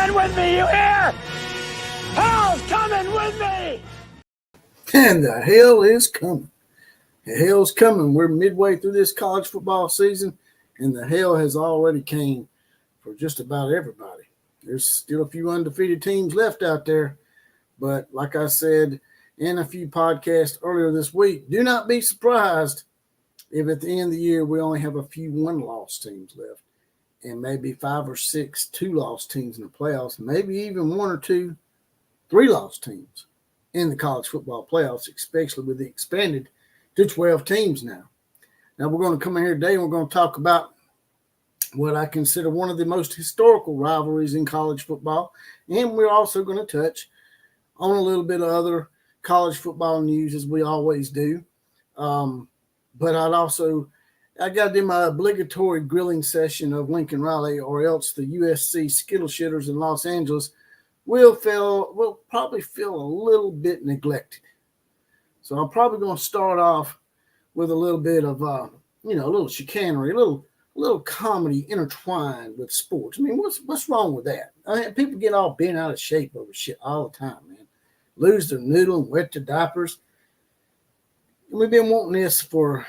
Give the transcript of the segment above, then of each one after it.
coming with me, you hear? Hell's coming with me! And the hell is coming. The hell's coming. We're midway through this college football season, and the hell has already came for just about everybody. There's still a few undefeated teams left out there, but like I said in a few podcasts earlier this week, do not be surprised if at the end of the year we only have a few one-loss teams left and maybe 5 or 6 two-loss teams in the playoffs, maybe even 1 or 2 three-loss teams in the college football playoffs, especially with the expanded to 12 teams now. Now, we're going to come in here today and we're going to talk about what I consider one of the most historical rivalries in college football, and we're also going to touch on a little bit of other college football news as we always do. But I got to do my obligatory grilling session of Lincoln Riley, or else the USC Skittle shitters in Los Angeles will probably feel a little bit neglected. So I'm probably going to start off with a little bit of, a little chicanery, a little comedy intertwined with sports. I mean, what's wrong with that? I mean, people get all bent out of shape over shit all the time, man. Lose their noodle and wet their diapers. And we've been wanting this for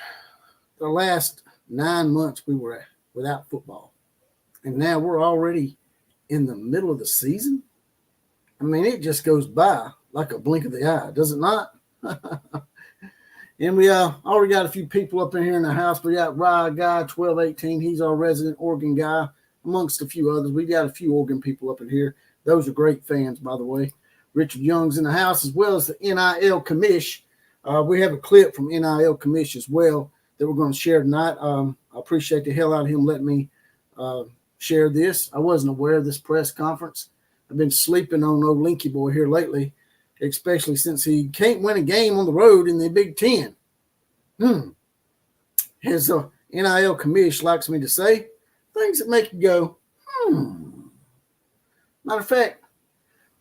the last 9 months we were without football. And now we're already in the middle of the season. I mean, it just goes by like a blink of the eye, does it not? And we already got a few people up in here in the house. We got Rye Guy 1218. He's our resident Oregon guy, amongst a few others. We got a few Oregon people up in here. Those are great fans, by the way. Richard Young's in the house, as well as the NIL commish. We have a clip from NIL commish as well that we're going to share tonight. I appreciate the hell out of him letting me share this. I wasn't aware of this press conference. I've been sleeping on old Linky Boy here lately, especially since he can't win a game on the road in the Big Ten. His NIL commish likes me to say things that make you go, Matter of fact,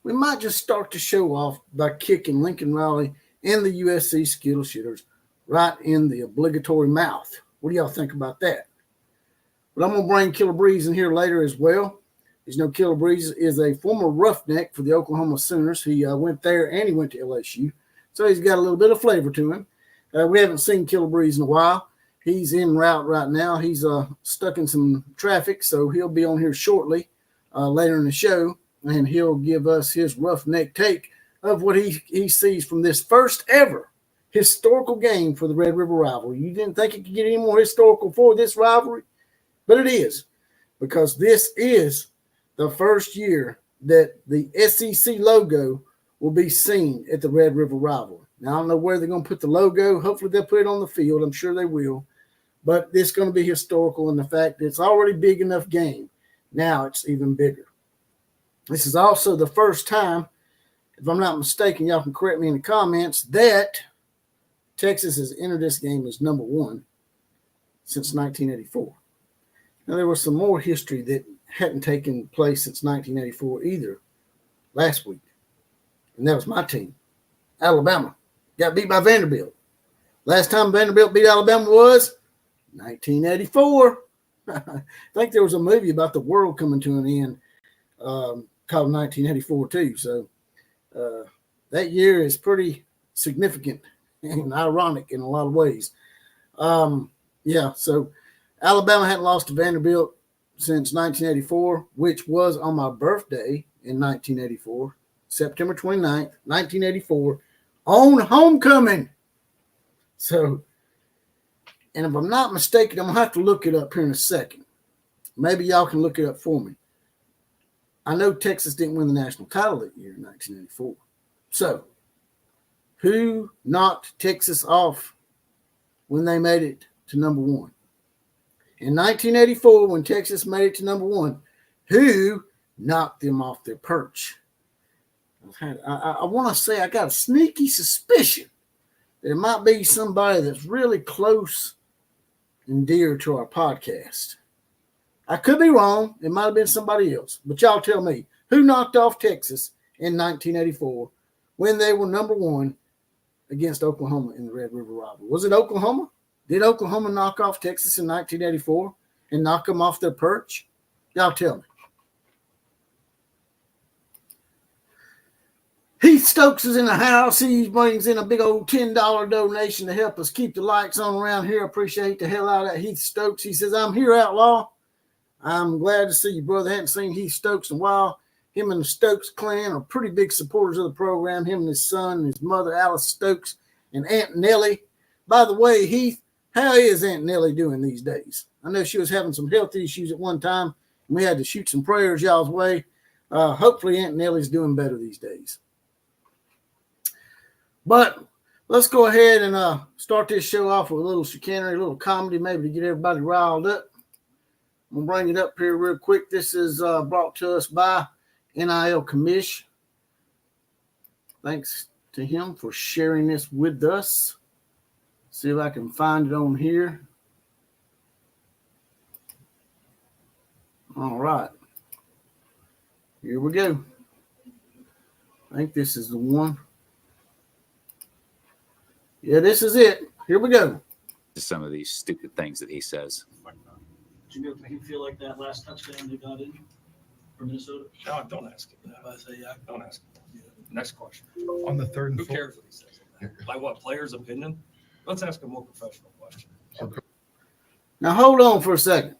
we might just start the show off by kicking Lincoln Riley and the USC Skittle shitters right in the obligatory mouth. What do y'all think about that? But I'm going to bring Killer Breeze in here later as well. As you know, Killer Breeze is a former roughneck for the Oklahoma Sooners. He went there and he went to LSU. So he's got a little bit of flavor to him. We haven't seen Killer Breeze in a while. He's en route right now. He's stuck in some traffic, so he'll be on here shortly later in the show, and he'll give us his roughneck take of what he sees from this first ever historical game for the Red River Rivalry. You didn't think it could get any more historical for this rivalry, but it is, because this is the first year that the SEC logo will be seen at the Red River Rivalry. Now, I don't know where they're going to put the logo. Hopefully they'll put it on the field. I'm sure they will. But it's going to be historical in the fact that it's already big enough game. Now it's even bigger. This is also the first time, if I'm not mistaken, y'all can correct me in the comments, that Texas has entered this game as number 1 since 1984. Now, there was some more history that hadn't taken place since 1984 either last week. And that was my team, Alabama. Got beat by Vanderbilt. Last time Vanderbilt beat Alabama was 1984. I think there was a movie about the world coming to an end called 1984 too. So that year is pretty significant and ironic in a lot of ways. So Alabama hadn't lost to Vanderbilt since 1984, which was on my birthday in 1984, September 29th, 1984, on homecoming. So, and if I'm not mistaken, I'm going to have to look it up here in a second. Maybe y'all can look it up for me. I know Texas didn't win the national title that year in 1984. So, who knocked Texas off when they made it to number 1? In 1984, when Texas made it to number 1, who knocked them off their perch? I want to say I got a sneaky suspicion that it might be somebody that's really close and dear to our podcast. I could be wrong. It might have been somebody else. But y'all tell me, who knocked off Texas in 1984 when they were number 1 against Oklahoma in the Red River Rivalry? Was it Oklahoma? Did Oklahoma knock off Texas in 1984 and knock them off their perch? Y'all tell me. Heath Stokes is in the house. He brings in a big old $10 donation to help us keep the lights on around here. I appreciate the hell out of that Heath Stokes. He says, I'm here, Outlaw. I'm glad to see you, brother. Hadn't seen Heath Stokes in a while. Him and the Stokes clan are pretty big supporters of the program. Him and his son and his mother, Alice Stokes, and Aunt Nellie. By the way, Heath, how is Aunt Nellie doing these days? I know she was having some health issues at one time, and we had to shoot some prayers y'all's way. Hopefully Aunt Nellie's doing better these days. But let's go ahead and start this show off with a little chicanery, a little comedy, maybe to get everybody riled up. I'm going to bring it up here real quick. This is brought to us by NIL Commish. Thanks to him for sharing this with us. See if I can find it on here. All right. Here we go. I think this is the one. Yeah, this is it. Here we go. Some of these stupid things that he says. Did you make him feel like that last touchdown they got in for Minnesota? No, don't ask him that. I say, yeah. Don't ask him that. Next question. On the third and Who fourth. cares what he says? By what, player's opinion? Let's ask a more professional question. Now, hold on for a second.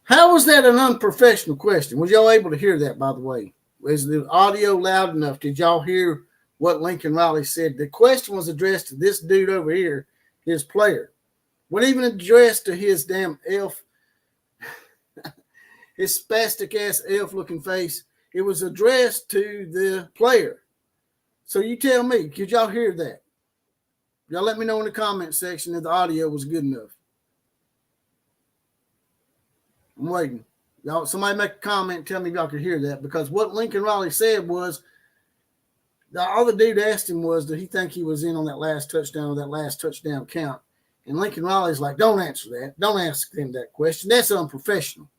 How was that an unprofessional question? Was y'all able to hear that, by the way? Was the audio loud enough? Did y'all hear what Lincoln Riley said? The question was addressed to this dude over here, his player. Wasn't even addressed to his damn elf, his spastic-ass elf-looking face. It was addressed to the player. So you tell me, could y'all hear that? Y'all let me know in the comment section if the audio was good enough. I'm waiting. Y'all, somebody make a comment and tell me if y'all could hear that, because what Lincoln Riley said was, all the dude asked him was, did he think he was in on that last touchdown or that last touchdown count? And Lincoln Riley's like, don't answer that. Don't ask them that question. That's unprofessional.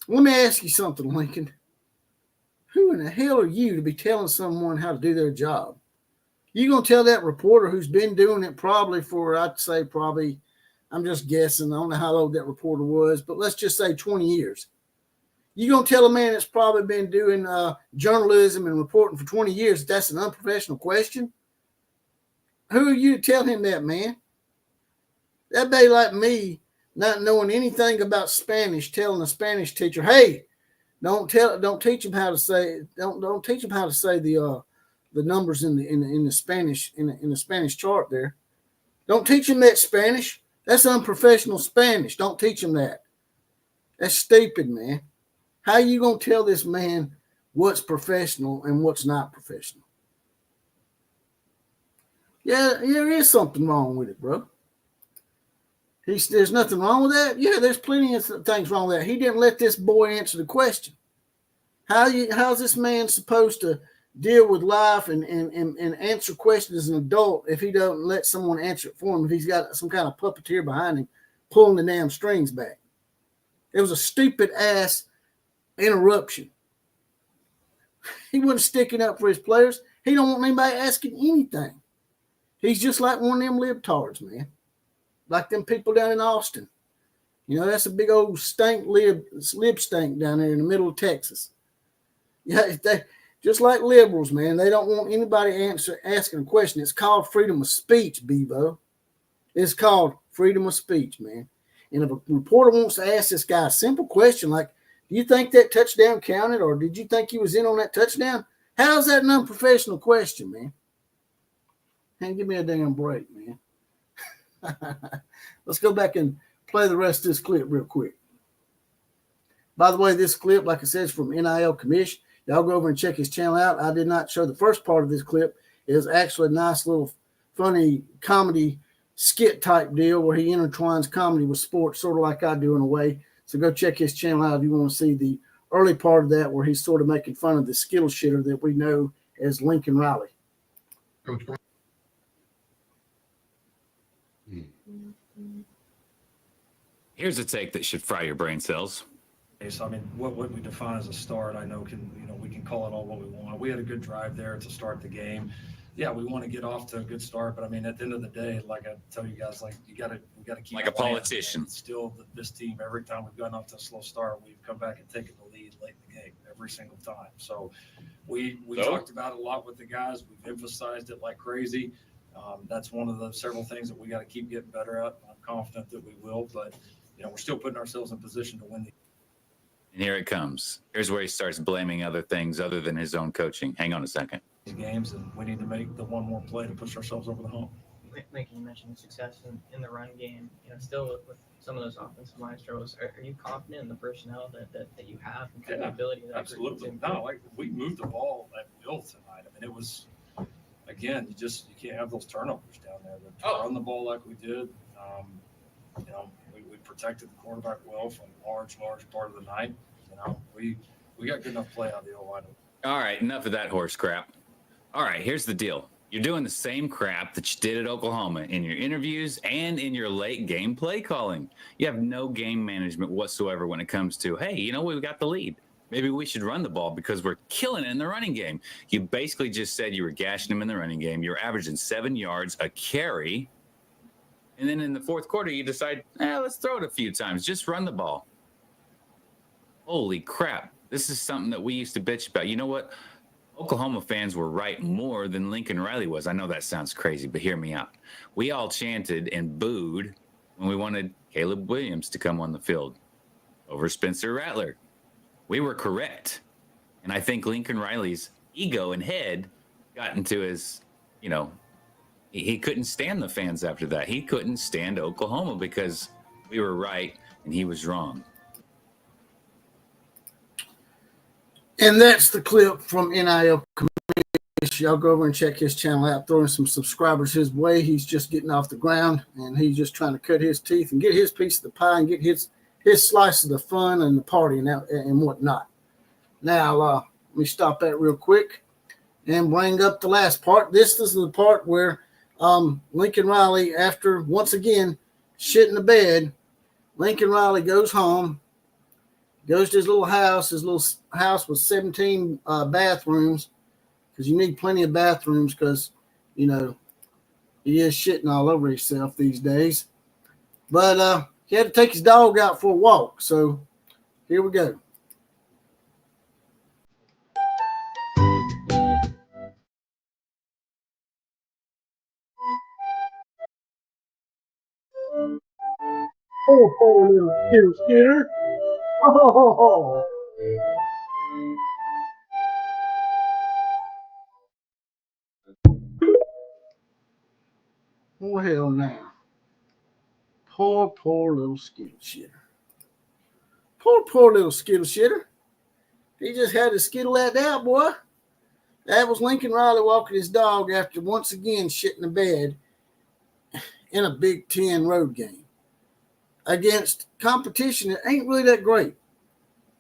Let me ask you something, Lincoln. Who in the hell are you to be telling someone how to do their job? You going to tell that reporter who's been doing it probably for, I'd say probably, I'm just guessing, I don't know how old that reporter was, but let's just say 20 years. You going to tell a man that's probably been doing journalism and reporting for 20 years that's an unprofessional question? Who are you to tell him that, man? That'd be like me not knowing anything about Spanish, telling a Spanish teacher, "Hey, don't teach him how to say the numbers in the Spanish chart there. Don't teach him that Spanish. That's unprofessional Spanish. Don't teach him that. That's stupid, man. How you gonna tell this man what's professional and what's not professional?" Yeah, there is something wrong with it, bro. There's nothing wrong with that. Yeah, there's plenty of things wrong with that. He didn't let this boy answer the question. How's this man supposed to deal with life and answer questions as an adult if he doesn't let someone answer it for him, if he's got some kind of puppeteer behind him pulling the damn strings back? It was a stupid ass interruption. He wasn't sticking up for his players. He don't want anybody asking anything. He's just like one of them libtards, man. Like them people down in Austin. You know, that's a big old lib stink down there in the middle of Texas. Yeah, just like liberals, man. They don't want anybody asking a question. It's called freedom of speech, Bevo. It's called freedom of speech, man. And if a reporter wants to ask this guy a simple question like, do you think that touchdown counted, or did you think he was in on that touchdown? How's that an unprofessional question, man? Hey, give me a damn break, man. Let's go back and play the rest of this clip real quick. By the way, this clip, like I said, is from NIL Commish. Y'all go over and check his channel out. I did not show the first part of this clip. It is actually a nice little funny comedy skit type deal where he intertwines comedy with sports, sort of like I do in a way. So go check his channel out if you want to see the early part of that where he's sort of making fun of the Skittle shitter that we know as Lincoln Riley. Coach, Here's a take that should fry your brain cells. So, I mean, what we define as a start, I know we can call it all what we want. We had a good drive there to start the game. Yeah, we want to get off to a good start, but I mean, at the end of the day, like I tell you guys, like we got to keep Like a politician. Still, this team, every time we've gotten off to a slow start, we've come back and taken the lead late in the game every single time. So we talked about it a lot with the guys. We've emphasized it like crazy. That's one of the several things that we got to keep getting better at. I'm confident that we will, but we're still putting ourselves in position to win. And here it comes. Here's where he starts blaming other things other than his own coaching. Hang on a second. These games, and we need to make the one more play to push ourselves over the hump. Lincoln, you mentioned success in the run game. Still with some of those offensive line struggles, are you confident in the personnel that you have and the ability to absolutely. No, like we moved the ball at will tonight. I mean, it was again, you can't have those turnovers down there. To run the ball like we did, we protected the quarterback well for a large part of the night. We got good enough play out of the O-line. All right, enough of that horse crap. All right, here's the deal. You're doing the same crap that you did at Oklahoma in your interviews and in your late game play calling. You have no game management whatsoever when it comes to, hey, we got the lead. Maybe we should run the ball because we're killing it in the running game. You basically just said you were gashing them in the running game. You're averaging 7 yards a carry. And then in the fourth quarter, you decide, let's throw it a few times. Just run the ball. Holy crap. This is something that we used to bitch about. You know what? Oklahoma fans were right more than Lincoln Riley was. I know that sounds crazy, but hear me out. We all chanted and booed when we wanted Caleb Williams to come on the field over Spencer Rattler. We were correct. And I think Lincoln Riley's ego and head got into his, he couldn't stand the fans after that. He couldn't stand Oklahoma because we were right and he was wrong. And that's the clip from NIL Commish. Y'all go over and check his channel out, throwing some subscribers his way. He's just getting off the ground, and he's just trying to cut his teeth and get his piece of the pie and get his slice of the fun and the party and whatnot. Now, let me stop that real quick and bring up the last part. This is the part where Lincoln Riley, after once again shitting the bed, Lincoln Riley goes home, goes to his little house with 17 bathrooms, because you need plenty of bathrooms because, he is shitting all over himself these days. But he had to take his dog out for a walk. So here we go. Oh, little Skitter. Oh. Oh, hell now. Poor little Skittle shitter. Poor little Skittle shitter. He just had to skittle that out, boy. That was Lincoln Riley walking his dog after once again shitting the bed in a Big Ten road game against competition that ain't really that great.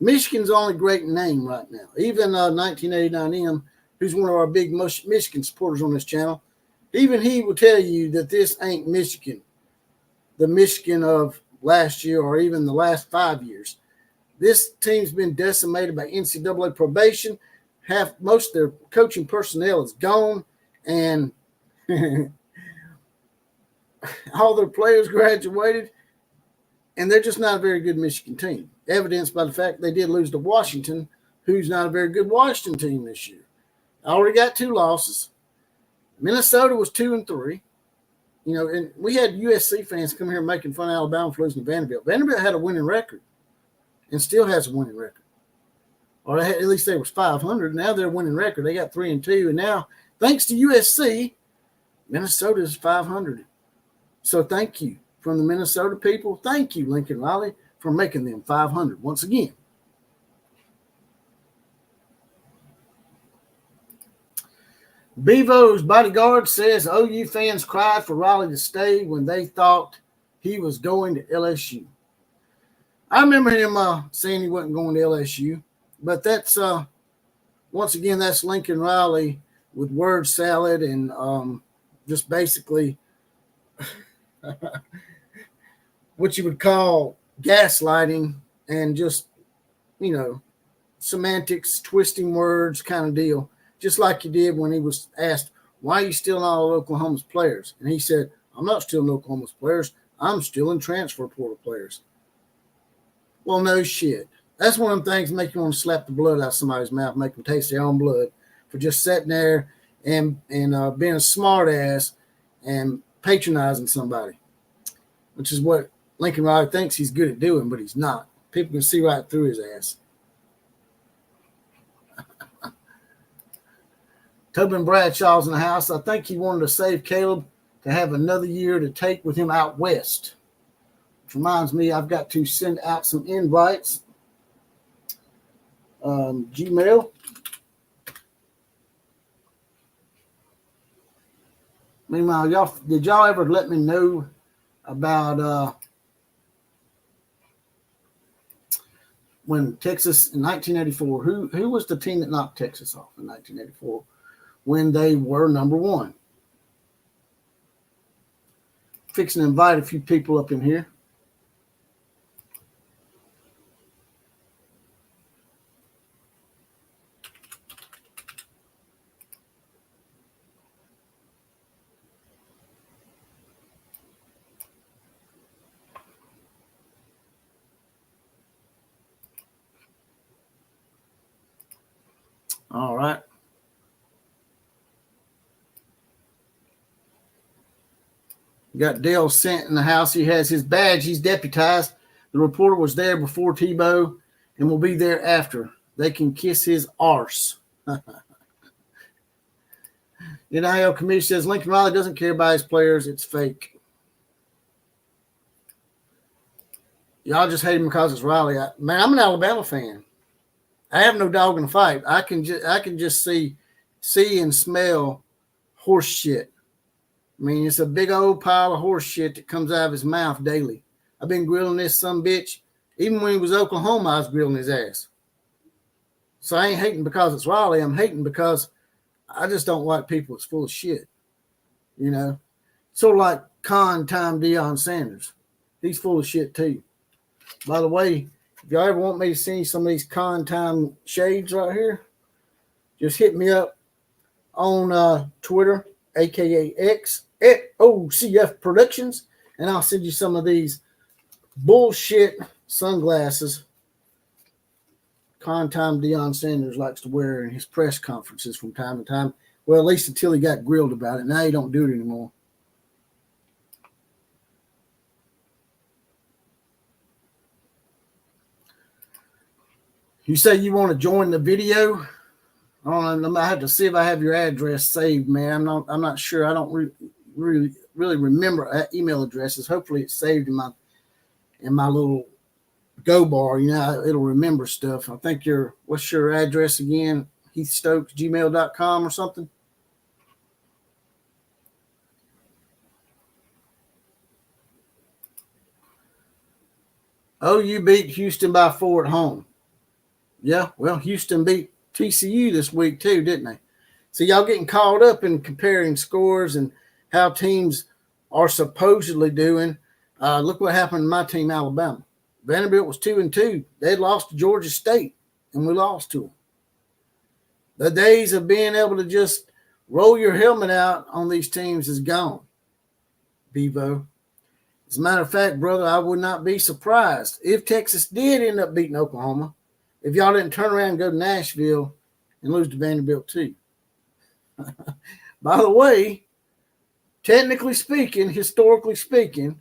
Michigan's only great in name right now. Even 1989M, who's one of our big Michigan supporters on this channel, even he will tell you that this ain't Michigan, the Michigan of last year or even the last 5 years. This team's been decimated by NCAA probation. Most of their coaching personnel is gone, and all their players graduated, and they're just not a very good Michigan team, evidenced by the fact they did lose to Washington, who's not a very good Washington team this year. I already got 2 losses. Minnesota was 2-3. And we had USC fans come here making fun of Alabama for losing to Vanderbilt. Vanderbilt had a winning record and still has a winning record. Or at least they was 500. Now they're a winning record. They got 3-2. And now, thanks to USC, Minnesota is 500. So thank you from the Minnesota people. Thank you, Lincoln Riley, for making them 500 once again. Bevo's bodyguard says OU fans cried for Riley to stay when they thought he was going to LSU. I remember him saying he wasn't going to LSU, but that's once again, that's Lincoln Riley with word salad and just basically what you would call gaslighting and just, semantics, twisting words kind of deal. Just like he did when he was asked, why are you stealing all of Oklahoma's players? And he said, I'm not stealing Oklahoma's players. I'm stealing transfer portal players. Well, no shit. That's one of them things that make you want to slap the blood out of somebody's mouth, make them taste their own blood for just sitting there and being a smart ass and patronizing somebody, which is what Lincoln Riley thinks he's good at doing, but he's not. People can see right through his ass. Tobin Bradshaw's in the house. I think he wanted to save Caleb to have another year to take with him out west. Which reminds me, I've got to send out some invites. Gmail. Meanwhile, did y'all ever let me know about when Texas in 1984? Who was the team that knocked Texas off in 1984 when they were number one? Fixing to invite a few people up in here. All right. Got Dale sent in the house. He has his badge. He's deputized. The reporter was there before Tebow and will be there after. They can kiss his arse. The NIL committee says Lincoln Riley doesn't care about his players. It's fake. Y'all just hate him because it's Riley. Man, I'm an Alabama fan. I have no dog in the fight. I can just see and smell horse shit. I mean, it's a big old pile of horse shit that comes out of his mouth daily. I've been grilling this sumbitch. Even when he was Oklahoma, I was grilling his ass. So I ain't hating because it's Raleigh. I'm hating because I just don't like people that's full of shit. You know? Sort of like con time Deion Sanders. He's full of shit too. By the way, if y'all ever want me to see some of these con time shades right here, just hit me up on Twitter, a.k.a. X, at OCF Productions, and I'll send you some of these bullshit sunglasses con time Deion Sanders likes to wear in his press conferences from time to time. Well, at least until he got grilled about it. Now he don't do it anymore. You say you want to join the video? I don't know. I have to see if I have your address saved, man. I'm not sure. I don't really remember email addresses. Hopefully it's saved in my little go bar. You know, it'll remember stuff. I think what's your address again? HeathStokes@gmail.com or something. OU beat Houston by 4 at home. Yeah, well, Houston beat TCU this week too, didn't they? So y'all getting caught up in comparing scores and how teams are supposedly doing. Look what happened to my team, Alabama. Vanderbilt was 2-2. They lost to Georgia State, and we lost to them. The days of being able to just roll your helmet out on these teams is gone, Bevo. As a matter of fact, brother, I would not be surprised if Texas did end up beating Oklahoma, if y'all didn't turn around and go to Nashville and lose to Vanderbilt too. By the way, technically speaking, historically speaking,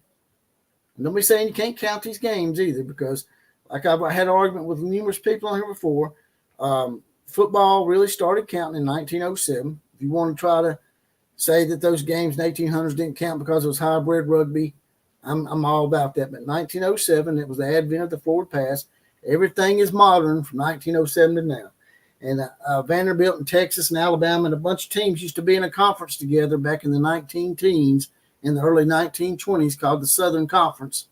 don't be saying you can't count these games either, because like I've had an argument with numerous people on here before, football really started counting in 1907. If you want to try to say that those games in 1800s didn't count because it was hybrid rugby, I'm all about that. But 1907, it was the advent of the forward pass. Everything is modern from 1907 to now. And Vanderbilt and Texas and Alabama and a bunch of teams used to be in a conference together back in the 19-teens, in the early 1920s, called the Southern Conference.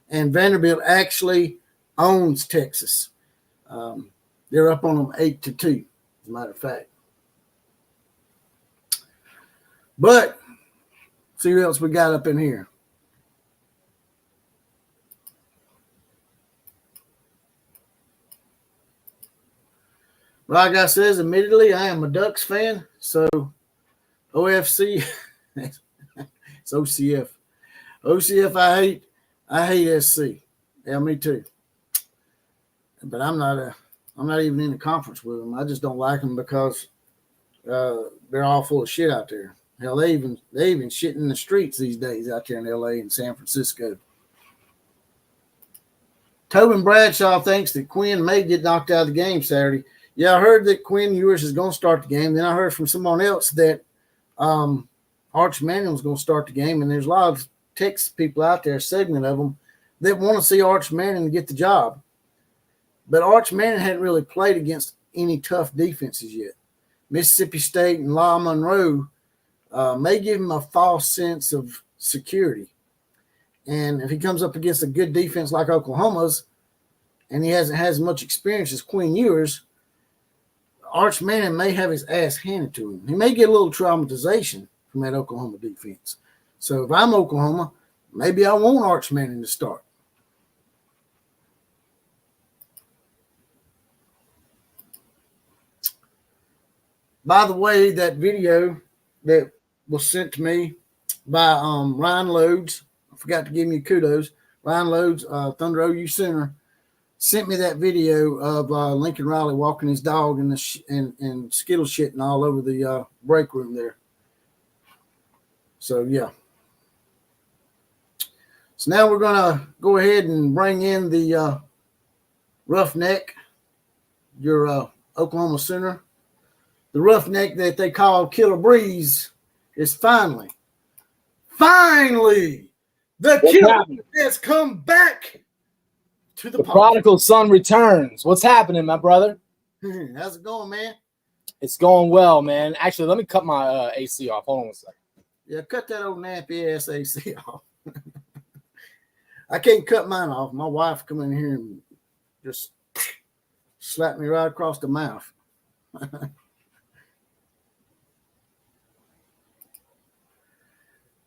And Vanderbilt actually owns Texas. They're up on them 8-2, as a matter of fact. But see what else we got up in here. Like I says, admittedly, I am a Ducks fan, so OFC, it's OCF. OCF, I hate SC. Yeah, me too. but I'm not even in the conference with them. I just don't like them because they're all full of shit out there. Hell, they even shitting in the streets these days out there in LA and San Francisco. Tobin Bradshaw thinks that Quinn may get knocked out of the game Saturday. Yeah, I heard that Quinn Ewers is going to start the game. Then I heard from someone else that Arch Manning was going to start the game, and there's a lot of Texas people out there, a segment of them, that want to see Arch Manning get the job. But Arch Manning hadn't really played against any tough defenses yet. Mississippi State and La Monroe may give him a false sense of security. And if he comes up against a good defense like Oklahoma's, and he hasn't had as much experience as Quinn Ewers, Arch Manning may have his ass handed to him. He may get a little traumatization from that Oklahoma defense. So if I'm Oklahoma, maybe I want Arch Manning to start. By the way, that video that was sent to me by Ryan Loads, I forgot to give you kudos. Ryan Loads, Thunder OU Center, sent me that video of Lincoln Riley walking his dog and Skittle shitting all over the break room there. So, yeah. So now we're going to go ahead and bring in the roughneck, your Oklahoma center. The roughneck that they call Killer Breeze is finally, the killer has come back to the prodigal son returns. What's happening, my brother? How's it going, man? It's going well, man. Actually, let me cut my AC off. Hold on a second. Yeah, cut that old nappy ass AC off. I can't cut mine off. My wife come in here and just slap me right across the mouth.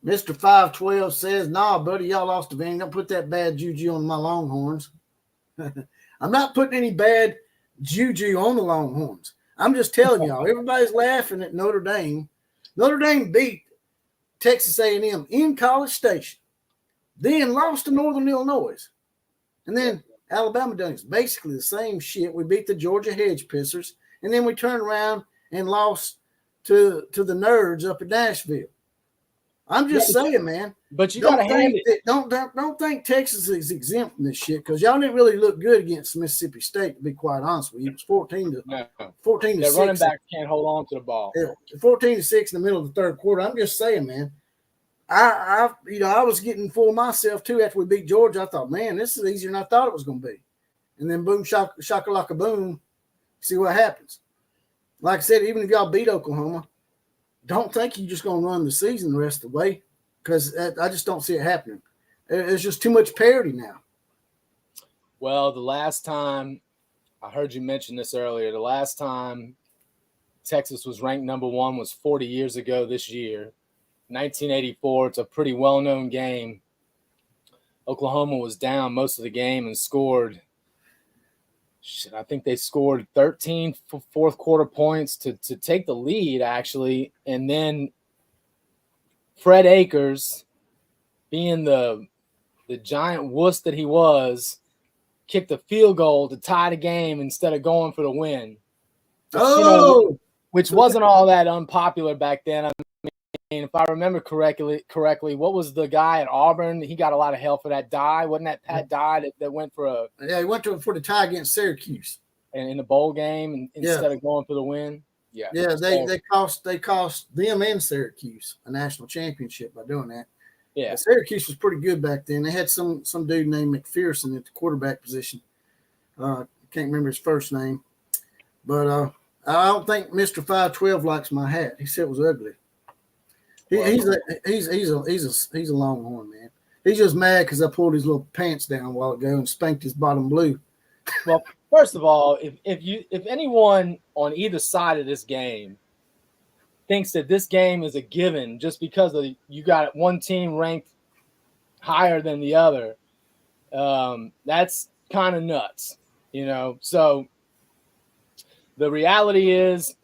Mr. 512 says, nah, buddy, y'all lost the vein. Don't put that bad juju on my Longhorns. I'm not putting any bad juju on the Longhorns. I'm just telling y'all, everybody's laughing at Notre Dame. Notre Dame beat Texas A&M in College Station, then lost to Northern Illinois. And then Alabama done basically the same shit. We beat the Georgia Hedge Pissers, and then we turned around and lost to the nerds up in Nashville. I'm just saying, man. But you got to hand it. Don't think Texas is exempt from this shit because y'all didn't really look good against Mississippi State, to be quite honest with you. It was 14 to 6. Running backs can't hold on to the ball. Yeah, 14-6 in the middle of the third quarter. I'm just saying, man. I was getting full of myself too after we beat Georgia. I thought, man, this is easier than I thought it was going to be. And then boom, shakalaka boom, see what happens. Like I said, even if y'all beat Oklahoma, don't think you're just going to run the season the rest of the way because I just don't see it happening. There's just too much parity now. Well, the last time, I heard you mention this earlier, the last time Texas was ranked number 1 was 40 years ago this year, 1984. It's a pretty well-known game. Oklahoma was down most of the game and scored – I think they scored 13 fourth quarter points to take the lead, actually. And then Fred Akers, being the giant wuss that he was, kicked a field goal to tie the game instead of going for the win. Which, which wasn't all that unpopular back then. I mean, if I remember correctly, what was the guy at Auburn? He got a lot of hell for that die. Wasn't that Pat Dye that went for a? Yeah, he went for the tie against Syracuse, and in the bowl game instead of going for the win. Yeah, they cost them and Syracuse a national championship by doing that. Yeah, Syracuse was pretty good back then. They had some dude named McPherson at the quarterback position. Can't remember his first name, but I don't think Mr. 512 likes my hat. He said it was ugly. He's a Longhorn, man. He's just mad because I pulled his little pants down a while ago and spanked his bottom blue. Well, first of all, if anyone on either side of this game thinks that this game is a given just because you got one team ranked higher than the other, that's kind of nuts, you know. So the reality is.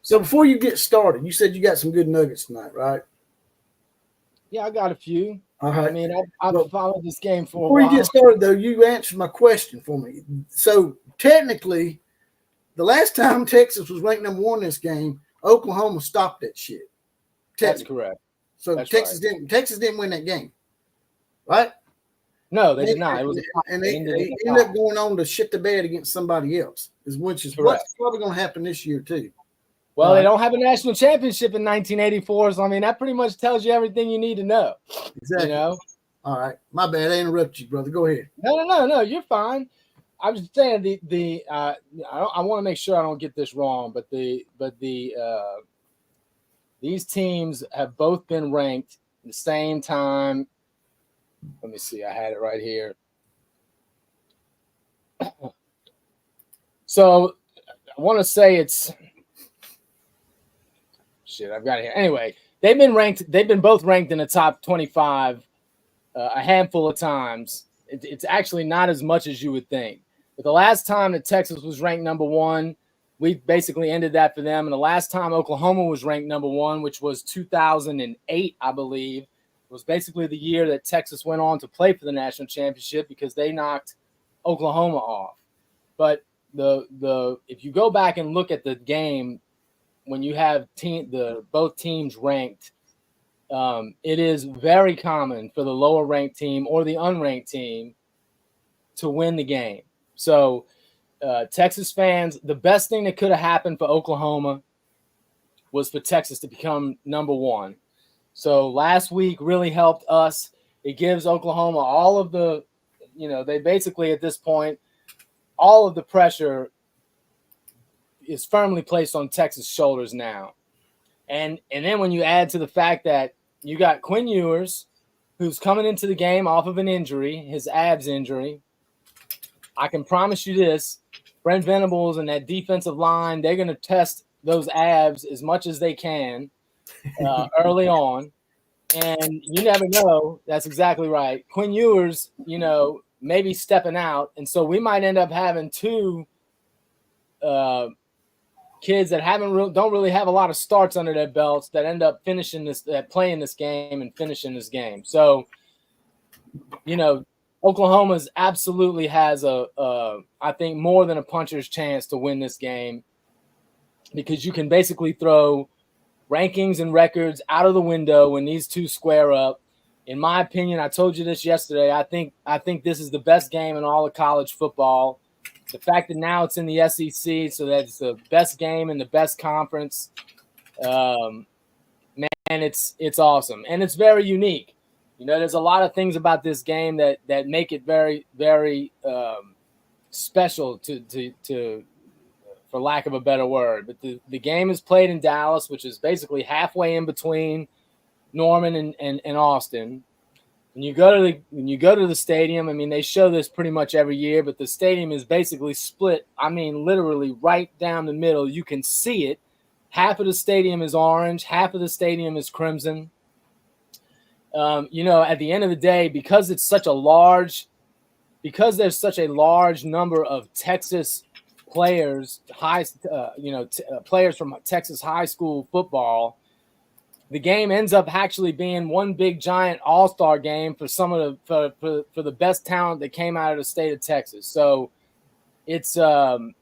So before you get started, you said you got some good nuggets tonight, right? I got a few. All right. I mean, I've Well, followed this game for a Before while. you get started, though, you answered my question for me. So technically, the last time Texas was ranked number 1 in this game, Oklahoma stopped that shit. That's correct. So That's Texas didn't win that game, right? No, they did not. It was They ended up going on to shit the bed against somebody else, which is Correct. what's probably going to happen this year too. Well, they don't have a national championship in 1984, so I mean that pretty much tells you everything you need to know. Exactly. You know. All right, my bad. I interrupted you, brother. Go ahead. No, you're fine. I'm just saying I want to make sure I don't get this wrong, but these teams have both been ranked at the same time. Let me see. I had it right here. So I want to say it's shit. I've got it here. Anyway, they've been both ranked in the top 25 a handful of times. It's actually not as much as you would think. But the last time that Texas was ranked number 1, we basically ended that for them. And the last time Oklahoma was ranked number 1, which was 2008, I believe, was basically the year that Texas went on to play for the national championship because they knocked Oklahoma off. But if you go back and look at the game when you have both teams ranked, it is very common for the lower ranked team or the unranked team to win the game. So Texas fans, the best thing that could have happened for Oklahoma was for Texas to become number 1. So last week really helped us. It gives Oklahoma all of the, they basically at this point, all of the pressure is firmly placed on Texas' shoulders now. And then when you add to the fact that you got Quinn Ewers, who's coming into the game off of an injury, his abs injury, I can promise you this, Brent Venables and that defensive line, they're going to test those abs as much as they can early on. And you never know. That's exactly right. Quinn Ewers, maybe stepping out. And so we might end up having 2 kids that don't really have a lot of starts under their belts that end up playing this game and finishing this game. So, Oklahoma's absolutely has I think more than a puncher's chance to win this game because you can basically throw rankings and records out of the window when these two square up. In my opinion, I told you this yesterday. I think this is the best game in all of college football. The fact that now it's in the SEC, so that it's the best game in the best conference, man, it's awesome and it's very unique. There's a lot of things about this game that make it very, very special to for lack of a better word. But the game is played in Dallas, which is basically halfway in between Norman and Austin. When you go to the stadium, I mean, they show this pretty much every year, but the stadium is basically split. I mean, literally right down the middle. You can see it. Half of the stadium is orange, half of the stadium is crimson. At the end of the day, because there's such a large number of Texas players, players from Texas high school football, the game ends up actually being one big giant all-star game for some of the for the best talent that came out of the state of Texas. So it's going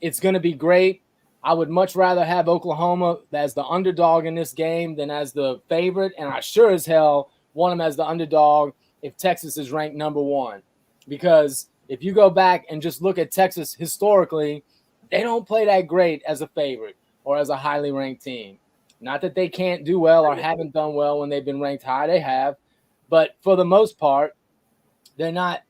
to be great. I would much rather have Oklahoma as the underdog in this game than as the favorite, and I sure as hell want them as the underdog if Texas is ranked number 1. Because if you go back and just look at Texas historically, they don't play that great as a favorite or as a highly ranked team. Not that they can't do well or haven't done well when they've been ranked high, they have, but for the most part, they're not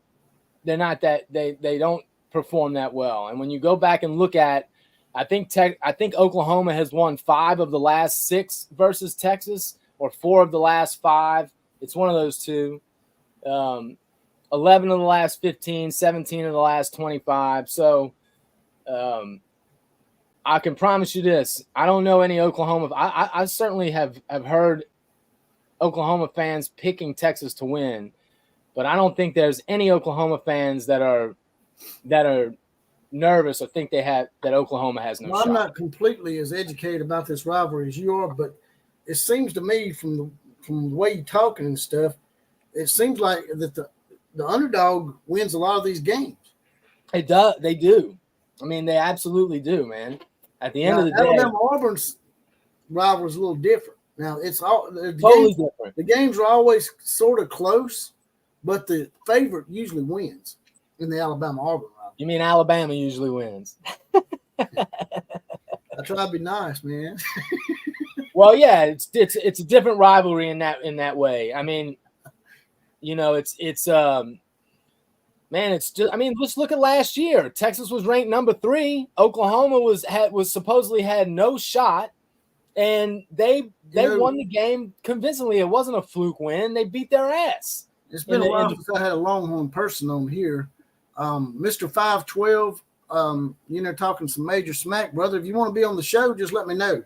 that they don't perform that well. And when you go back and look at, I think Oklahoma has won 5 of the last 6 versus Texas, or 4 of the last 5. It's one of those two. 11 of the last 15, 17 of the last 25. So I can promise you this. I don't know any Oklahoma. I certainly have heard Oklahoma fans picking Texas to win, but I don't think there's any Oklahoma fans that are nervous or think that Oklahoma has no shot. I'm not completely as educated about this rivalry as you are, but it seems to me from from the way you're talking and stuff, it seems like that the underdog wins a lot of these games. It does. They do. I mean, they absolutely do, man. At the end of the day, Alabama Auburn's rivalry is a little different. Now it's all totally different. The games are always sort of close, but the favorite usually wins in the Alabama Auburn rivalry. You mean Alabama usually wins? I try to be nice, man. Well, yeah, it's a different rivalry in that way. I mean, you know, it's man, it's just, I mean, let's look at last year. Texas was ranked number 3. Oklahoma was supposedly had no shot, and they won the game convincingly. It wasn't a fluke win. They beat their ass. It's been a while since I had a Longhorn person on here. Mr. 512, talking some major smack, brother. If you want to be on the show, just let me know.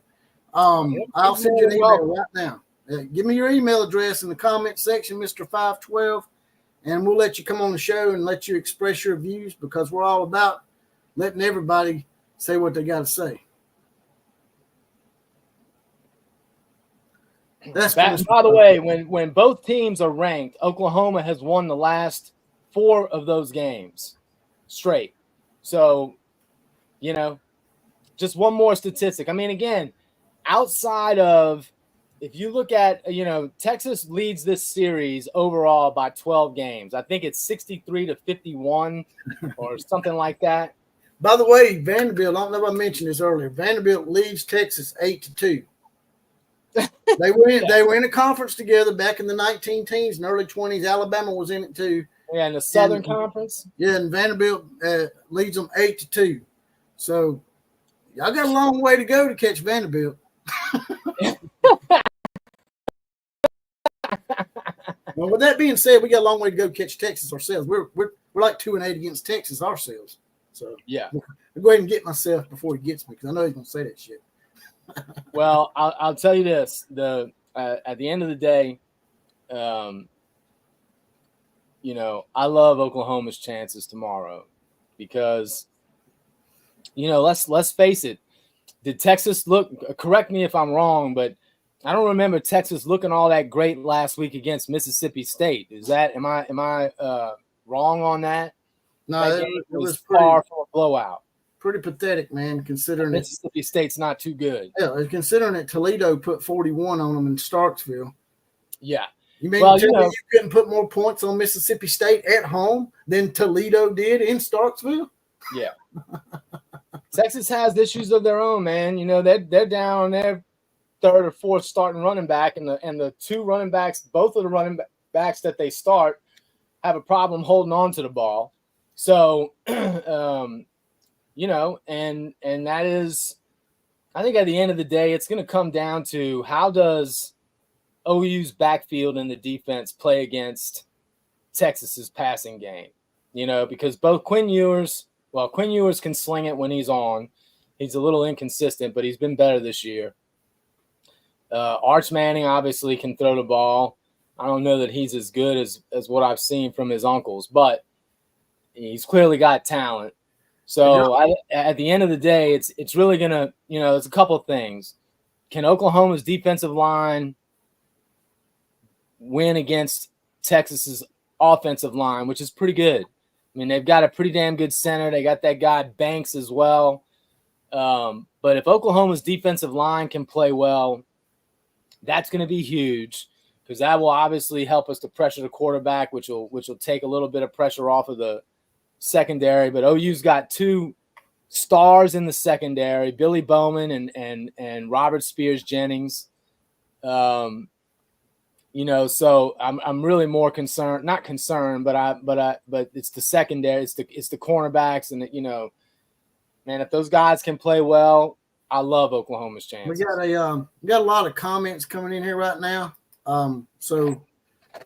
I'll send you an email right now. Give me your email address in the comment section, Mr. 512, and we'll let you come on the show and let you express your views, because we're all about letting everybody say what they got to say. By the way, when both teams are ranked, Oklahoma has won the last 4 of those games straight. So, just one more statistic. I mean, again, outside of, if you look at, Texas leads this series overall by 12 games. I think it's 63-51 or something like that. By the way, Vanderbilt, I don't know if I mentioned this earlier, Vanderbilt leads Texas 8-2. They were in a conference together back in the 19 teens and early 20s. Alabama was in it too. Yeah, in the Southern Conference. Yeah, and Vanderbilt leads them 8-2. So y'all got a long way to go to catch Vanderbilt. Well, with that being said, we got a long way to go catch Texas ourselves. We're like 2-8 against Texas ourselves. So yeah, I'll go ahead and get myself before he gets me, because I know he's gonna say that shit. Well, I'll tell you this: at the end of the day, I love Oklahoma's chances tomorrow, because, let's face it. Did Texas look? Correct me if I'm wrong, but I don't remember Texas looking all that great last week against Mississippi State. Am I wrong on that? No, that it was far from a blowout. Pretty pathetic, man, considering Mississippi State's not too good. Yeah, considering that Toledo put 41 on them in Starksville. Yeah. You mean you couldn't put more points on Mississippi State at home than Toledo did in Starksville? Yeah. Texas has issues of their own, man. They're down on their 3rd or 4th starting running back, and the 2 running backs, both of the running backs that they start, have a problem holding on to the ball. So, and that is, I think at the end of the day, it's going to come down to, how does OU's backfield and the defense play against Texas's passing game? Because both Quinn Ewers can sling it when he's on. He's a little inconsistent, but he's been better this year. Arch Manning obviously can throw the ball. I don't know that he's as good as what I've seen from his uncles, but he's clearly got talent. So at the end of the day, it's really going to, it's a couple of things. Can Oklahoma's defensive line win against Texas's offensive line, which is pretty good? I mean, they've got a pretty damn good center. They got that guy Banks as well. But if Oklahoma's defensive line can play well, that's going to be huge, because that will obviously help us to pressure the quarterback, which will take a little bit of pressure off of the secondary. But OU's got 2 stars in the secondary, Billy Bowman and Robert Spears Jennings. So I'm really more concerned, not concerned, but it's the secondary, it's the cornerbacks, and man, if those guys can play well, I love Oklahoma's chances. We got a lot of comments coming in here right now. So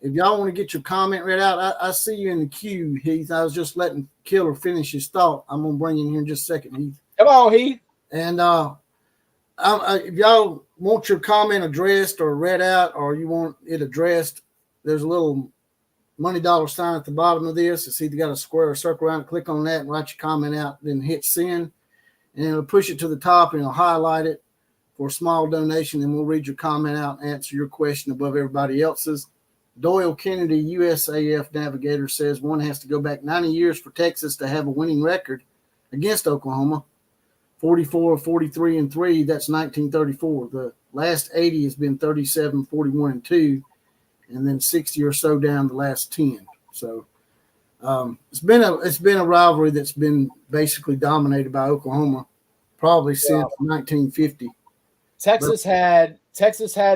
if y'all want to get your comment read out, I see you in the queue, Heath. I was just letting Killer finish his thought. I'm gonna bring you in here in just a second, Heath. Come on, Heath. And if y'all want your comment addressed or read out, or you want it addressed, there's a little money dollar sign at the bottom of this. It's either got a square or circle around it. Click on that and write your comment out, then hit send, and it'll push it to the top and it'll highlight it. for a small donation, and we'll read your comment out and answer your question above everybody else's. Doyle Kennedy, USAF Navigator, says one has to go back 90 years for Texas to have a winning record against Oklahoma. 44, 43, and 3, that's 1934. The last 80 has been 37, 41, and 2, and then 60 or so down the last 10. So it's been a rivalry that's been basically dominated by Oklahoma probably since 1950. Texas had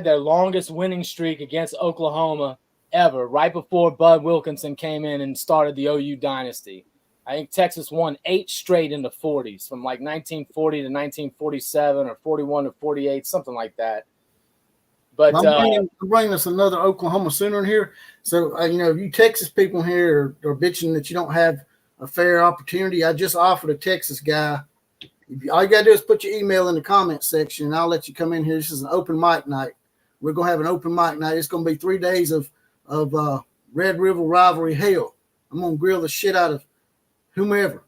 their longest winning streak against Oklahoma ever, right before Bud Wilkinson came in and started the OU dynasty. I think Texas won 8 straight in the 40s, from like 1940 to 1947 or 41 to 48, something like that. But I'm bringing us another Oklahoma Sooner in here. So, you Texas people here are bitching that you don't have a fair opportunity. I just offered a Texas guy. All you got to do is put your email in the comment section, and I'll let you come in here. This is an open mic night. We're going to have an open mic night. It's going to be 3 days of Red River rivalry hell. I'm going to grill the shit out of whomever.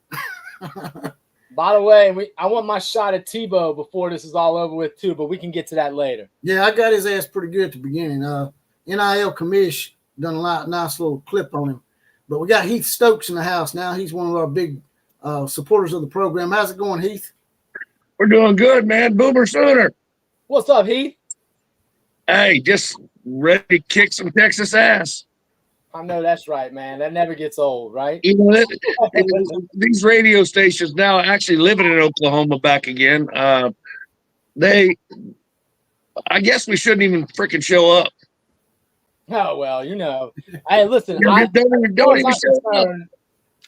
By the way, I want my shot at Tebow before this is all over with too, but we can get to that later. Yeah, I got his ass pretty good at the beginning. NIL Commish done a nice little clip on him. But we got Heath Stokes in the house now. He's one of our big supporters of the program. How's it going, Heath? We're doing good, man. Boomer Sooner. What's up, Heath? Hey, just ready to kick some Texas ass. I know that's right, man. That never gets old, right? You know, these radio stations now actually living in Oklahoma back again. I guess we shouldn't even freaking show up. Oh, well, Hey, listen. Don't even show up.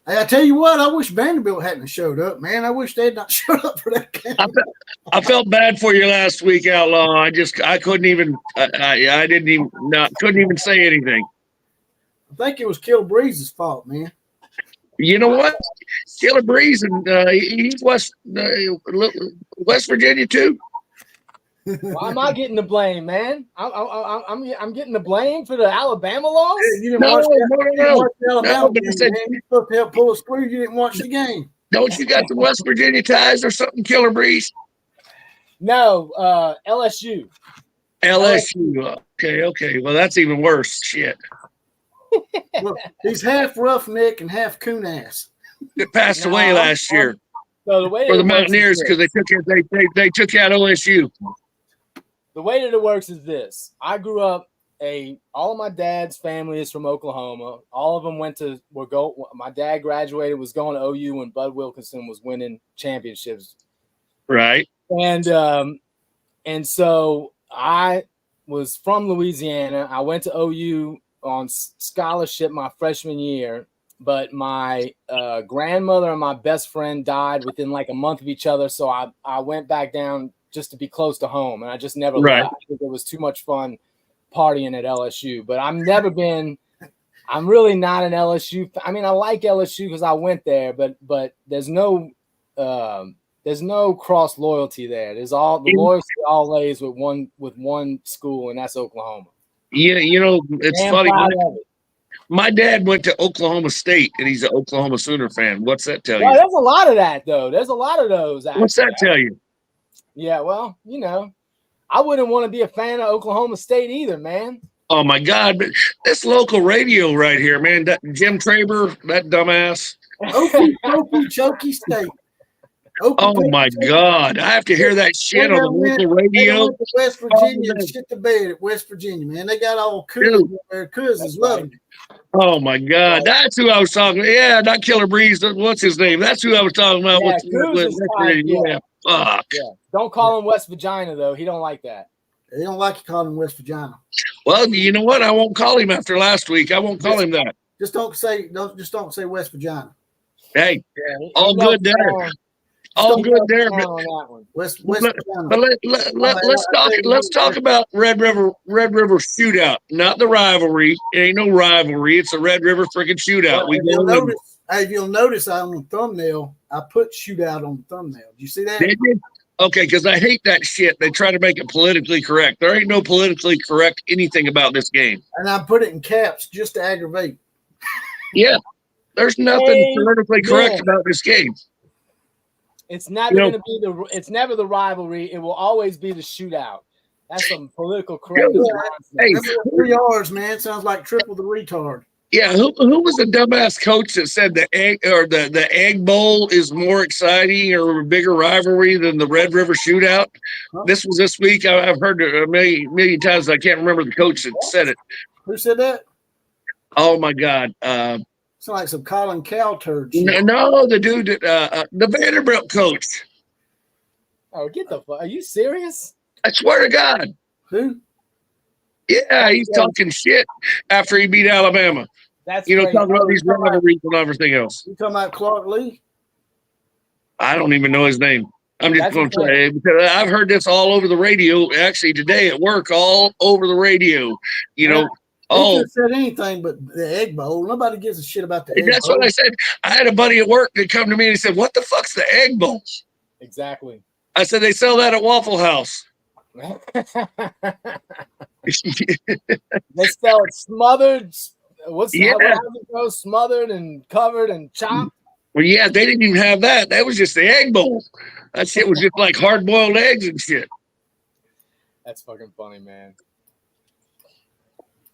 Hey, I tell you what, I wish Vanderbilt hadn't showed up, man. I wish they had not showed up for that game. I felt bad for you last week, Outlaw. I couldn't even couldn't even say anything. I think it was Kill Breeze's fault, man. You know what? Killer Breeze, and he's West Virginia too. Why am I getting the blame, man? I'm getting the blame for the Alabama loss. You didn't watch the Alabama game, man. You're supposed to help pull us through. You didn't watch the game. Don't you got the West Virginia ties or something, Killer Breeze? No, LSU. LSU. Okay. Well, that's even worse. Shit. Well, he's half roughneck and half coon ass. It passed away last year So the way for the Mountaineers because they took out OSU. The way that it works is this: I grew up all of my dad's family is from Oklahoma. All of them my dad graduated, was going to OU when Bud Wilkinson was winning championships. Right. And so I was from Louisiana. I went to OU on scholarship my freshman year, but my grandmother and my best friend died within like a month of each other. So I went back down just to be close to home, and I just never left because it was too much fun partying at LSU. But I'm really not an LSU. I mean, I like LSU because I went there, but there's no cross loyalty there. There's the loyalty all lays with one school, and that's Oklahoma. Yeah, it's funny. My dad went to Oklahoma State, and he's an Oklahoma Sooner fan. What's that tell you? Well, there's a lot of that, though. There's a lot of those. Actually. What's that tell you? Yeah, well, I wouldn't want to be a fan of Oklahoma State either, man. Oh, my God. But this local radio right here, man, that Jim Traber, that dumbass. Okie State. Oh, my God. I have to hear that shit on the local radio. Went to West Virginia and shit the bed at West Virginia, man. They got all cousins loving it. Oh, my God. That's who I was talking about. Yeah, not Killer Breeze. What's his name? That's who I was talking about. Yeah, fuck. Yeah. Don't call him West Virginia, though. He don't like that. They don't like you calling him West Virginia. Well, you know what? I won't call him after last week. I won't call him that. Just don't say West Virginia. Hey, all good there. All good there. West Virginia. But let's talk about Red River shootout, not the rivalry. It ain't no rivalry. It's a Red River freaking shootout. If you'll notice on the thumbnail, I put shootout on the thumbnail. Did you see that? Did you? Okay, because I hate that shit. They try to make it politically correct. There ain't no politically correct anything about this game. And I put it in caps just to aggravate. Yeah, there's nothing politically correct about this game. It's never You know- going to be it's never the rivalry. It will always be the shootout. That's some political correctness. Hey, Remember that 3 yards, man. Sounds like triple the retard. yeah, who was the dumbass coach that said the egg bowl is more exciting or a bigger rivalry than the Red River Shootout? Huh? This was this week. I've heard it a million times. I can't remember the coach that said it. Who said that? Oh my God! Sound like some Colin Cow turd shit. No, the dude, the Vanderbilt coach. Oh, get the fuck! Are you serious? I swear to God. Who? Yeah, he's talking shit after he beat Alabama. That's You know, crazy. talking about these rivalries and everything else. You talking about Clark Lee? I don't even know his name. I'm just That's going to okay. say, because I've heard this all over the radio, actually today at work, all over the radio. You know, He could have said anything but the Egg Bowl. Nobody gives a shit about the Egg that's Bowl. what I said. I had a buddy at work that come to me and he said, "What the fuck's the Egg Bowl?" Exactly. I said, "They sell that at Waffle House." They sell it smothered. How does it go? Smothered and covered and chopped. Well, yeah, they didn't even have that. That was just the Egg Bowl. That shit was just like hard-boiled eggs and shit. That's fucking funny, man.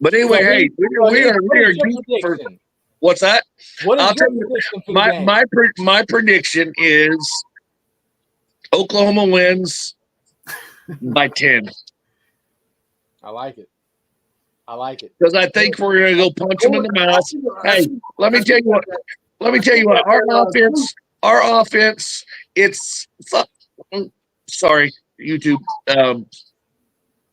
But anyway, hey, we are your deep for prediction? what's that? What is I'll your tell you, prediction for the game? my prediction is Oklahoma wins by 10 I like it. I like it. because I think we're gonna go punch them in the mouth. Hey, let me tell you what. Our offense. It's sorry, YouTube.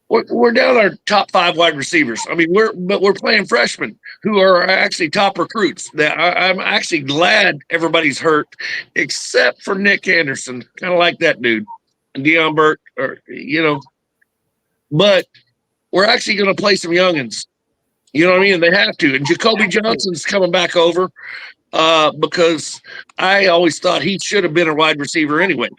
We're down our top 5 wide receivers. I mean, we're playing freshmen who are actually top recruits. That I'm actually glad everybody's hurt except for Nick Anderson. Kind of like that dude, and Deion Burke, or But we're actually going to play some youngins. You know what I mean? They have to. And Jacoby Johnson's coming back over because I always thought he should have been a wide receiver anyway.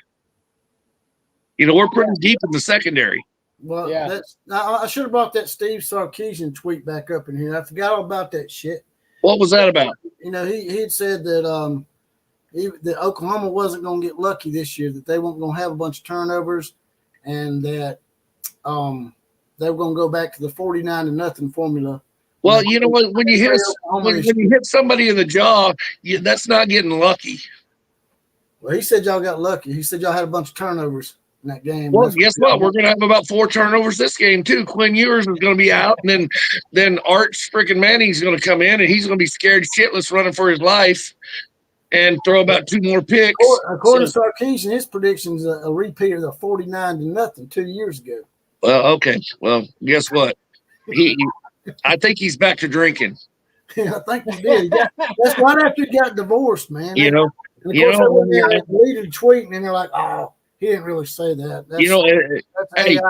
You know, we're pretty deep in the secondary. Well, Yeah. I should have brought that Steve Sarkisian tweet back up in here. I forgot all about that shit. What was that about? You know, he had said that that Oklahoma wasn't going to get lucky this year, that they weren't going to have a bunch of turnovers, and that they were going to go back to the 49-0 formula. Well, you know what? When you hit somebody in the jaw, that's not getting lucky. Well, he said y'all got lucky. He said y'all had a bunch of turnovers in that game. Well, guess what? We're going to have about 4 turnovers this game too. Quinn Ewers is going to be out, and then Arch freaking Manning's going to come in, and he's going to be scared shitless running for his life and throw about 2 more picks. According to Sarkisian, his prediction's a repeat of the 49-0 2 years ago. Well, okay. Well, guess what? I think he's back to drinking. I think he did. That's right after he got divorced, man. You know. And of course, they went there and deleted a tweet, and then they're like, "Oh, he didn't really say that." That's hey, AI.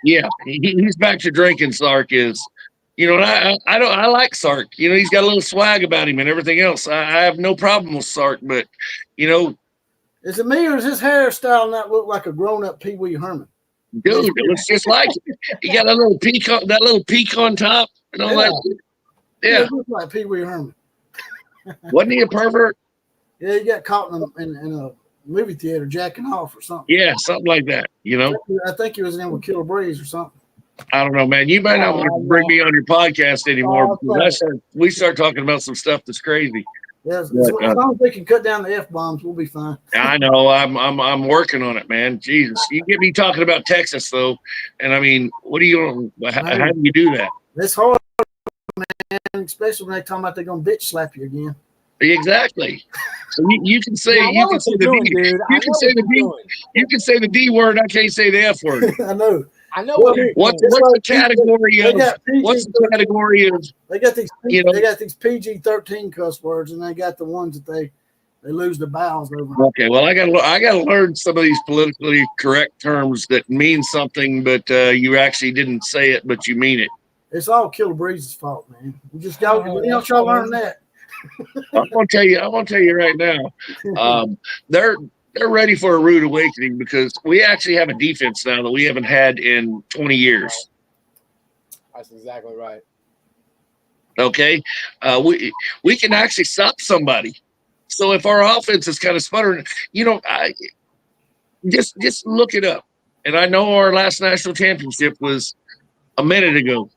yeah, he's back to drinking. Sark is. You know, and I like Sark. You know, he's got a little swag about him and everything else. I have no problem with Sark, but you know, is it me or does his hairstyle not look like a grown-up Pee Wee Herman? dude, it looks just like it. He got a little peak on top and all that. Yeah, it looks like Pee Wee Herman. Wasn't he a pervert? Yeah, he got caught in a movie theater jacking off or something. Yeah, something like that. You know, I think he was in with Killer Breeze or something. I don't know, man. You might not want to bring me on your podcast anymore because we start talking about some stuff that's crazy. Yeah, as long as they can cut down the F-bombs, we'll be fine. I know. I'm working on it, man. Jesus, you get me talking about Texas though, and I mean, what are you? How do you do that? It's hard, man, especially when they talking about they're gonna bitch slap you again. Exactly. So you can say you can say the D word. I can't say the F word. I know. What's the category of? What's the category of? They got these. They got these PG-13 cuss words, and they got the ones that they lose the bowels over. Okay, well, I gotta learn some of these politically correct terms that mean something, but you actually didn't say it, but you mean it. It's all Killer Breeze's fault, man. We just got y'all learn that. I'm gonna tell you right now. They're ready for a rude awakening because we actually have a defense now that we haven't had in 20 years. That's exactly right. Okay, we can actually stop somebody. So if our offense is kind of sputtering, I just look it up. And I know our last national championship was a minute ago.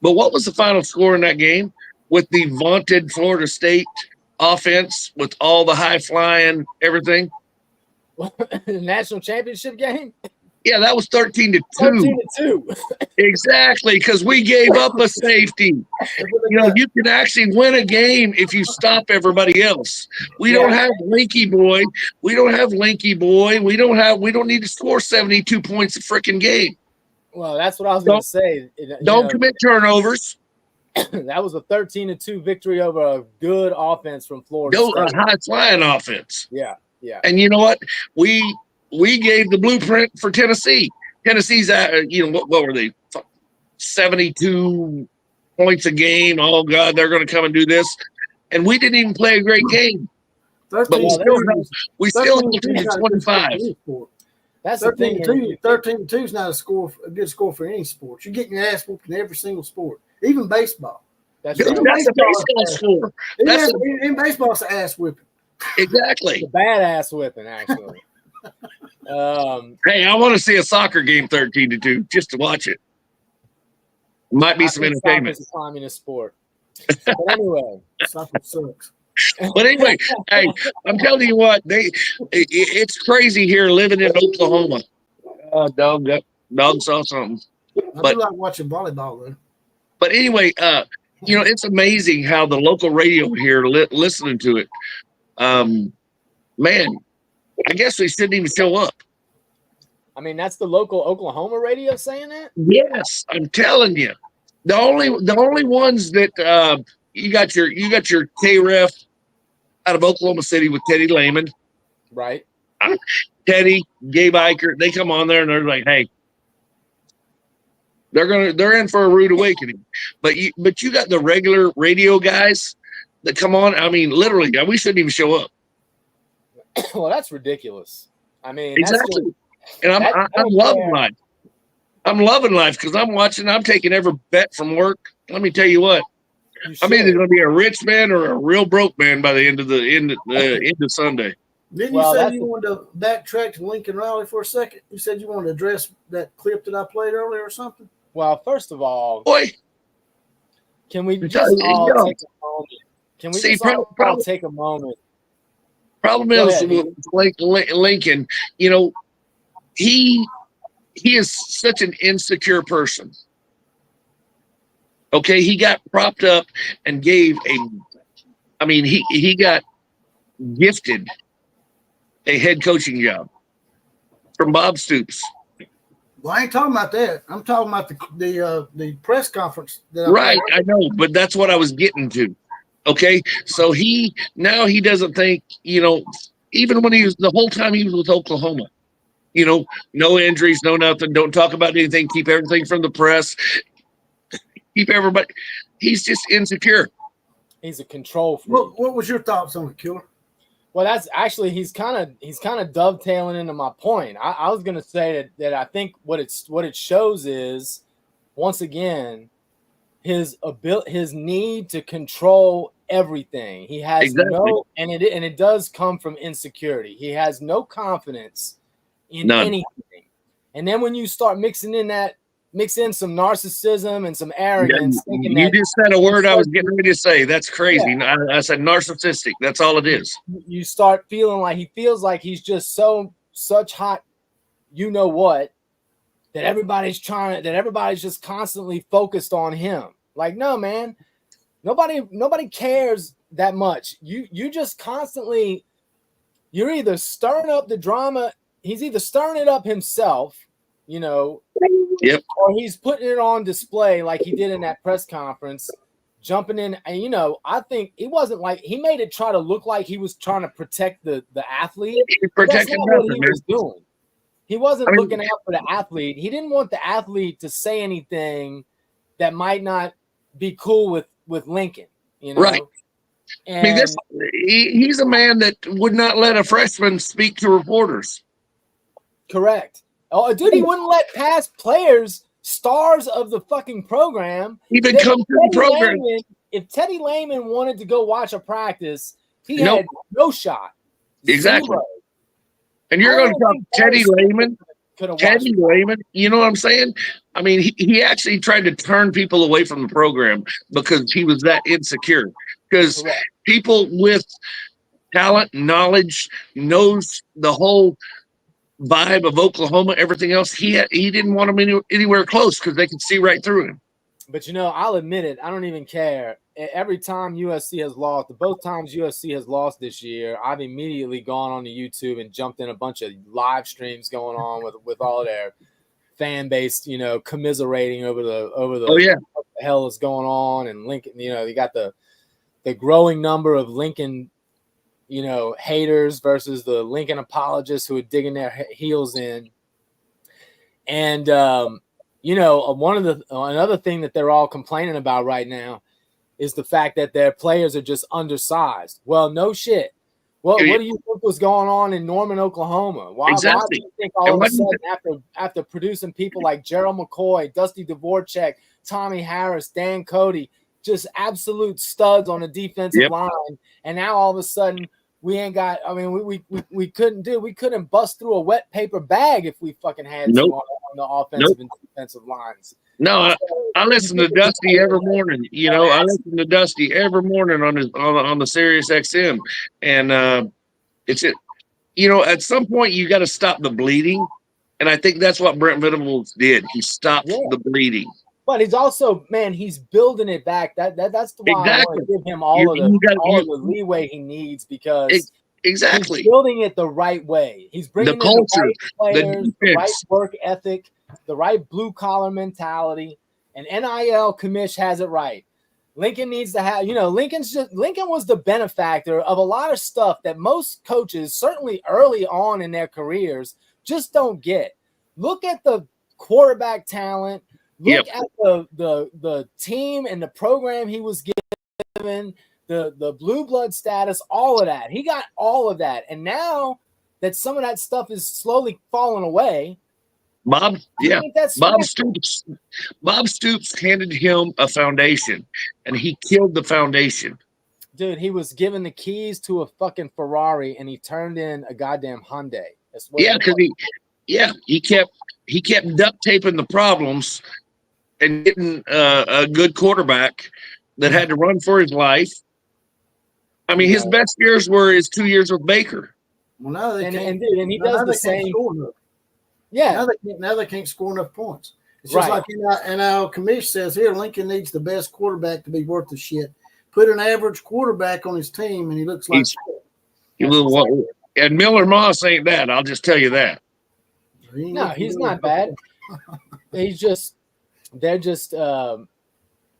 But what was the final score in that game with the vaunted Florida State offense with all the high flying, everything? The national championship game? Yeah, that was 13-2. 13-2. Exactly, because we gave up a safety. You can actually win a game if you stop everybody else. We don't have Linky Boy. We don't need to score 72 points a freaking game. Well, that's what I was going to say. Don't commit turnovers. That was a 13-2 victory over a good offense from Florida A State. high flying offense. Yeah. And you know what? We gave the blueprint for Tennessee. Tennessee's what were they? 72 points a game. Oh God, they're going to come and do this, and we didn't even play a great game. But we still held them to 25. That's the thing. 13-2 is not a good score for any sport. You're getting your ass whooped in every single sport, even baseball. That's a baseball score. In baseball, it's an ass whipping. Exactly. It's a badass whipping, actually. Hey, I want to see a soccer game 13-2 just to watch it. Might be some entertainment. It's a communist sport. But anyway, soccer sucks. But anyway, hey, I'm telling you what, it's crazy here living in Oklahoma. Dog saw something. I do like watching volleyball, though. But anyway, it's amazing how the local radio here, listening to it, man, I guess we shouldn't even show up. I mean, that's the local Oklahoma radio saying that? Yes, I'm telling you. The only ones that you got your KREF out of Oklahoma City with Teddy Lehman. Right. Teddy, Gabe Eichert, they come on there and they're like, hey, they're in for a rude awakening. But you got the regular radio guys that come on. I mean, literally, we shouldn't even show up. Well, that's ridiculous. I mean, exactly. And I'm loving life. I'm loving life because I'm taking every bet from work. Let me tell you what. I'm either going to be a rich man or a real broke man by the end of Sunday. Didn't you say you wanted to backtrack to Lincoln Raleigh for a second? You said you wanted to address that clip that I played earlier or something? Well, first of all, can we just all take a moment? Can we just all take a moment? Problem is with Lincoln, he is such an insecure person. Okay, he got propped up and he got gifted a head coaching job from Bob Stoops. Well, I ain't talking about that. I'm talking about the press conference. Right, I know, but that's what I was getting to. Okay, so he doesn't think, even when the whole time he was with Oklahoma, no injuries, no nothing. Don't talk about anything. Keep everything from the press. Keep everybody. He's just insecure. He's a control freak. What was your thoughts on it, Killer? Well, that's actually he's kind of dovetailing into my point. I was going to say that I think what it shows is, once again, his need to control everything. He has it does come from insecurity. He has no confidence in anything. And then when you start mix in some narcissism and some arrogance. You just said a word I was getting ready to say. That's crazy. Yeah. I said narcissistic. That's all it is. You start feeling like he feels like he's just such hot, that everybody's just constantly focused on him. Like, no, man, nobody cares that much. You just constantly, you're either stirring up the drama. He's either stirring it up himself, Yep. or he's putting it on display like he did in that press conference, jumping in. And, I think he wasn't like, he made it try to look like he was trying to protect the athlete. That's not what he was doing. He wasn't looking out for the athlete. He didn't want the athlete to say anything that might not be cool with Lincoln, Right. And he's a man that would not let a freshman speak to reporters. Correct. Oh, dude, he wouldn't let past players, stars of the fucking program, even come to the program. If Teddy Lehman wanted to go watch a practice, He Nope. had no shot. Exactly. Zero. And you're I going don't to talk think Teddy Barry Smith Lehman. could have Teddy watched. Lehman, you know what I'm saying? I mean, he actually tried to turn people away from the program because he was that insecure. Because Correct. people with talent, knowledge, knows the whole vibe of Oklahoma, everything else. He didn't want them anywhere close because they could see right through him. But I'll admit it. I don't even care. Every time USC has lost, both times USC has lost this year, I've immediately gone on to YouTube and jumped in a bunch of live streams going on with all their fan base, commiserating over the Oh yeah, what the hell is going on. And Lincoln, you got the growing number of Lincoln, haters versus the Lincoln apologists who are digging their heels in. And another thing that they're all complaining about right now is the fact that their players are just undersized. Well, no shit. Well, what do you think was going on in Norman, Oklahoma? Why do you think all of a sudden after producing people like Gerald McCoy, Dusty Dvorak, Tommy Harris, Dan Cody, just absolute studs on the defensive line, and now all of a sudden we ain't got. I mean, we couldn't bust through a wet paper bag if we fucking had to on the offensive and defensive lines. No, I listen to Dusty every morning. I listen to Dusty every morning on the Sirius XM, and it's it. At some point you got to stop the bleeding, and I think that's what Brent Venables did. He stopped the bleeding. But he's also, he's building it back. That's the why I want to give him all of the leeway he needs because he's building it the right way. He's bringing the culture, in the right players, the right work ethic, the right blue collar mentality, and NIL commish has it right. Lincoln needs to have, Lincoln was the benefactor of a lot of stuff that most coaches, certainly early on in their careers, just don't get. Look at the quarterback talent. Look at the team and the program he was given, the blue blood status, all of that. He got all of that. And now that some of that stuff is slowly falling away, Bob Stoops handed him a foundation, and he killed the foundation. Dude, he was given the keys to a fucking Ferrari, and he turned in a goddamn Hyundai. Because he kept duct taping the problems and getting a good quarterback that had to run for his life. I mean, his best years were his 2 years with Baker. Well, now they can't. And he does the same. Yeah. Now they can't score enough points. It's just like NIL commish says here, Lincoln needs the best quarterback to be worth the shit. Put an average quarterback on his team, and he looks like shit. And Miller Moss ain't that. I'll just tell you that. No, he's not bad. They're just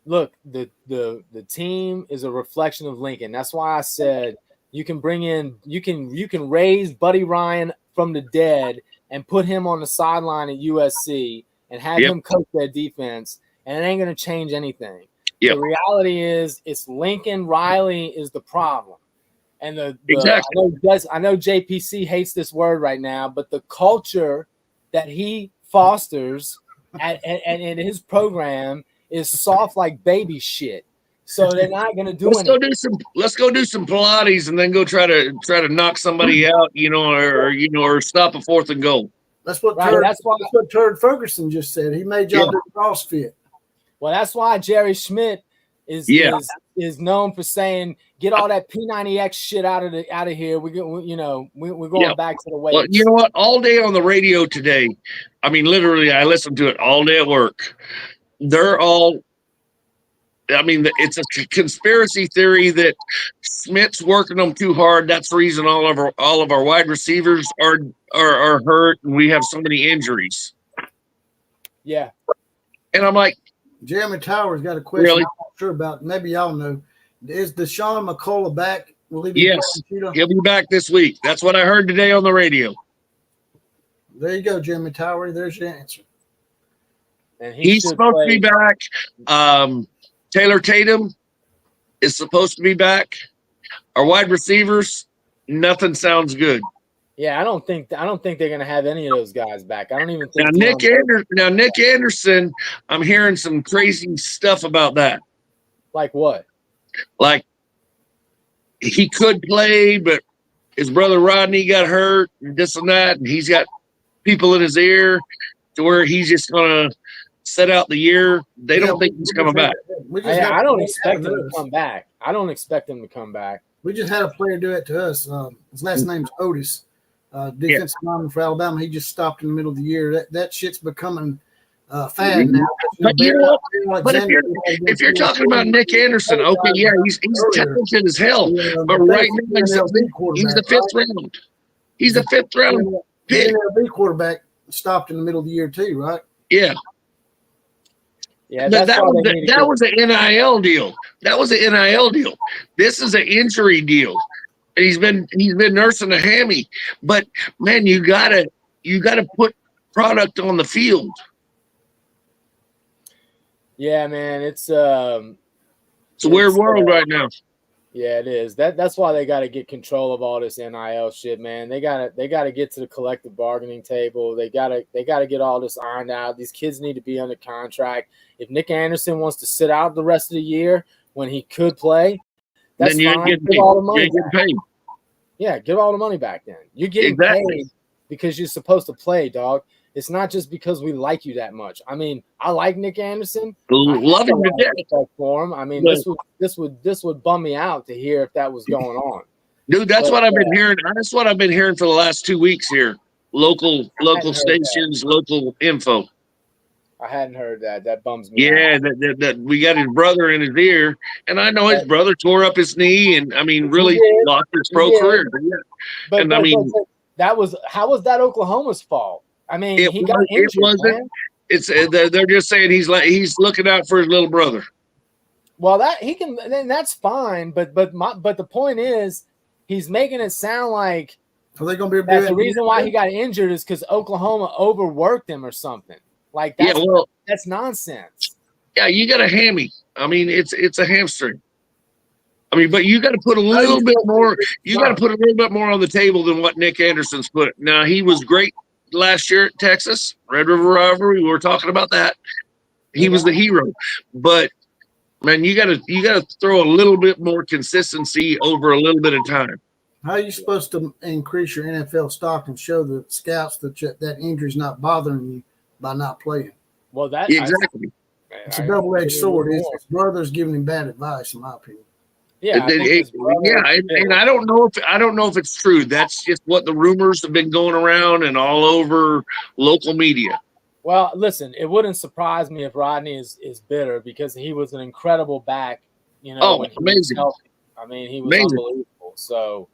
look, the team is a reflection of Lincoln. That's why I said you can raise Buddy Ryan from the dead and put him on the sideline at USC and have him coach their defense, and it ain't going to change anything. The reality is it's Lincoln Riley is the problem. And I know JPC hates this word right now, but the culture that he fosters and in his program is soft like baby shit. So they're not going to do anything. Let's go do some Pilates and then go try to knock somebody out, or stop a 4th and goal. That's what Turd Ferguson just said. He made y'all do CrossFit. Well, that's why Jerry Schmidt is known for saying, "Get all that P90X shit out of here. We're going back to the weights." Well, you know what? All day on the radio today, I mean, literally, I listened to it all day at work. They're all. I mean, it's a conspiracy theory that Schmidt's working them too hard. That's the reason all of our wide receivers are hurt, and we have so many injuries. Yeah, and I'm like, Jeremy Towers got a question. Really? I'm not sure about. Maybe y'all know. Is Deshaun McCullough back? Will he be yes, he'll be back this week. That's what I heard today on the radio. There you go, Jeremy Towers. There's your answer. And he's supposed to be back. Taylor Tatum is supposed to be back. Our wide receivers, nothing sounds good. Yeah, I don't think they're gonna have any of those guys back. I don't even think. Nick Anderson, I'm hearing some crazy stuff about that. Like what? Like he could play, but his brother Rodney got hurt and this and that, and he's got people in his ear to where he's just gonna set out the year. They don't think he's coming back. I don't expect him to come back. I don't expect him to come back. We just had a player do it to us. His last name's Otis, defensive lineman for Alabama. He just stopped in the middle of the year. That shit's becoming fad now. But you know what? But if you're talking about Nick Anderson, okay, yeah, he's talented as hell. But right now he's the fifth round. He's the fifth round pick. The NLB quarterback stopped in the middle of the year too, right? Yeah. Yeah, that was an NIL deal. That was an NIL deal. This is an injury deal. And he's been nursing a hammy. But man, you gotta put product on the field. Yeah, man, it's a weird world right now. Yeah, it is. That's why they got to get control of all this NIL shit, man. They got to get to the collective bargaining table. They got to get all this ironed out. These kids need to be under contract. If Nick Anderson wants to sit out the rest of the year when he could play, that's then fine. Give all the money back. Yeah, give all the money back then. You're getting paid because you're supposed to play, dog. It's not just because we like you that much. I mean, I like Nick Anderson. Love him to death for him. I mean, this would bum me out to hear if that was going on. Dude, that's what I've been hearing. That's what I've been hearing for the last 2 weeks here. Local stations, local info. I hadn't heard that. That bums me out. Yeah, that we got his brother in his ear, and I know his brother tore up his knee, and I mean, really lost his pro career. But how was that Oklahoma's fault? I mean, he got injured. It wasn't. Man. It's they're just saying he's looking out for his little brother. Well, then that's fine. But the point is, he's making it sound like are they going to be the reason why he got injured is because Oklahoma overworked him or something. Like that's nonsense. Yeah, you got a hammy. I mean, it's a hamstring. I mean, but you got to put a little bit more. You got to put a little bit more on the table than what Nick Anderson's put. Now he was great last year at Texas, Red River Rivalry. We were talking about that. He was the hero. But man, you gotta throw a little bit more consistency over a little bit of time. How are you supposed to increase your NFL stock and show the scouts that injury's not bothering you by not playing? Well, exactly. It's a double-edged sword. His brother's giving him bad advice, in my opinion. Yeah, and I don't know if it's true. That's just what the rumors have been going around and all over local media. Well, listen, it wouldn't surprise me if Rodney is bitter because he was an incredible back. You know, when he amazing. Was healthy. I mean, he was unbelievable. So,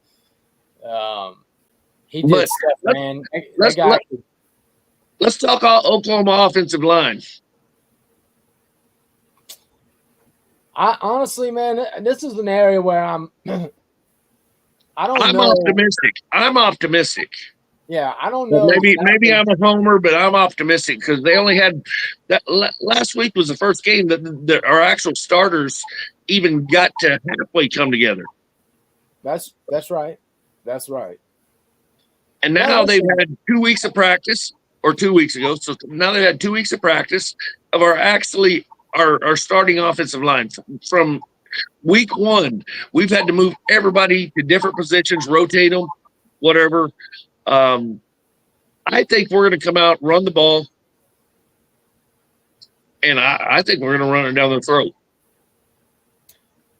he did stuff, man. Let's talk Oklahoma offensive line. I honestly, man, this is an area where I'm optimistic. I'm optimistic. Yeah, I don't know. Maybe I'm a homer, but I'm optimistic because they only had that last week was the first game that our actual starters even got to halfway come together. That's right. That's right. And now they've had 2 weeks of practice, or 2 weeks ago. So now they've had 2 weeks of practice of our starting offensive line. From week one, we've had to move everybody to different positions, rotate them, whatever. I think we're going to come out, run the ball, and I think we're going to run it down the throat.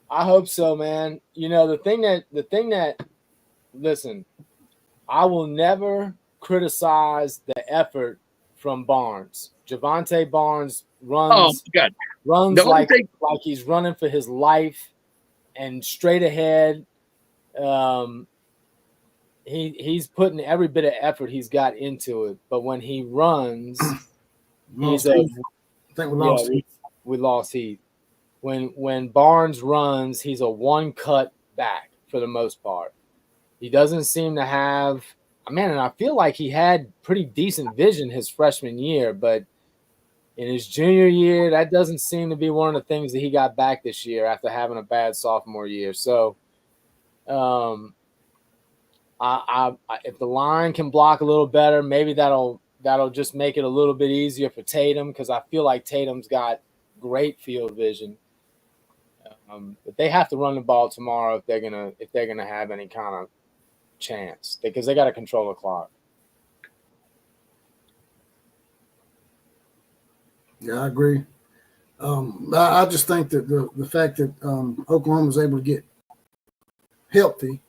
I hope so, man. You know, the thing that listen, I will never criticize the effort from Barnes. Javante Barnes runs like he's running for his life and straight ahead. He's putting every bit of effort he's got into it, but when he runs, I think we lost Heath. We lost Heath. When Barnes runs, he's a one-cut back for the most part. He doesn't seem to have and I feel like he had pretty decent vision his freshman year, but in his junior year, that doesn't seem to be one of the things that he got back this year after having a bad sophomore year. So, if the line can block a little better, maybe that'll just make it a little bit easier for Tatum because I feel like Tatum's got great field vision. But they have to run the ball tomorrow if they're gonna have any kind of chance, because they got to control the clock. Yeah, I agree. I just think that the fact that Oklahoma was able to get healthy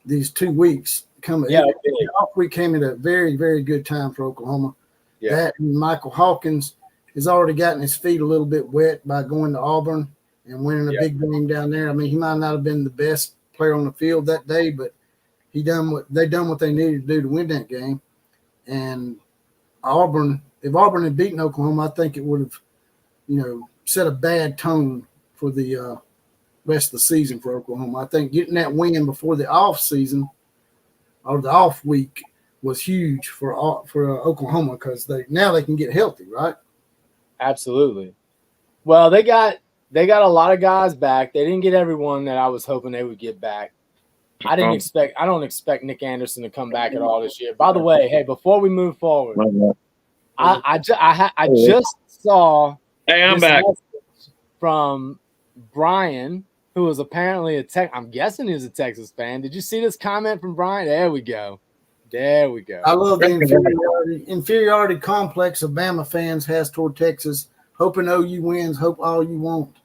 these 2 weeks the off week came at a very, very good time for Oklahoma. Yeah. That and Michael Hawkins has already gotten his feet a little bit wet by going to Auburn and winning a big game down there. I mean, he might not have been the best player on the field that day, but they done what they needed to do to win that game. And if Auburn had beaten Oklahoma, I think it would have, set a bad tone for the rest of the season for Oklahoma. I think getting that win before the off season or the off week was huge for Oklahoma, because now they can get healthy, right? Absolutely. Well, they got a lot of guys back. They didn't get everyone that I was hoping they would get back. I don't expect Nick Anderson to come back at all this year. By the way, hey, before we move forward, I just saw I'm back from Brian, who was apparently I'm guessing he's a Texas fan. Did you see this comment from Brian? There we go. I love the inferiority complex of Bama fans has toward Texas, hoping OU wins, hope all you want.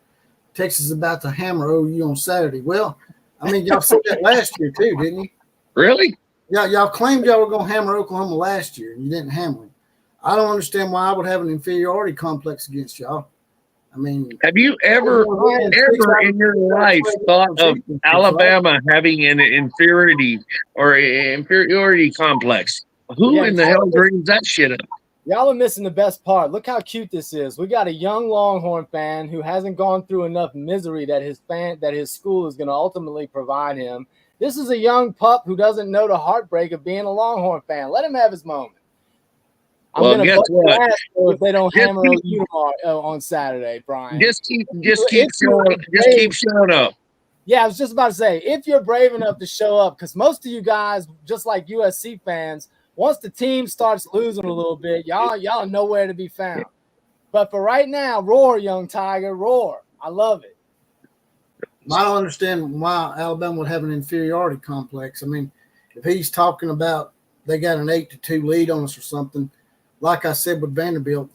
Texas is about to hammer OU on Saturday. Well, I mean, y'all said that last year too, didn't you? Really? Yeah, y'all claimed y'all were going to hammer Oklahoma last year, and you didn't hammer them. I don't understand why I would have an inferiority complex against y'all. I mean, have you ever in your life thought of Alabama having an inferiority complex? Who in the hell dreams that shit up? Y'all are missing the best part. Look how cute this is. We got a young Longhorn fan who hasn't gone through enough misery that his school is going to ultimately provide him. This is a young pup who doesn't know the heartbreak of being a Longhorn fan. Let him have his moment. I'm going to bust your ass if they don't hammer you on Saturday, Brian. Just keep showing up. Yeah, I was just about to say, if you're brave enough to show up, because most of you guys, just like USC fans, once the team starts losing a little bit, y'all are nowhere to be found. But for right now, roar, young Tiger, roar. I love it. I don't understand why Alabama would have an inferiority complex. I mean, if he's talking about they got an 8-2 lead on us or something, like I said with Vanderbilt,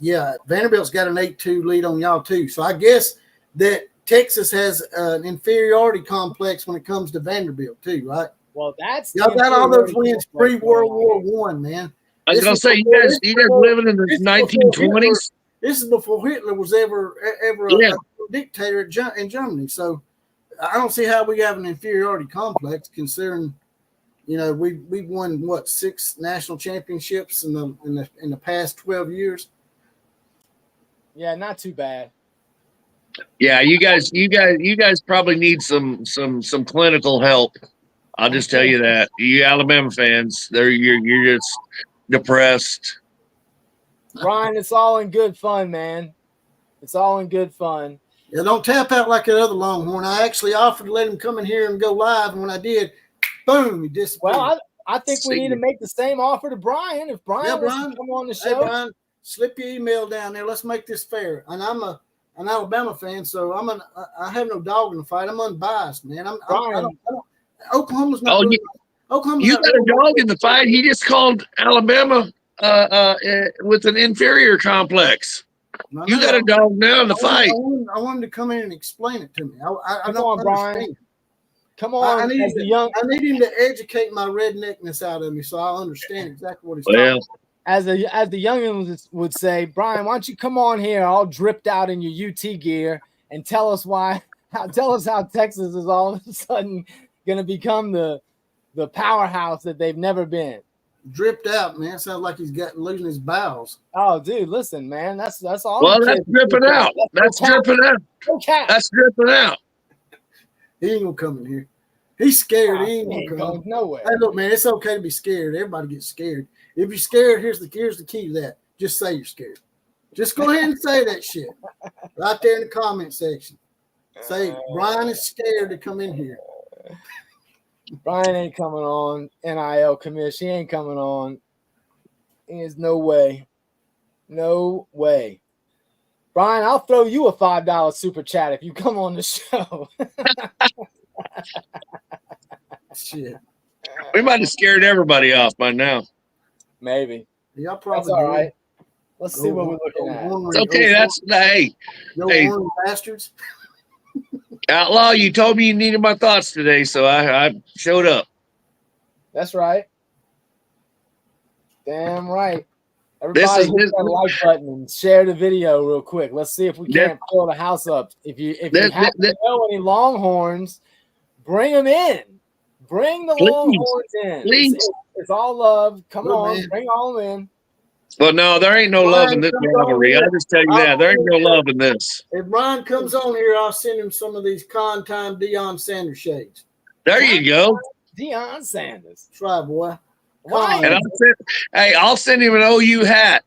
Vanderbilt's got an 8-2 lead on y'all too. So I guess that Texas has an inferiority complex when it comes to Vanderbilt too, right? Well, y'all got all those wins pre-World War I, man. I was going to say, you guys living in the 1920s. This is before Hitler was ever a dictator in Germany. So I don't see how we have an inferiority complex, considering we've won 6 national championships in the past 12 years. Yeah, not too bad. Yeah, you guys probably need some clinical help. I'll just tell you that. You Alabama fans, you're just depressed. Brian, it's all in good fun, man. It's all in good fun. Yeah, don't tap out like that other Longhorn. I actually offered to let him come in here and go live, and when I did, boom, he disappeared. Well, I think we need to make the same offer to Brian. If Brian wants to come on the show. Hey, Brian, slip your email down there. Let's make this fair. And I'm an Alabama fan, so I have no dog in the fight. I'm unbiased, man. Oklahoma's not. You got a dog in the fight. He just called Alabama with an inferior complex. You got a dog now in the fight. I wanted to come in and explain it to me. I don't understand. Brian. Come on, I need him to educate my redneckness out of me so I'll understand exactly what he's talking about. As the youngins would say, Brian, why don't you come on here all dripped out in your UT gear and tell us how Texas is all of a sudden going to become the powerhouse that they've never been. Dripped out, man. Sounds like he's losing his bowels. Oh, dude, listen, man. That's all. Well, that's dripping out. That's dripping out. That's dripping out. He ain't gonna come in here. He's scared. He ain't gonna come nowhere. Hey, look, man, it's okay to be scared. Everybody gets scared. If you're scared, here's the key to that. Just say you're scared. Just go ahead and say that shit right there in the comment section. Say Brian is scared to come in here. Brian ain't coming on. NIL commish. He ain't coming on. There's no way. No way. Brian, I'll throw you a $5 super chat if you come on the show. Shit. We might have scared everybody off by now. Maybe. Y'all probably That's all do. right. Let's see what we're looking at. It's okay. That's hey, hey, orange bastards. Outlaw. You told me you needed my thoughts today, so I showed up. That's right. Damn right. This Everybody is hit that like button and share the video real quick. Let's see if we can't fill the house up. If you happen to know any Longhorns, bring them in. Bring the Longhorns in. Please. It's all love. Come Look, on, man. bring all in. Well, no, there ain't no love in this rivalry. I'll just tell you that. There ain't no love in this. If Brian comes on here, I'll send him some of these con-time Deion Sanders shades. There you go. Deion Sanders. That's right, boy. Why? And I'll send him an OU hat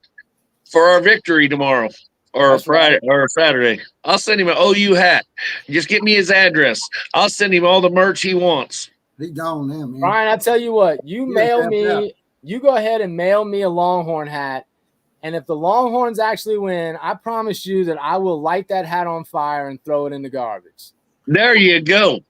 for our victory tomorrow or That's Friday right. or Saturday. I'll send him an OU hat. Just get me his address. I'll send him all the merch he wants. He gone now, man. Brian, I tell you what, you mail tapped me. out. You go ahead and mail me a Longhorn hat. And if the Longhorns actually win, I promise you that I will light that hat on fire and throw it in the garbage. There you go.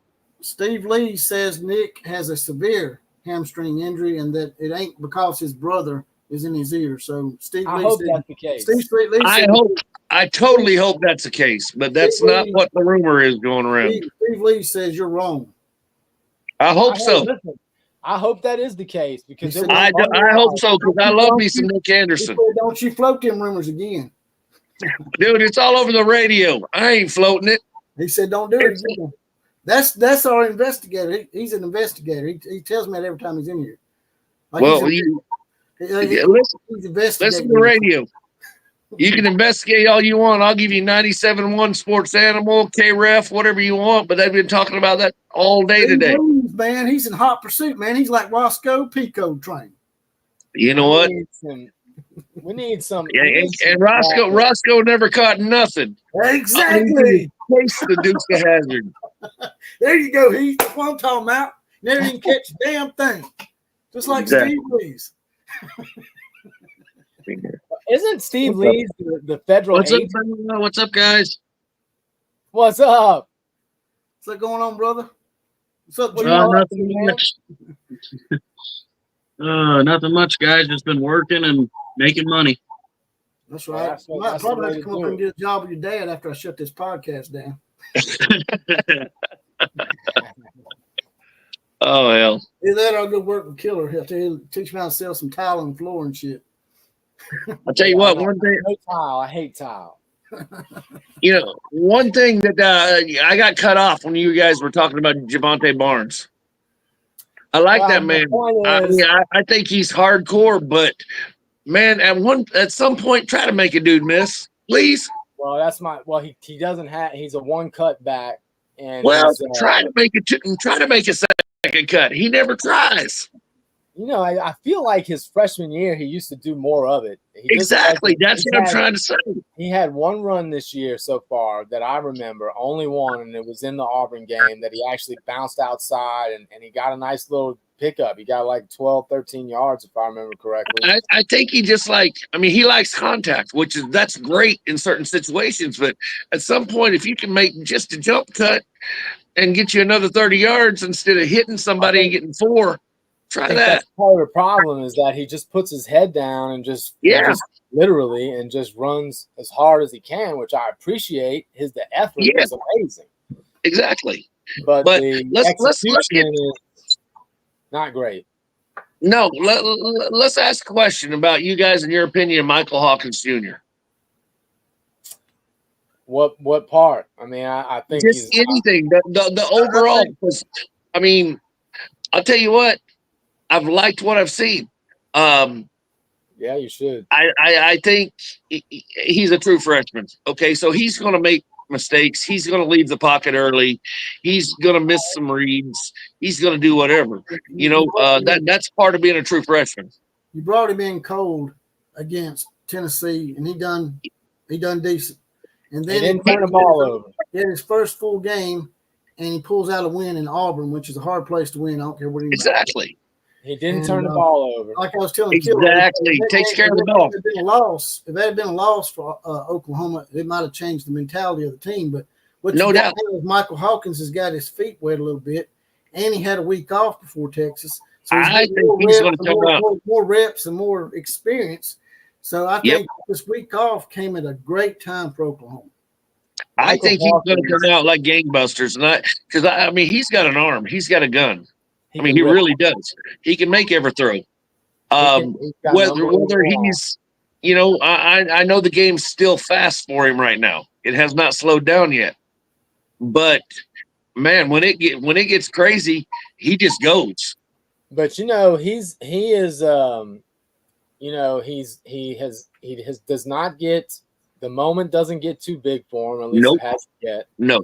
Steve Lee says Nick has a severe hamstring injury and that it ain't because his brother is in his ear. So Steve I Lee hope said, that's the case. Steve Lee said, I totally hope that's the case, but that's not what the rumor is going around. Steve Lee says you're wrong. I hope so. Listen, I hope that is the case because I hope so because I love me some Nick Anderson. Don't you float them rumors again. Dude, it's all over the radio. I ain't floating it. He said don't do it again. That's our investigator. He's an investigator. He tells me that every time he's in here. Like Well, he's listen to the radio. You can investigate all you want. I'll give you 97.1 Sports Animal, KREF, whatever you want, but they've been talking about that all day today. Man, he's in hot pursuit, man. He's like Roscoe Pico train. You know what? We need some. And Roscoe never caught nothing. Exactly. Chase the Dukes of Hazzard. There you go, Heath. That's what I'm talking about. Never even catch a damn thing. Just like Exactly. Steve Lee's. Isn't Steve Lee's the federal agent? What's up, guys? What's up? What's going on, brother? What's up, nothing much. Nothing much, guys. Just been working and making money. That's right. You might probably have to come up and get a job with your dad after I shut this podcast down. Oh, hell. Either that or I'll go work with Killer. He'll teach me how to sell some tile on the floor and shit. I'll tell you what, one thing. No tile. I hate tile. You know, one thing that I got cut off when you guys were talking about Javonte Barnes. I like that man. I think he's hardcore, but man, at some point, try to make a dude miss, please. Well, he doesn't have. He's a one cut back, and try to make a second cut. He never tries. You know, I feel like his freshman year he used to do more of it. Exactly, that's what I'm trying to say. He had one run this year so far that I remember, only one, and it was in the Auburn game that he actually bounced outside and he got a nice little pickup. He got like 12, 13 yards, if I remember correctly. I think he just he likes contact, that's great in certain situations. But at some point, if you can make just a jump cut and get you another 30 yards instead of hitting somebody and getting 4, try that. That's part of the problem is that he just puts his head down and just literally and just runs as hard as he can, which I appreciate. The effort is amazing. Exactly. But the let's get is not great. No, let's ask a question about you guys and your opinion of Michael Hawkins Jr. What part? I mean, I think just anything. The overall. I mean, I'll tell you what. I've liked what I've seen. Yeah, you should. I think he's a true freshman. Okay, so he's going to make mistakes. He's going to leave the pocket early. He's going to miss some reads. He's going to do whatever. You know, that's part of being a true freshman. You brought him in cold against Tennessee, and he done decent. And then he didn't turn the ball over. He had his first full game, and he pulls out a win in Auburn, which is a hard place to win. I don't care what he exactly. He didn't And, turn the ball over. Like I was telling Killer, Exactly. Takes care of the ball. If that had been a loss for Oklahoma, it might have changed the mentality of the team. But what No you got doubt. now is Michael Hawkins has got his feet wet a little bit, and he had a week off before Texas. So I getting think he's going to come out. more reps and more experience. So I Yep. think this week off came at a great time for Oklahoma. I Michael think he's going to Hawkins- come out like gangbusters. And because I mean, he's got an arm. He's got a gun. I mean, can he rip. really does. He can make every throw. He's got Whether unbelievable he's, you know, I know the game's still fast for him right now. It has not slowed down yet. But man, when it gets crazy, he just goes. But you know, he does not get the moment doesn't get too big for him, at least Nope. it hasn't yet. No.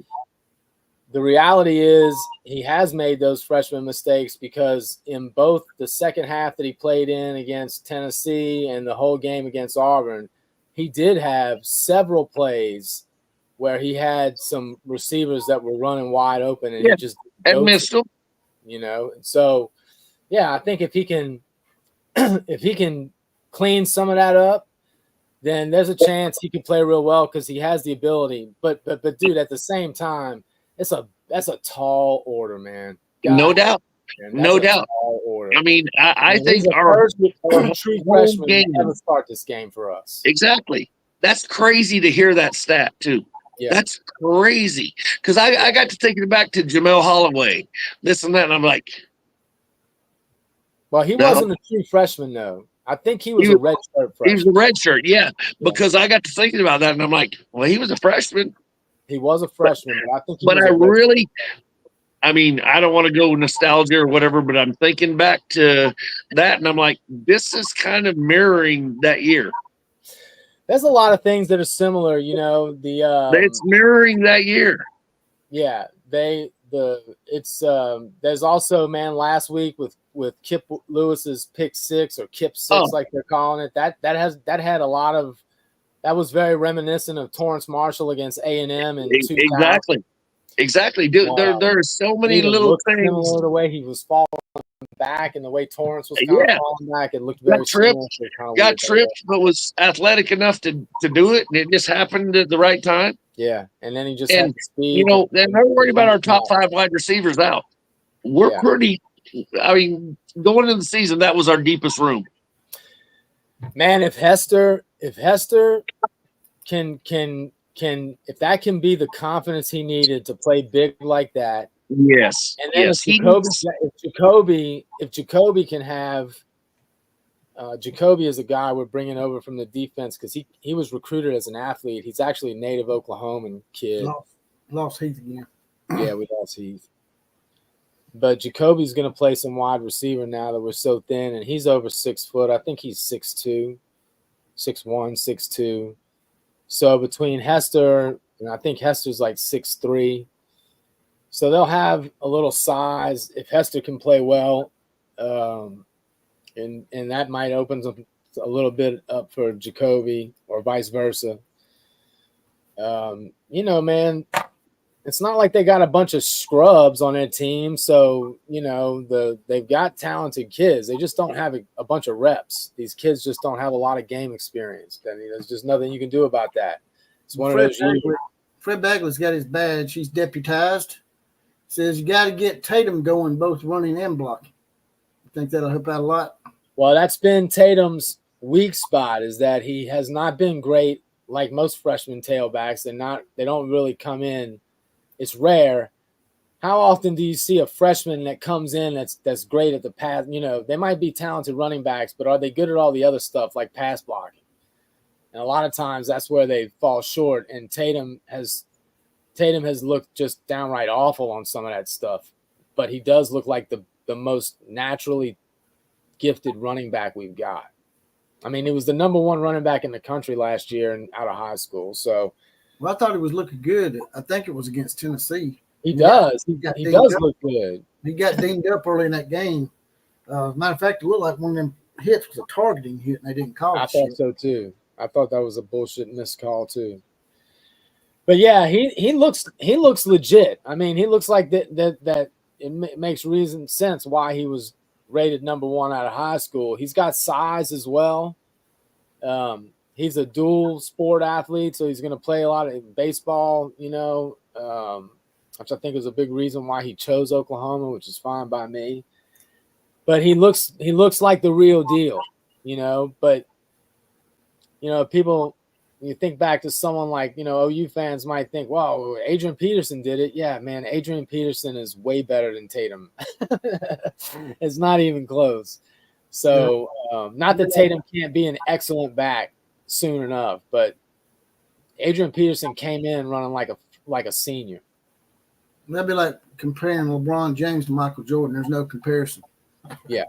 The reality is he has made those freshman mistakes because in both the second half that he played in against Tennessee and the whole game against Auburn, he did have several plays where he had some receivers that were running wide open and he just and missed them. You know, so yeah, I think if he can clean some of that up, then there's a chance he can play real well because he has the ability. But dude, at the same time, that's a tall order, man. God, No doubt. man, No doubt. tall order. I mean, I And think he's the our first true whole freshman game. to ever start this game for us. Exactly. That's crazy to hear that stat too. Yeah. That's crazy. Because I got to thinking back to Jamel Holloway, this and that, and I'm like, Well, he No. wasn't a true freshman though. I think he was a red shirt freshman. he was a red shirt, yeah. Because I got to thinking about that, and I'm like, well, he was a freshman. He was a freshman, but I think he But was I a red really, I mean, I don't want to go nostalgia or whatever, but I'm thinking back to that, and I'm like, this is kind of mirroring that year. There's a lot of things that are similar, you know. It's mirroring that year. Yeah, there's also, man, last week with Kip Lewis's pick six or Kip six, like they're calling it, that had a lot of, that was very reminiscent of Torrance Marshall against A&M in 2000. Exactly, dude. There are so many little things. Similar, the way he was falling back and the way Torrance was kind of falling back, it looked very similar. Got tripped, but was athletic enough to do it, and it just happened at the right time. Yeah, and then he just had the speed. You know, and don't worry about our top 5 wide receivers out. We're pretty. I mean, going into the season, that was our deepest room. Man, if Hester can if that can be the confidence he needed to play big like that. Yes. And then if Jacoby can have Jacoby is a guy we're bringing over from the defense because he was recruited as an athlete. He's actually a native Oklahoman kid. Lost Heath again. Yeah, we lost Heath. But Jacoby's going to play some wide receiver now that we're so thin, and he's over 6 foot. I think he's 6'2", 6'1", 6'2". So between Hester, and I think Hester's like 6'3". So they'll have a little size if Hester can play well. And that might open a little bit up for Jacoby or vice versa. You know, man, it's not like they got a bunch of scrubs on their team. So, you know, they've got talented kids. They just don't have a bunch of reps. These kids just don't have a lot of game experience. I mean, there's just nothing you can do about that. It's one of those years. Fred Bagley's got his badge. He's deputized. Says you got to get Tatum going both running and blocking. I think that'll help out a lot. Well, that's been Tatum's weak spot is that he has not been great like most freshman tailbacks. They don't really come in. It's rare. How often do you see a freshman that comes in that's great at the pass? You know, they might be talented running backs, but are they good at all the other stuff like pass blocking? And a lot of times that's where they fall short. And Tatum has looked just downright awful on some of that stuff. But he does look like the most naturally gifted running back we've got. I mean, he was the number 1 running back in the country last year and out of high school. So, well, I thought he was looking good. I think it was against Tennessee. He does. He does look good. He got dinged up early in that game. Matter of fact, it looked like one of them hits was a targeting hit, and they didn't call it. I thought so too. I thought that was a bullshit missed call too. But yeah, he looks legit. I mean, he looks like that it makes sense why he was rated number 1 out of high school. He's got size as well. He's a dual sport athlete, so he's going to play a lot of baseball, which I think is a big reason why he chose Oklahoma, which is fine by me. But he looks like the real deal, But people, you think back to someone like OU fans might think, "Wow, Adrian Peterson did it." Yeah, man, Adrian Peterson is way better than Tatum. It's not even close. So, not that Tatum can't be an excellent back soon enough, but Adrian Peterson came in running like a senior. That'd be like comparing LeBron James to Michael Jordan. There's no comparison. Yeah,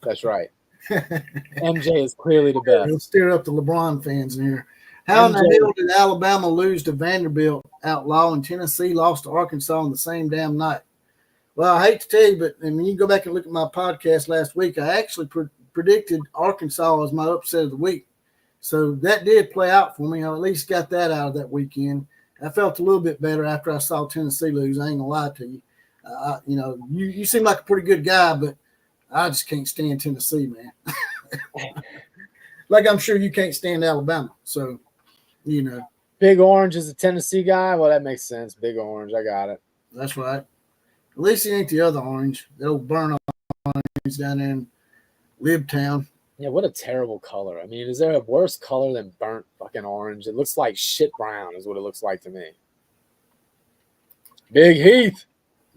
that's right. MJ is clearly the best. It'll stir up the LeBron fans in here. How in the hell did Alabama lose to Vanderbilt Outlaw and Tennessee lost to Arkansas on the same damn night? Well, I hate to tell you, but when you go back and look at my podcast last week, I actually predicted Arkansas as my upset of the week. So that did play out for me. I at least got that out of that weekend. I felt a little bit better after I saw Tennessee lose. I ain't gonna lie to you. You seem like a pretty good guy, but I just can't stand Tennessee, man. Like I'm sure you can't stand Alabama. So, Big Orange is a Tennessee guy. Well, that makes sense. Big Orange, I got it. That's right. At least he ain't the other orange. That old burn orange down there in Libtown. Yeah, what a terrible color. I mean, is there a worse color than burnt fucking orange? It looks like shit brown is what it looks like to me. Big Heath.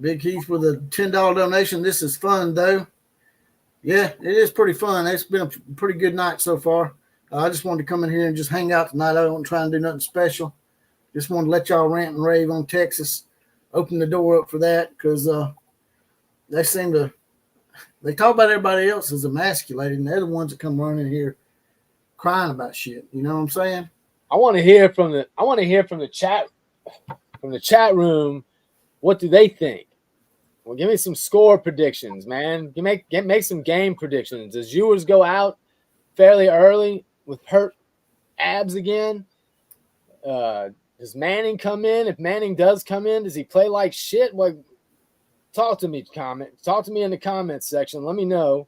Big Heath with a $10 donation. This is fun, though. Yeah, it is pretty fun. It's been a pretty good night so far. I just wanted to come in here and just hang out tonight. I don't try and do nothing special. Just wanted to let y'all rant and rave on Texas. Open the door up for that because they talk about everybody else as emasculated, and they're the ones that come running here crying about shit. You know what I'm saying? I want to hear from the chat room. What do they think? Well, give me some score predictions, man. Make some game predictions. Does Ewers go out fairly early with hurt abs again? Does Manning come in? If Manning does come in, does he play like shit? Like, talk to me in the comments section. Let me know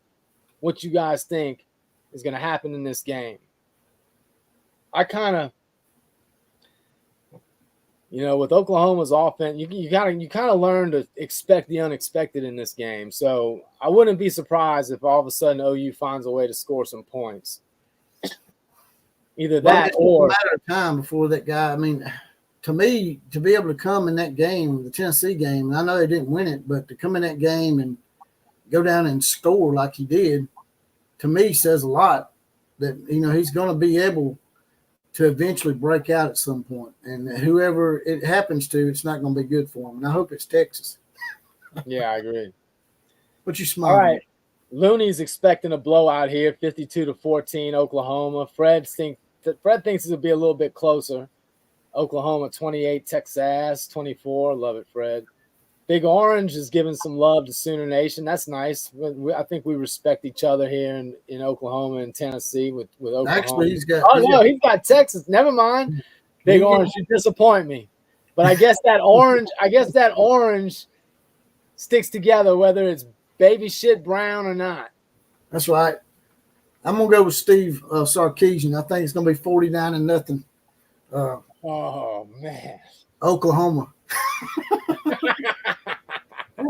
what you guys think is going to happen in this game. I kind of, with Oklahoma's offense, you kind of learn to expect the unexpected in this game. So I wouldn't be surprised if all of a sudden OU finds a way to score some points. Either that or it's a matter of time before that guy. I mean, to me, to be able to come in that game, the Tennessee game, and I know they didn't win it, but to come in that game and go down and score like he did, to me says a lot that, he's going to be able to eventually break out at some point. And whoever it happens to, it's not going to be good for him. And I hope it's Texas. Yeah, I agree. But you smile. All right. Looney's expecting a blowout here, 52-14, Oklahoma. Fred thinks it'll be a little bit closer. Oklahoma 28, Texas 24. Love it, Fred. Big Orange is giving some love to Sooner Nation. That's nice. I think we respect each other here in Oklahoma and Tennessee with Oklahoma. Actually, he's got Texas. Never mind. Big Orange, you disappoint me. But I guess that orange sticks together whether it's baby shit brown or not. That's right. I'm gonna go with Steve Sarkisian. I think it's gonna be 49-0. Oh man, Oklahoma.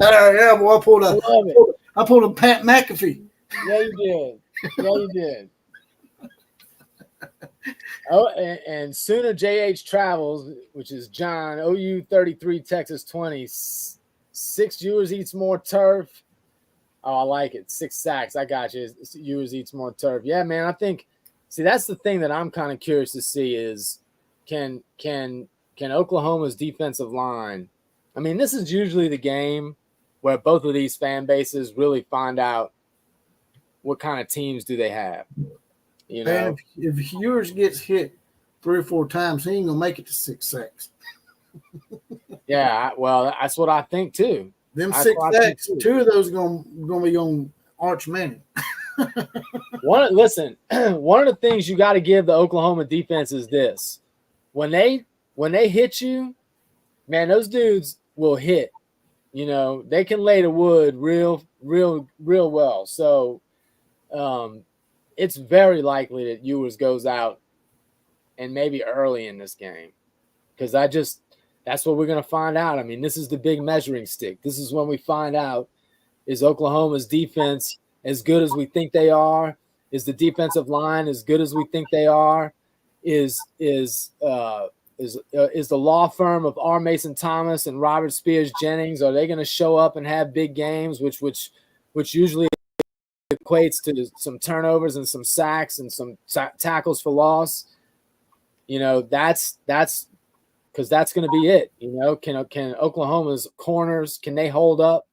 Yeah, boy, I pulled a Pat McAfee. Yeah, you did. Oh, and Sooner JH Travels, which is John, OU 33, Texas 20. 6 Ewers eats more turf. Oh, I like it. 6 sacks. I got you. Ewers eats more turf. Yeah, man. I think. See, that's the thing that I'm kind of curious to see is can Oklahoma's defensive line. I mean, this is usually the game where both of these fan bases really find out what kind of teams do they have. And if Ewers gets hit 3 or 4 times, he ain't gonna make it to 6 sacks. Yeah, well, that's what I think too. Them 6 sacks, 2 of those are gonna be on Arch Manning. One of the things you got to give the Oklahoma defense is this: when they hit you, man, those dudes will hit. they can lay the wood real well. So it's very likely that Ewers goes out and maybe early in this game, because that's what we're going to find out. I mean, this is the big measuring stick. This is when we find out, is Oklahoma's defense as good as we think they are? Is the defensive line as good as we think they are? Is the law firm of R. Mason Thomas and Robert Spears Jennings, are they going to show up and have big games, which usually equates to some turnovers and some sacks and some tackles for loss? That's because that's going to be it. Can Oklahoma's corners, can they hold up?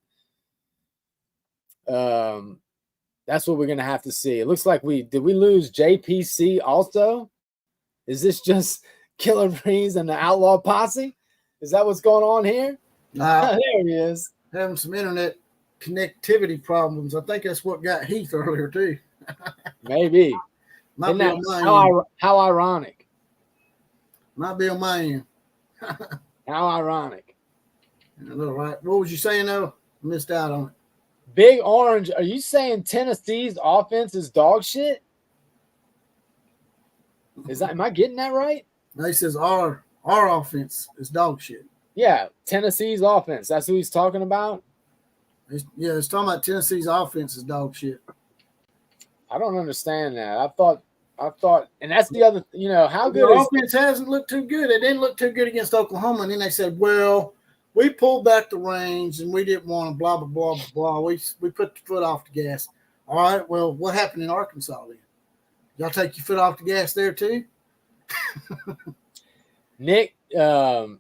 That's what we're going to have to see. It looks like did we lose JPC also? Is this just Killer Breeze and the Outlaw Posse? Is that what's going on here? There he is. Having some internet connectivity problems. I think that's what got Heath earlier too. Maybe. Might be on my end. How ironic. Might be on my end. How ironic. All right. What was you saying though? I missed out on it. Big Orange, are you saying Tennessee's offense is dog shit? Am I getting that right? No, he says our offense is dog shit. Yeah, Tennessee's offense. That's who he's talking about? It's talking about Tennessee's offense is dog shit. I don't understand that. I thought, and that's the other, how good the offense hasn't looked too good. It didn't look too good against Oklahoma. And then they said, well, we pulled back the reins and we didn't want to blah, blah, blah, blah, blah. We put the foot off the gas. All right, well, what happened in Arkansas then? Y'all take your foot off the gas there too? Nico,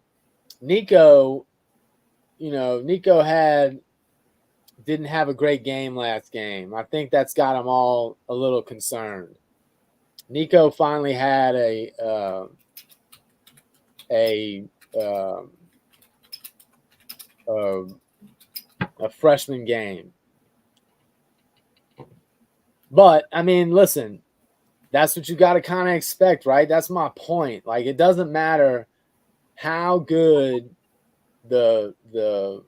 Nico didn't have a great game last game. I think that's got him all a little concerned. Nico finally had a freshman game. But, I mean, listen, that's what you got to kind of expect, right? That's my point. Like, it doesn't matter how good doesn't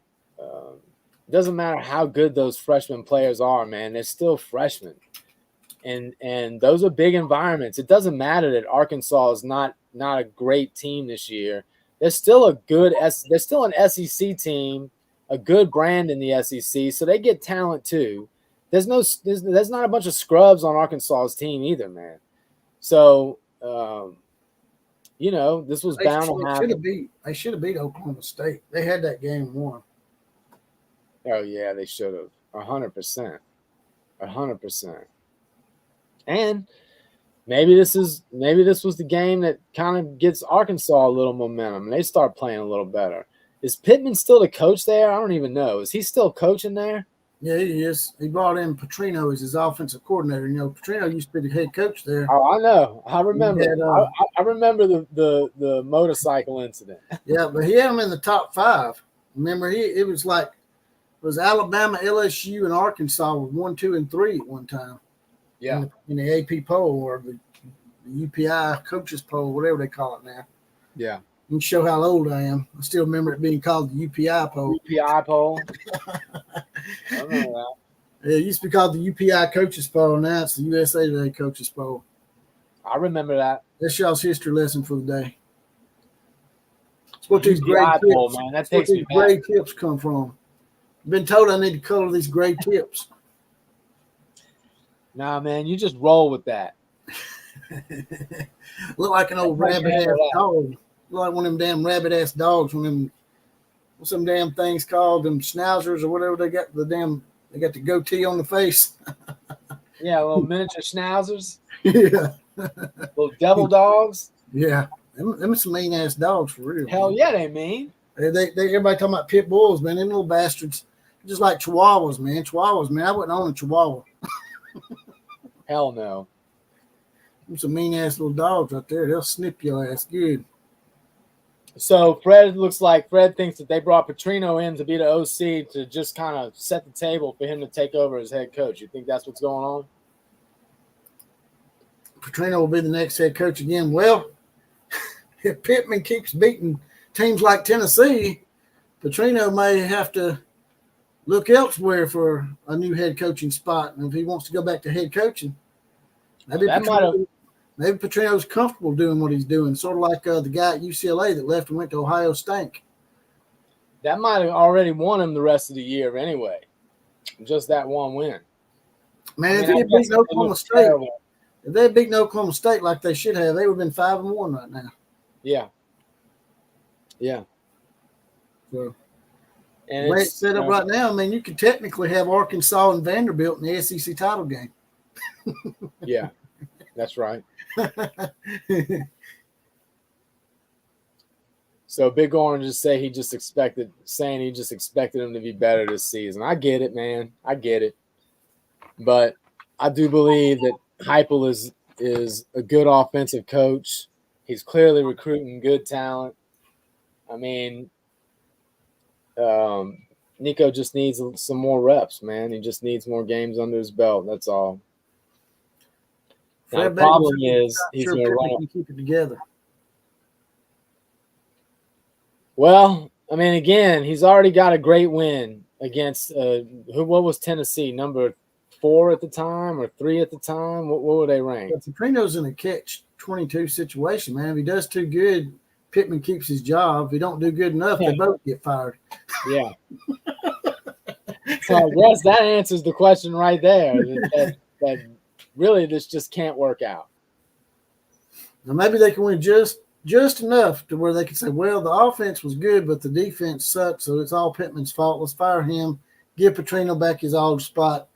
matter how good those freshman players are, man. They're still freshmen. And those are big environments. It doesn't matter that Arkansas is not a great team this year. They're still they're still an SEC team, a good brand in the SEC, so they get talent too. There's not a bunch of scrubs on Arkansas's team either, man. So this was bound to happen. They should have beat Oklahoma State. They had that game won. Oh yeah, they should have. 100%. 100%. And maybe this was the game that kind of gets Arkansas a little momentum and they start playing a little better. Is Pittman still the coach there? I don't even know. Is he still coaching there? Yeah, he is. He brought in Petrino as his offensive coordinator. Petrino used to be the head coach there. Oh, I know. I remember. I remember the motorcycle incident. Yeah, but he had him in the top 5. Remember, it was Alabama, LSU, and Arkansas were 1, 2, and 3 at one time. Yeah. In the AP poll or the UPI coaches poll, whatever they call it now. Yeah. You can show how old I am. I still remember it being called the UPI poll. UPI poll. I remember that. Yeah, it used to be called the UPI coaches poll. Now it's the USA Today coaches poll. I remember that. That's y'all's history lesson for the day. That's what these grade tips come from. I've been told I need to color these grade tips. Nah, man, you just roll with that. Look like an old rabbit-ass dog. Look like one of them damn rabbit-ass dogs. What's them damn things called? Them schnauzers or whatever they got. They got the goatee on the face. Yeah, little miniature schnauzers. Yeah. Little devil dogs. Yeah. Them some mean-ass dogs for real. Hell yeah, they mean. Everybody talking about pit bulls, man. Them little bastards. Just like chihuahuas, man. Chihuahuas, man. I wouldn't own a chihuahua. Hell no. Them some mean-ass little dogs right there. They'll snip your ass good. So Fred thinks that they brought Petrino in to be the OC to just kind of set the table for him to take over as head coach. You think that's what's going on? Petrino will be the next head coach again. Well, if Pittman keeps beating teams like Tennessee, Petrino may have to look elsewhere for a new head coaching spot. And if he wants to go back to head coaching, maybe Petrino's comfortable doing what he's doing, sort of like the guy at UCLA that left and went to Ohio State. That might have already won him the rest of the year anyway. Just that one win. Man, if they had beaten Oklahoma State, if they had beaten Oklahoma State like they should have, they would have been 5-1 right now. Yeah. Yeah. So, and the way it's set up right now, I mean, you could technically have Arkansas and Vanderbilt in the SEC title game. Yeah, that's right. So Big Orange just saying he just expected him to be better this season. I get it, man. I get it. But I do believe that Heupel is a good offensive coach. He's clearly recruiting good talent. I mean, Nico just needs some more reps, man. He just needs more games under his belt. That's all. Now, the problem is he's going to run. Keep it together. Well, I mean, again, he's already got a great win against what was Tennessee, number 4 at the time or 3 at the time? What were they ranked? Petrino's in a catch-22 situation, man. If he does too good, Pittman keeps his job. If he don't do good enough, they both get fired. Yeah. So I guess that answers the question right there. That really this just can't work out. Now maybe they can win just enough to where they can say, well, the offense was good, but the defense sucked, so it's all Pittman's fault. Let's fire him, give Petrino back his old spot.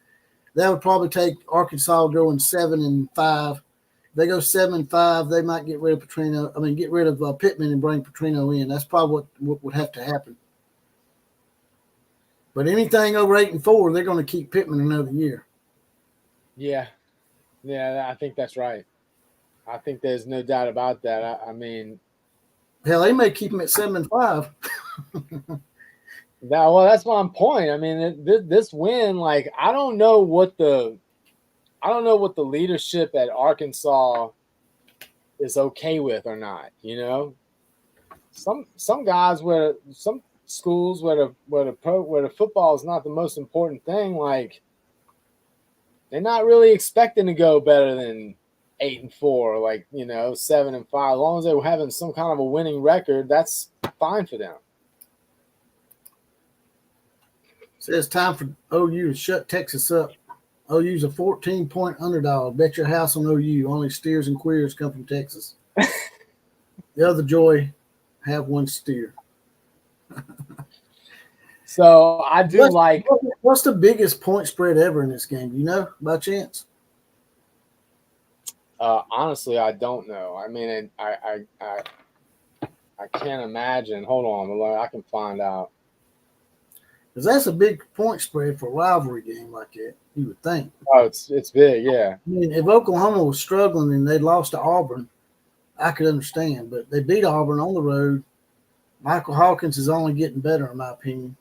That would probably take Arkansas going 7-5. If they go 7-5, they might get rid of Petrino. I mean, get rid of Pittman and bring Petrino in. That's probably what would have to happen. But anything over 8-4, they're going to keep Pittman another year. Yeah, I think that's right. I think there's no doubt about that. I mean, hell, they may keep him at 7-5. Well, that's my point. I mean, this win, like, I don't know what the leadership at Arkansas is okay with or not. You know, some guys some schools where the football is not the most important thing, like, they're not really expecting to go better than 8-4, like, you know, 7-5. As long as they're having some kind of a winning record, that's fine for them. Says time for OU to shut Texas up. OU's a 14-point underdog. Bet your house on OU. Only steers and queers come from Texas. The other joy, have one steer. So I do What's the biggest point spread ever in this game? You know, by chance? Honestly, I don't know. I mean, I can't imagine. Hold on, I can find out. Because that's a big point spread for a rivalry game like that, you would think. Oh, it's big, yeah. I mean, if Oklahoma was struggling and they'd lost to Auburn, I could understand. But they beat Auburn on the road. Michael Hawkins is only getting better, in my opinion.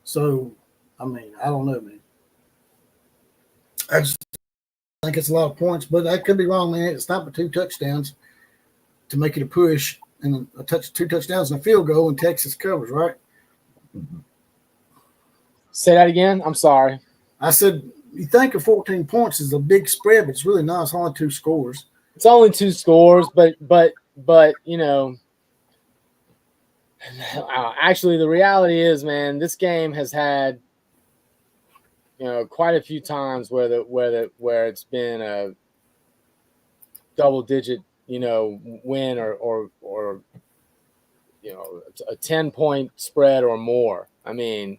So, I mean, I don't know, man. I just think it's a lot of points, but I could be wrong, man. It's not but 2 touchdowns to make it a push, and 2 touchdowns and a field goal, and Texas covers, right? Say that again. I'm sorry. I said you think of 14 points is a big spread, but it's really not. It's only 2 scores. It's only 2 scores, but you know. Actually, the reality is, man, this game has had, you know, quite a few times where it's been a double-digit, you know, win or you know, a 10-point spread or more. I mean,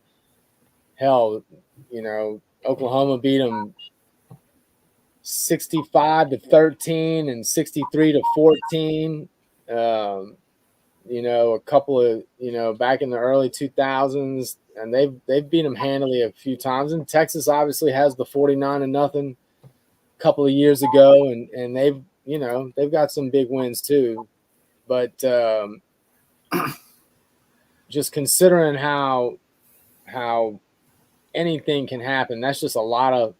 hell, you know, Oklahoma beat them 65-13 and 63-14. You know, a couple of, you know, back in the early 2000s, and they've beat them handily a few times. And Texas obviously has the 49-0 a couple of years ago, and they've, you know, they've got some big wins too. But just considering how anything can happen, that's just a lot of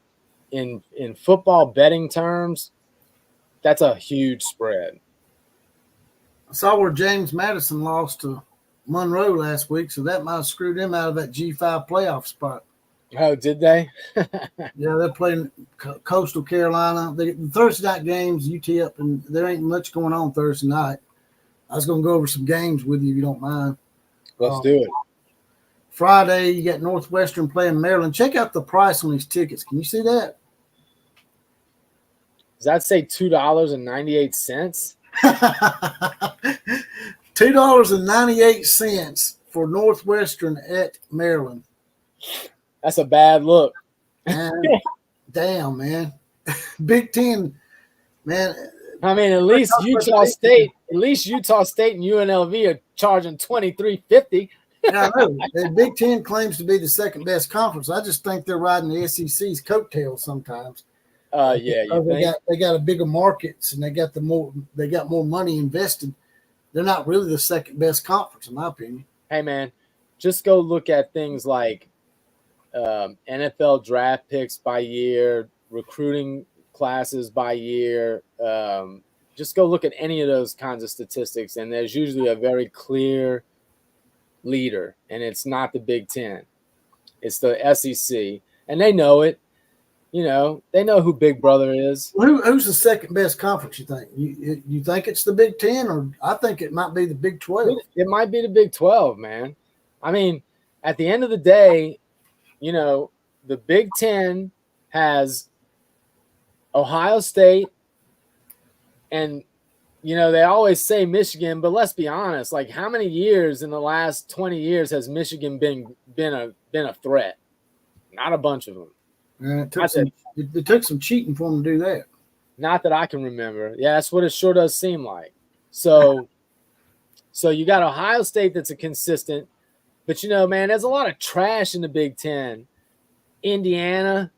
in football betting terms, that's a huge spread. I saw where James Madison lost to Monroe last week, so that might have screwed him out of that G5 playoff spot. Oh, did they? Yeah, they're playing Coastal Carolina. The Thursday night games, UT and there ain't much going on Thursday night. I was going to go over some games with you if you don't mind. Let's do it. Friday, you got Northwestern playing Maryland. Check out the price on these tickets. Can you see that? Does that say $2.98? $2.98 for Northwestern at Maryland. That's a bad look. And damn, man. Big Ten, man. I mean, at least Utah State and UNLV are charging $23.50. Yeah, I know. The Big Ten claims to be the second best conference. I just think they're riding the SEC's coattails sometimes. Yeah, they got a bigger markets and they got more money invested. They're not really the second best conference, in my opinion. Hey, man, just go look at things like NFL draft picks by year, recruiting classes by year. Just go look at any of those kinds of statistics, and there's usually a very clear leader, and it's not the Big Ten. It's the SEC, and they know it. You know, they know who Big Brother is. Who's the second best conference, you think? You think it's the Big Ten, or I think it might be the Big 12? It might be the Big 12, man. I mean, at the end of the day, you know, the Big Ten has Ohio State, and, you know, they always say Michigan, but let's be honest, like how many years in the last 20 years has Michigan been a threat? Not a bunch of them. It took some cheating for them to do that. Not that I can remember. Yeah, that's what it sure does seem like. So you got Ohio State that's a consistent, but, you know, man, there's a lot of trash in the Big Ten. Indiana,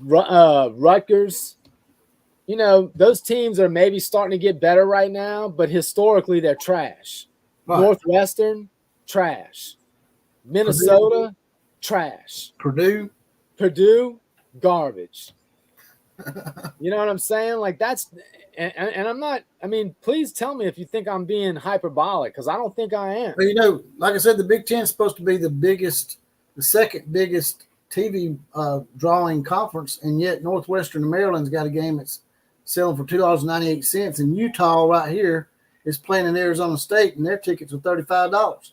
Rutgers, you know, those teams are maybe starting to get better right now, but historically they're trash. Right. Northwestern, trash. Minnesota, trash. Purdue, garbage. You know what I'm saying? Like that's, and I'm not, I mean, please tell me if you think I'm being hyperbolic, because I don't think I am. But, you know, like I said, the Big Ten is supposed to be the second biggest TV drawing conference, and yet Northwestern and Maryland's got a game that's selling for $2.98, and Utah right here is playing in Arizona State, and their tickets are $35.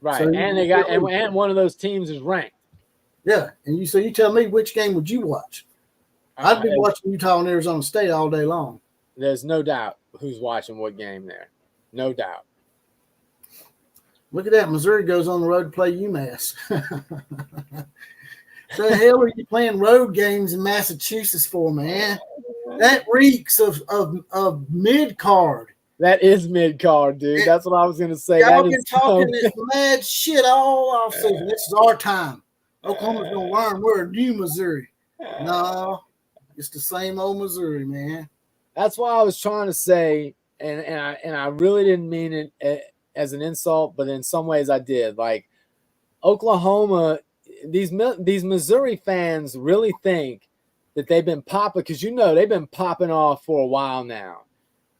Right, so and they got and one of those teams is ranked. Yeah, and you tell me which game would you watch? I'd be watching Utah and Arizona State all day long. There's no doubt who's watching what game there. No doubt. Look at that. Missouri goes on the road to play UMass. The hell are you playing road games in Massachusetts for, man? That reeks of mid-card. That is mid-card, dude. That's what I was going to say. Y'all been talking this mad shit all offseason. This is our time. Oklahoma's going to learn we're a new Missouri. No, it's the same old Missouri, man. That's why I was trying to say, and I really didn't mean it as an insult, but in some ways I did. Like, Oklahoma, these Missouri fans really think that they've been popping, because, you know, they've been popping off for a while now.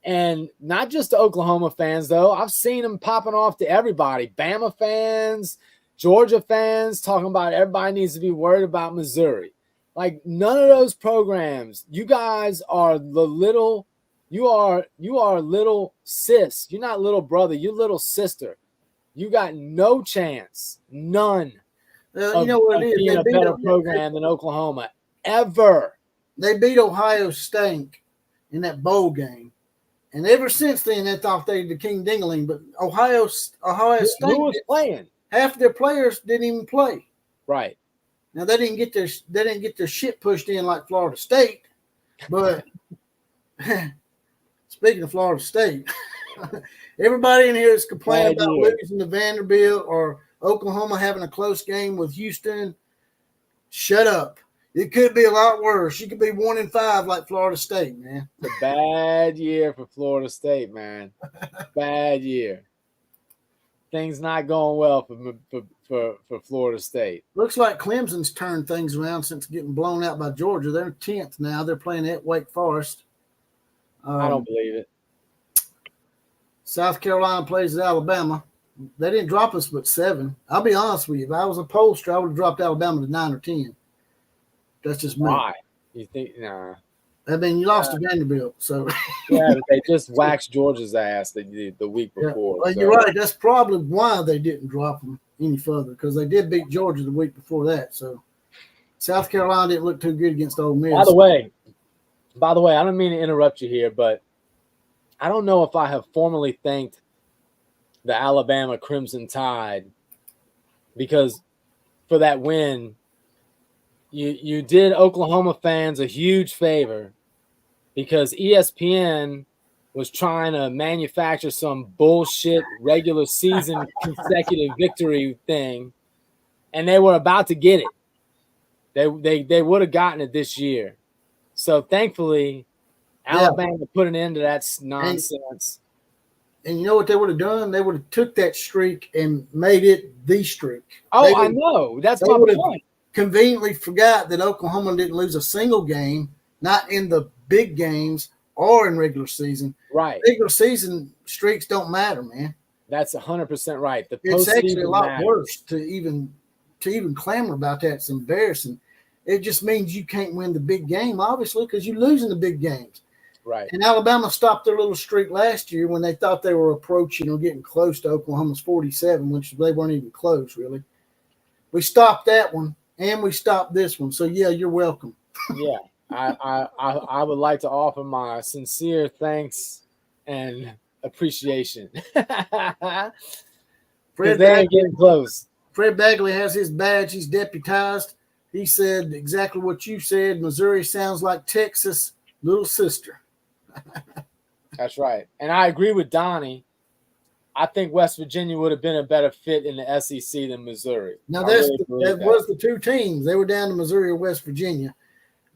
And not just to Oklahoma fans, though. I've seen them popping off to everybody. Bama fans, Georgia fans, talking about everybody needs to be worried about Missouri. Like, none of those programs, you guys are you are little sis. You're not little brother. You're little sister. You got no chance, none, you know what it is? Being a better program than Oklahoma ever. They beat Ohio State in that bowl game. And ever since then, they thought they were the King Dingaling. But Ohio State, who was playing? Half their players didn't even play. Right. Now they didn't get their shit pushed in like Florida State. But speaking of Florida State, everybody in here is complaining about losing to Vanderbilt or Oklahoma having a close game with Houston. Shut up. It could be a lot worse. You could be 1-5 like Florida State, man. It's a bad year for Florida State, man. Bad year. Things not going well for Florida State. Looks like Clemson's turned things around since getting blown out by Georgia. They're 10th now. They're playing at Wake Forest. I don't believe it. South Carolina plays at Alabama. They didn't drop us but 7. I'll be honest with you. If I was a pollster, I would have dropped Alabama to 9 or 10. That's just me. Why? You think? Nah. I mean, you lost to Vanderbilt, so Yeah, but they just waxed Georgia's ass the week yeah. before. Well, so. you're right. That's probably why they didn't drop them any further, because they did beat Georgia the week before that. So South Carolina didn't look too good against Ole Miss. By the way, I don't mean to interrupt you here, but I don't know if I have formally thanked the Alabama Crimson Tide, because for that win, you did Oklahoma fans a huge favor, because ESPN was trying to manufacture some bullshit regular season consecutive victory thing, and they were about to get it. They would have gotten it this year. So thankfully, Alabama put an end to that nonsense. And you know what they would have done? They would have took that streak and made it the streak. Oh, I know. That's my point. Conveniently forgot that Oklahoma didn't lose a single game, not in the big games or in regular season. Right. Regular season streaks don't matter, man. That's 100% right. It's actually a lot worse to even clamor about that. It's embarrassing. It just means you can't win the big game, obviously, because you're losing the big games. Right. And Alabama stopped their little streak last year when they thought they were approaching or getting close to Oklahoma's 47, which they weren't even close, really. We stopped that one, and we stopped this one. So, yeah, you're welcome. Yeah. I would like to offer my sincere thanks and appreciation. Fred they're getting close. Fred Bagley has his badge. He's deputized. He said exactly what you said. Missouri sounds like Texas' little sister. That's right. And I agree with Donnie. I think West Virginia would have been a better fit in the SEC than Missouri. Now, that was the two teams. They were down to Missouri or West Virginia.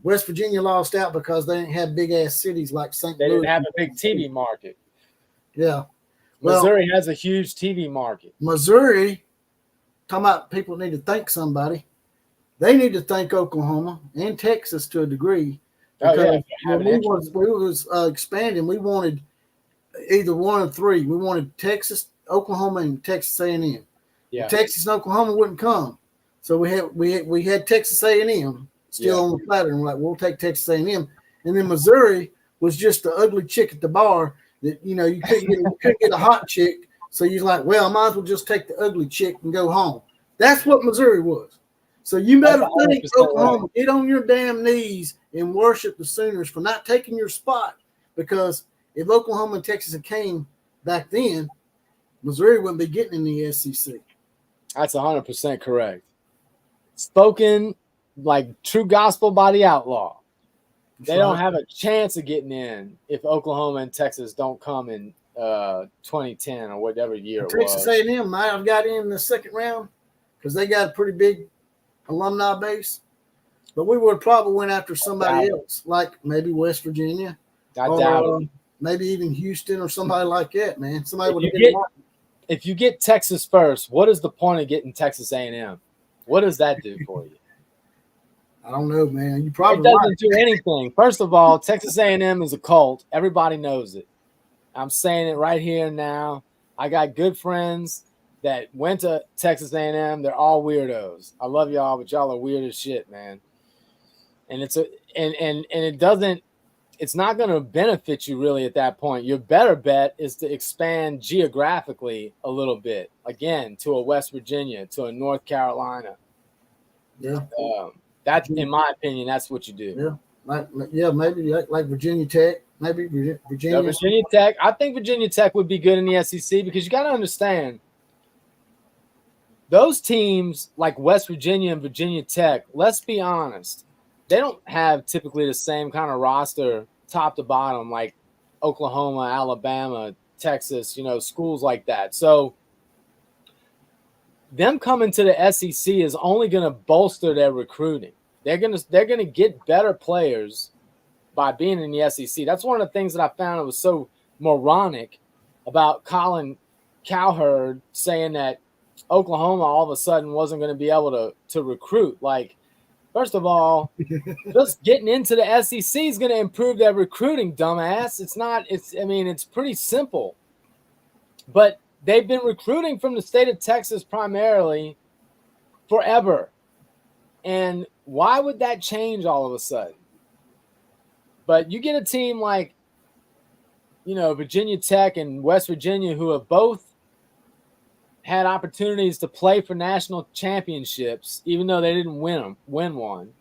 West Virginia lost out because they didn't have big-ass cities like St. Louis. They didn't have a big TV market. Yeah. Missouri has a huge TV market. Missouri, talking about people need to thank somebody. They need to thank Oklahoma and Texas to a degree. Because when we was expanding, we wanted either one of 3. We wanted Texas, Oklahoma, and Texas A&M. Yeah. Texas and Oklahoma wouldn't come, so we had Texas A&M still on the platter, and we're like, we'll take Texas A&M. And then Missouri was just the ugly chick at the bar that you couldn't get a hot chick, so you're like, well, I might as well just take the ugly chick and go home. That's what Missouri was. So you better thank Oklahoma. Right. Get on your damn knees and worship the Sooners for not taking your spot, because if Oklahoma and Texas had came back then, Missouri wouldn't be getting in the SEC. That's 100% correct. Spoken like true gospel by the outlaw. They don't have a chance of getting in if Oklahoma and Texas don't come in 2010 or whatever year it was. Texas A&M might have got in the second round because they got a pretty big alumni base. But we would probably went after somebody else, like maybe West Virginia. I doubt it. Maybe even Houston or somebody like that, man. Somebody would if you get Texas first, what is the point of getting Texas A&M? What does that do for you? I don't know, man. You probably it doesn't do anything. First of all, Texas A&M is a cult. Everybody knows it. I'm saying it right here and now. I got good friends that went to Texas A&M. They're all weirdos. I love y'all, but y'all are weird as shit, man. And it's not going to benefit you really at that point. Your better bet is to expand geographically a little bit, again, to a West Virginia, to a North Carolina. Yeah. That's, in my opinion, that's what you do. Yeah, maybe like Virginia Tech, maybe Virginia. Virginia Tech. I think Virginia Tech would be good in the SEC because you got to understand those teams like West Virginia and Virginia Tech. Let's be honest, they don't have typically the same kind of roster top to bottom like Oklahoma, Alabama, Texas. Schools like that. So them coming to the SEC is only going to bolster their recruiting. They're going to get better players by being in the SEC. That's one of the things that I found that was so moronic about Colin Cowherd saying that Oklahoma all of a sudden wasn't going to be able to recruit. Like, first of all, just getting into the SEC is going to improve their recruiting, dumbass. It's pretty simple. But they've been recruiting from the state of Texas primarily forever. And why would that change all of a sudden? But you get a team like, Virginia Tech and West Virginia, who have both had opportunities to play for national championships, even though they didn't win one.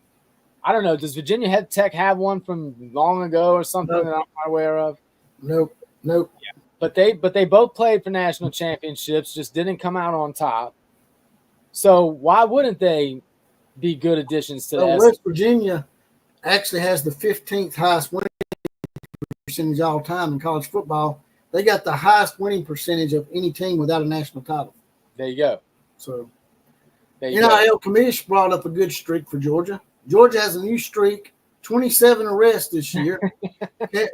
I don't know. Does Virginia Tech have one from long ago or something that I'm not aware of? Nope. Yeah. But they both played for national championships, just didn't come out on top. So why wouldn't they be good additions to the West Virginia actually has the 15th highest winning percentage all time in college football. They got the highest winning percentage of any team without a national title. There you go. So, NIL Commish brought up a good streak for Georgia. Georgia has a new streak, 27 arrests this year.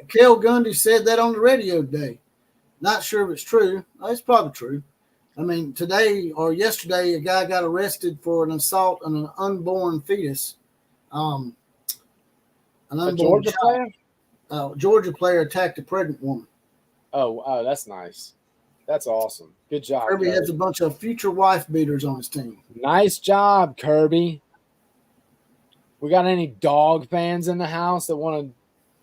Kel Gundy said that on the radio today. Not sure if it's true. It's probably true. I mean, today or yesterday, a guy got arrested for an assault on an unborn fetus. An unborn Georgia player? Georgia player attacked a pregnant woman. Oh, that's nice. That's awesome. Good job. Kirby has a bunch of future wife beaters on his team. Nice job, Kirby. We got any dog fans in the house that want to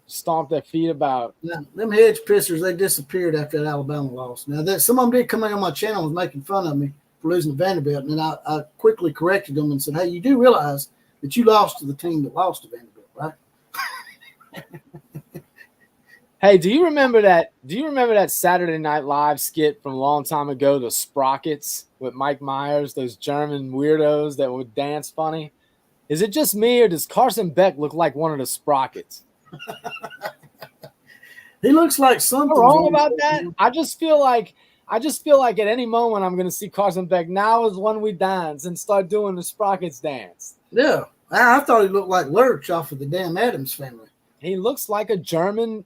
stomp their feet about? Yeah, them hedge pissers, they disappeared after that Alabama loss. Now, some of them did come in on my channel and was making fun of me for losing to Vanderbilt, and then I quickly corrected them and said, hey, you do realize that you lost to the team that lost to Vanderbilt, right? Hey, do you remember that Saturday Night Live skit from a long time ago, the Sprockets with Mike Myers, those German weirdos that would dance funny? Is it just me, or does Carson Beck look like one of the Sprockets? He looks like something. Am I wrong about that? I just feel like at any moment I'm going to see Carson Beck. Now is when we dance and start doing the Sprockets dance. Yeah, I thought he looked like Lurch off of the damn Addams Family. He looks like a German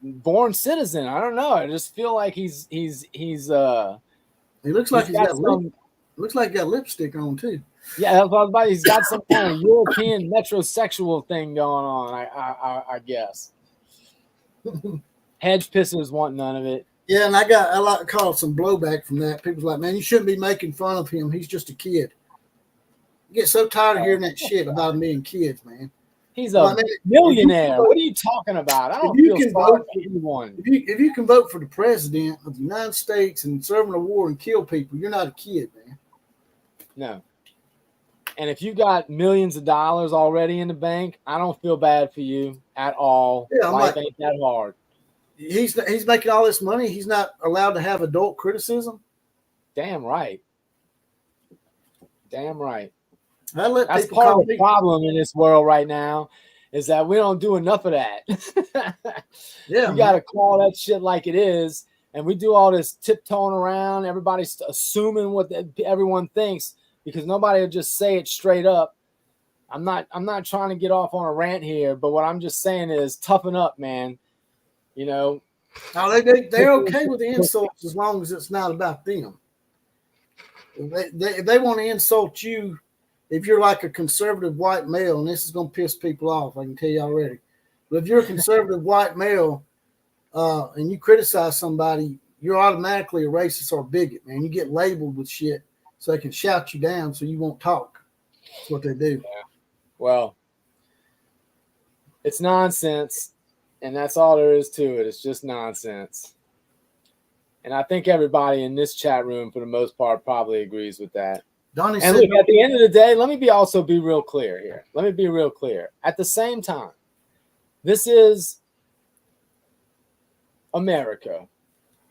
born citizen. I don't know. I just feel like he looks like he's got looks like he got lipstick on too. Yeah, that's what I was about. He's got some kind of European metrosexual thing going on. I guess. Hedge pissers want none of it. Yeah, and I caught some blowback from that. People's like, man, you shouldn't be making fun of him. He's just a kid. I get so tired of hearing that shit about him being kids, man. He's a millionaire. What are you talking about? I don't feel sorry for anyone. If you can vote for the president of the United States and serve in a war and kill people, you're not a kid, man. No. And if you got millions of dollars already in the bank, I don't feel bad for you at all. Yeah, life ain't that hard. He's making all this money. He's not allowed to have adult criticism. Damn right. Damn right. That's part of the problem in this world right now, is that we don't do enough of that. Yeah, you got to call that shit like it is, and we do all this tiptoeing around. Everybody's assuming what everyone thinks, because nobody will just say it straight up. I'm not trying to get off on a rant here, but what I'm just saying is toughen up, man. You know, they're okay with the insults as long as it's not about them. If they want to insult you, if you're like a conservative white male, and this is going to piss people off, I can tell you already. But if you're a conservative white male and you criticize somebody, you're automatically a racist or a bigot, man. You get labeled with shit so they can shout you down so you won't talk. That's what they do. Yeah. Well, it's nonsense, and that's all there is to it. It's just nonsense. And I think everybody in this chat room, for the most part, probably agrees with that. Donnie and look, at the end of the day, let me be real clear here. Let me be real clear. At the same time, this is America,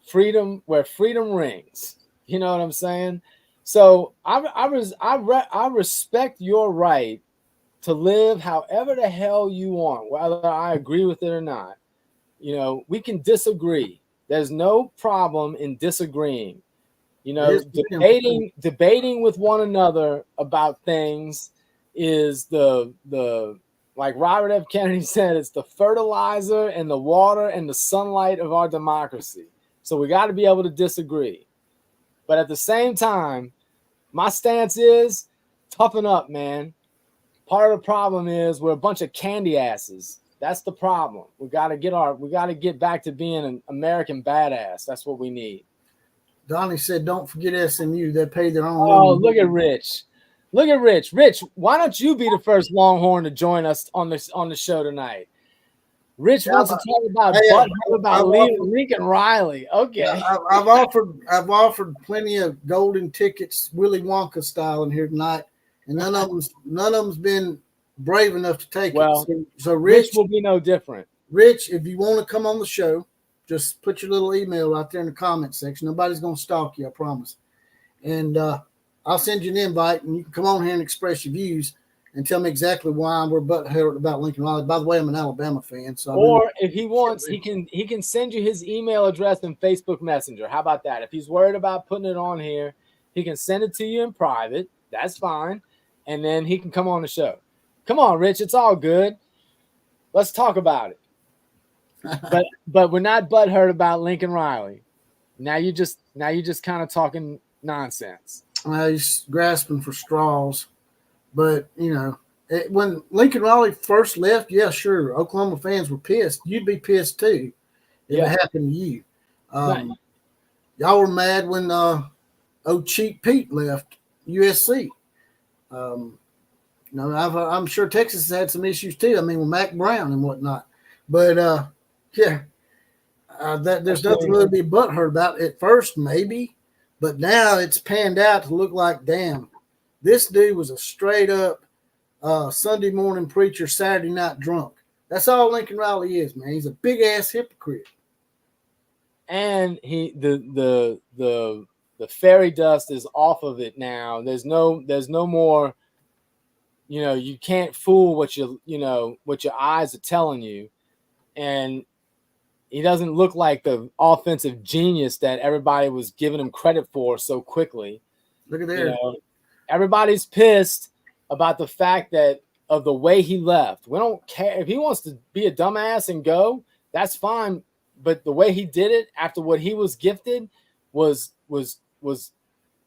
freedom, where freedom rings. You know what I'm saying? So I respect your right to live however the hell you want, whether I agree with it or not. You know, we can disagree. There's no problem in disagreeing. You know, debating with one another about things is the like Robert F. Kennedy said, it's the fertilizer and the water and the sunlight of our democracy. So we got to be able to disagree. But at the same time, my stance is toughen up, man. Part of the problem is we're a bunch of candy asses. That's the problem. We got to get back to being an American badass. That's what we need. Donnie said, "Don't forget SMU. They pay their own." Oh, look at Rich. Look at Rich. Rich, why don't you be the first Longhorn to join us on the show tonight? Rich wants to talk about Lincoln Riley. Okay. I've offered plenty of golden tickets, Willy Wonka style, in here tonight, and none of them's been brave enough to take it. So Rich will be no different. Rich, if you want to come on the show, just put your little email out there in the comment section. Nobody's going to stalk you, I promise. And I'll send you an invite, and you can come on here and express your views and tell me exactly why we're butthurt about Lincoln Riley. By the way, I'm an Alabama fan. So if he wants, he can send you his email address in Facebook Messenger. How about that? If he's worried about putting it on here, he can send it to you in private. That's fine. And then he can come on the show. Come on, Rich. It's all good. Let's talk about it. But we're not butthurt about Lincoln Riley. Now you just kind of talking nonsense. He's grasping for straws. But, when Lincoln Riley first left, yeah, sure, Oklahoma fans were pissed. You'd be pissed too if it happened to you. Right. Y'all were mad when old Cheap Pete left USC. I'm sure Texas has had some issues too. I mean, with Mac Brown and whatnot. But, there's nothing really to be butthurt about at first, maybe. But now it's panned out to look like, damn, this dude was a straight up Sunday morning preacher, Saturday night drunk. That's all Lincoln Riley is, man. He's a big ass hypocrite. And the fairy dust is off of it now. There's no more, you can't fool what your eyes are telling you. And he doesn't look like the offensive genius that everybody was giving him credit for so quickly. Look at there. Everybody's pissed about the fact that of the way he left. We don't care if he wants to be a dumbass and go, that's fine. But the way he did it after what he was gifted was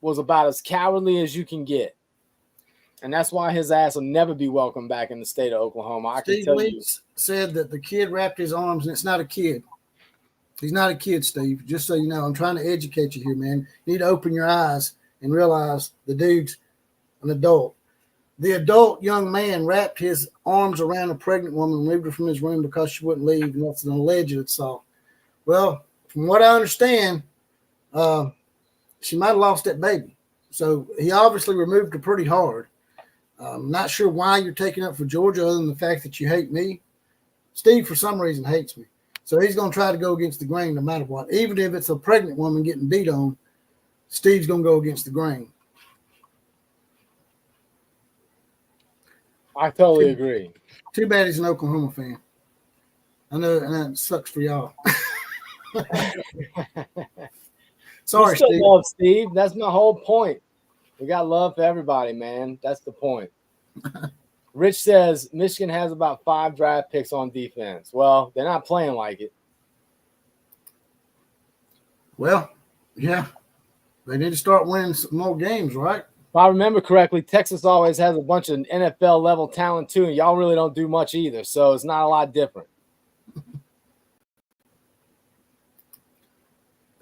about as cowardly as you can get. And that's why his ass will never be welcome back in the state of Oklahoma. I can tell you. Said that the kid wrapped his arms, and it's not a kid. He's not a kid, Steve. Just so you know, I'm trying to educate you here, man. You need to open your eyes and realize the dude's an adult. The adult young man wrapped his arms around a pregnant woman and moved her from his room because she wouldn't leave, and that's an alleged assault. Well, from what I understand, she might have lost that baby. So he obviously removed her pretty hard. I'm not sure why you're taking up for Georgia other than the fact that you hate me. Steve, for some reason, hates me. So he's going to try to go against the grain no matter what. Even if it's a pregnant woman getting beat on, Steve's going to go against the grain. I totally agree. Too bad he's an Oklahoma fan. I know, and that sucks for y'all. Sorry, Steve. Steve. Love Steve. That's my whole point. We got love for everybody, man. That's the point. Rich says Michigan has about 5 draft picks on defense. Well, they're not playing like it. Well, yeah. They need to start winning some more games, right? If I remember correctly, Texas always has a bunch of NFL level talent too, and y'all really don't do much either. So it's not a lot different.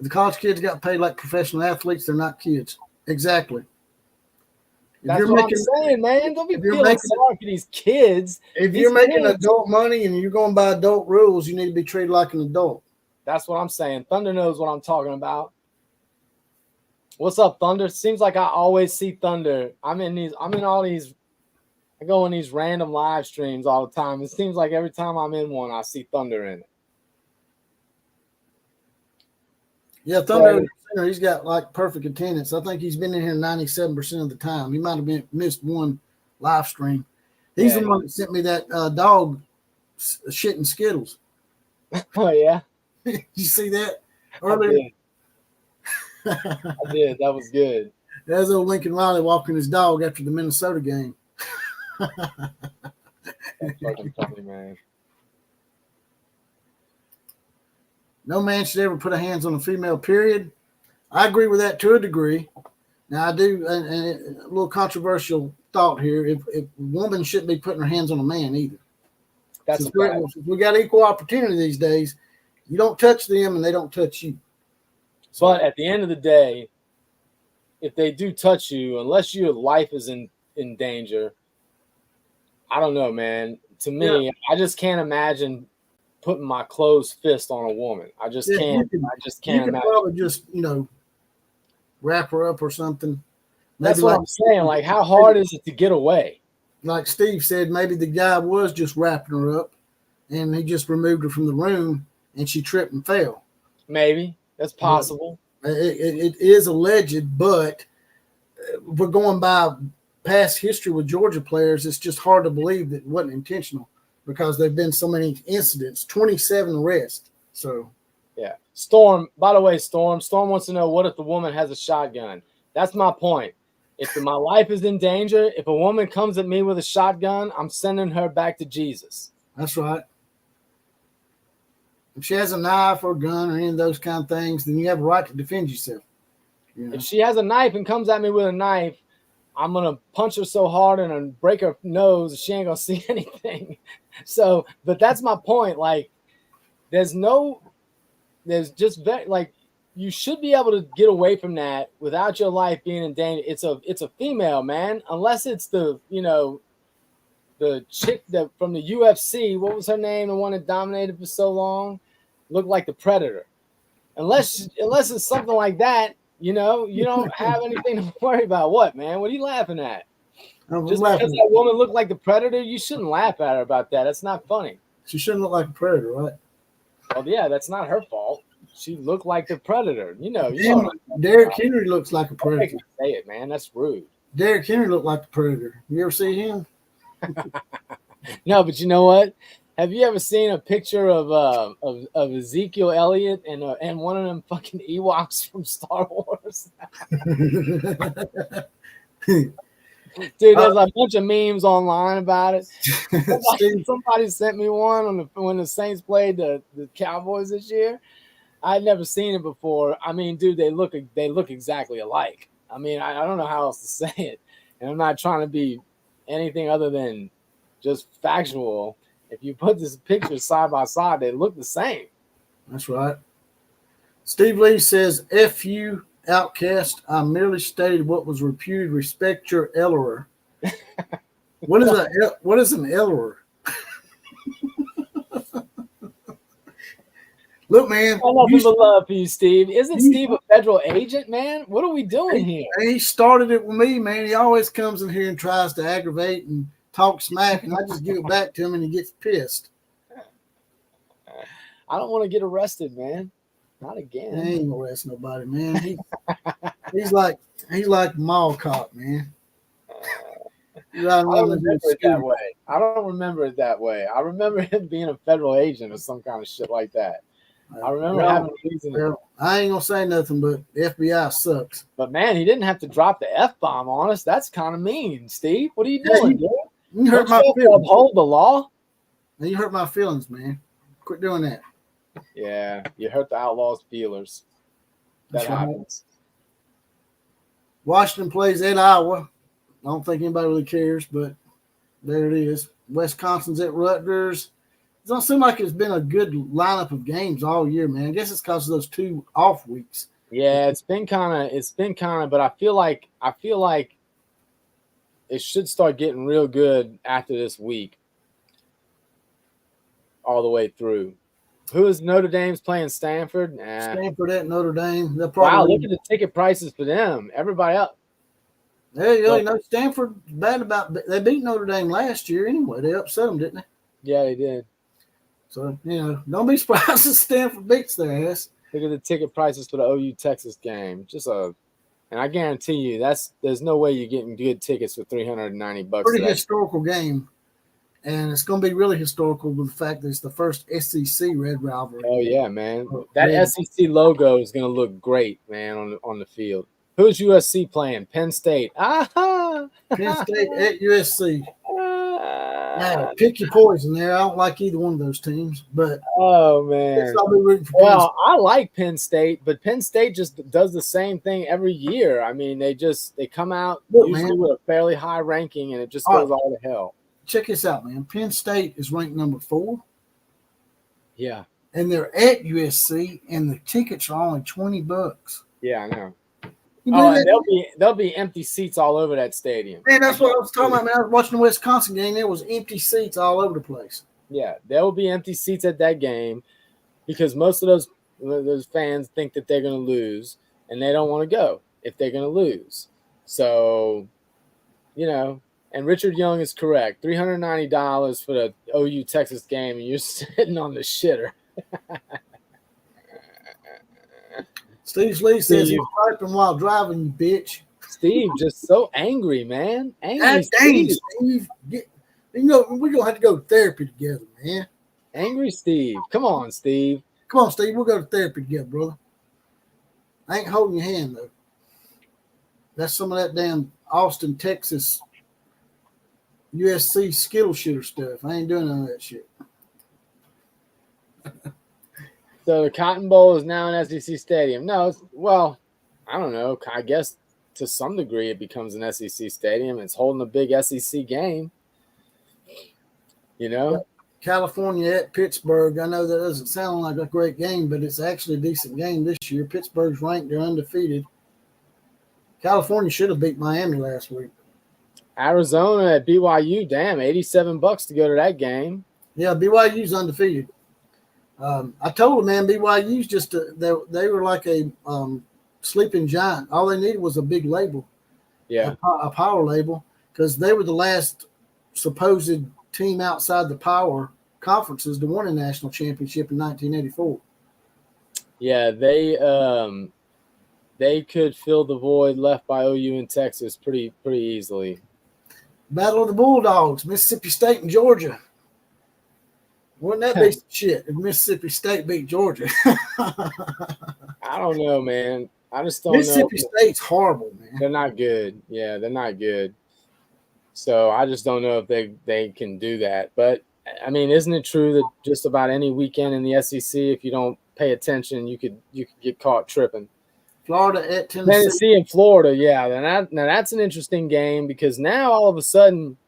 The college kids got paid like professional athletes. They're not kids. Exactly. That's what I'm saying, man. Don't be feeling sorry for these kids. If you're making adult money and you're going by adult rules, you need to be treated like an adult. That's what I'm saying. Thunder knows what I'm talking about. What's up, Thunder? Seems like I always see Thunder. I go in these random live streams all the time. It seems like every time I'm in one, I see Thunder in it. Yeah, Thunder, he's got like perfect attendance. I think he's been in here 97% of the time. He might have missed one live stream. He's the one that sent me that dog shitting Skittles. Oh, yeah? Did you see that earlier? I did. That was good. There's old Lincoln Riley walking his dog after the Minnesota game. That's fucking funny, man. No man should ever put a hands on a female, period. I agree with that to a degree. Now, I do, and a little controversial thought here, if a woman shouldn't be putting her hands on a man either. That's we got equal opportunity these days. You don't touch them and they don't touch you. But at the end of the day, if they do touch you, unless your life is in danger, I don't know, man. To me, I just can't imagine putting my closed fist on a woman. I just can't. I just can't imagine. Probably just wrap her up or something. That's what I'm saying. Like, how hard is it to get away? Like Steve said, maybe the guy was just wrapping her up, and he just removed her from the room, and she tripped and fell. Maybe that's possible. It is alleged, but we're going by past history with Georgia players. It's just hard to believe that it wasn't intentional because there've been so many incidents, 27 arrests. So, yeah. Storm, by the way, Storm wants to know, what if the woman has a shotgun? That's my point. If my life is in danger, if a woman comes at me with a shotgun, I'm sending her back to Jesus. That's right. If she has a knife or a gun or any of those kind of things, then you have a right to defend yourself. If she has a knife and comes at me with a knife, I'm going to punch her so hard and break her nose, she ain't going to see anything. So, but that's my point. Like, there's just you should be able to get away from that without your life being in danger. It's a female, man, unless it's the chick that from the UFC, what was her name? The one that dominated for so long, looked like the Predator. Unless it's something like that, you don't have anything to worry about. What, man? What are you laughing at? Just because that woman looked like the Predator, you shouldn't laugh at her about that. That's not funny. She shouldn't look like a predator, right? Well, yeah, that's not her fault. She looked like the Predator. Derrick Henry looks like a predator. Say it, man. That's rude. Derrick Henry looked like the Predator. You ever see him? No, but you know what? Have you ever seen a picture of Ezekiel Elliott and one of them fucking Ewoks from Star Wars? Dude, there's a bunch of memes online about it. Somebody sent me one when the Saints played the Cowboys this year. I'd never seen it before. I mean, dude, they look exactly alike. I mean, I don't know how else to say it. And I'm not trying to be anything other than just factual. If you put this picture side by side, they look the same. That's right. Steve Lee says, F you, outcast. I merely stated what was reputed. Respect your ellerer. What is an ellerer? Look, man. Nothing but love for you, Steve. Isn't Steve a federal agent, man? What are we doing here? He started it with me, man. He always comes in here and tries to aggravate and talk smack, and I just give it back to him, and he gets pissed. I don't want to get arrested, man. Not again. He ain't gonna arrest nobody, man. He's like mall cop, man. I don't remember it that way. I don't remember it that way. I remember him being a federal agent or some kind of shit like that. I remember having a reason. I ain't gonna say nothing, but the FBI sucks. But man, he didn't have to drop the F-bomb on us. That's kind of mean, Steve. What are you doing, dude? You hurt my feelings. Uphold the law. You hurt my feelings, man. Quit doing that. Yeah, you hurt the Outlaws' feelers. That happens. Washington plays at Iowa. I don't think anybody really cares, but there it is. Wisconsin's at Rutgers. It don't seem like it's been a good lineup of games all year, man. I guess it's because of those 2 off weeks. Yeah, it's been kind of, but I feel like it should start getting real good after this week, all the way through. Who is Notre Dame's playing Stanford? Stanford at Notre Dame. Wow, look at the ticket prices for them. Everybody up. There you go. Stanford bad about. They beat Notre Dame last year anyway. They upset them, didn't they? Yeah, they did. So, don't be surprised if Stanford beats their ass. Look at the ticket prices for the OU Texas game. And I guarantee you, there's no way you're getting good tickets for $390. Pretty historical game, and it's going to be really historical with the fact that it's the first SEC Red Rivalry. Oh yeah, man! That SEC logo is going to look great, man, on the field. Who's USC playing? Penn State. Penn State at USC. Now, pick your poison there. I don't like either one of those teams, but oh man. Well, I like Penn State, but Penn State just does the same thing every year. I mean, they come out usually with a fairly high ranking, and it just goes all to hell. Check this out, man. Penn State is ranked number 4. Yeah. and they're at USC, and the tickets are only $20. Yeah, I know. You Oh, believe and that? there'll be empty seats all over that stadium. Man, that's what I was talking about. Man, I was watching the Wisconsin game. There was empty seats all over the place. Yeah, there will be empty seats at that game because most of those fans think that they're going to lose, and they don't want to go if they're going to lose. So, and Richard Young is correct. $390 for the OU Texas game, and you're sitting on the shitter. Steve Lee says he's typing while driving, you bitch. Steve, just so angry, man. Angry God dang, Steve. Steve. We're going to have to go to therapy together, man. Angry Steve. Come on, Steve. Come on, Steve. We'll go to therapy together, brother. I ain't holding your hand, though. That's some of that damn Austin, Texas, USC Skittle shooter stuff. I ain't doing none of that shit. So the Cotton Bowl is now an SEC stadium. No, I don't know. I guess to some degree it becomes an SEC stadium. It's holding a big SEC game. California at Pittsburgh. I know that doesn't sound like a great game, but it's actually a decent game this year. Pittsburgh's ranked. They're undefeated. California should have beat Miami last week. Arizona at BYU. Damn, $87 to go to that game. Yeah, BYU's undefeated. I told them, man, BYU's just they were like a sleeping giant. All they needed was a big label, a power label, because they were the last supposed team outside the power conferences to win a national championship in 1984. Yeah, they could fill the void left by OU in Texas pretty easily. Battle of the Bulldogs, Mississippi State and Georgia. Wouldn't that be some shit if Mississippi State beat Georgia? I don't know, man. I just don't Mississippi know. State's horrible, man. They're not good. Yeah, they're not good. So I just don't know if they can do that. But, I mean, isn't it true that just about any weekend in the SEC, if you don't pay attention, you could get caught tripping? Florida at Tennessee. Tennessee and Florida, yeah. Now that's an interesting game because now all of a sudden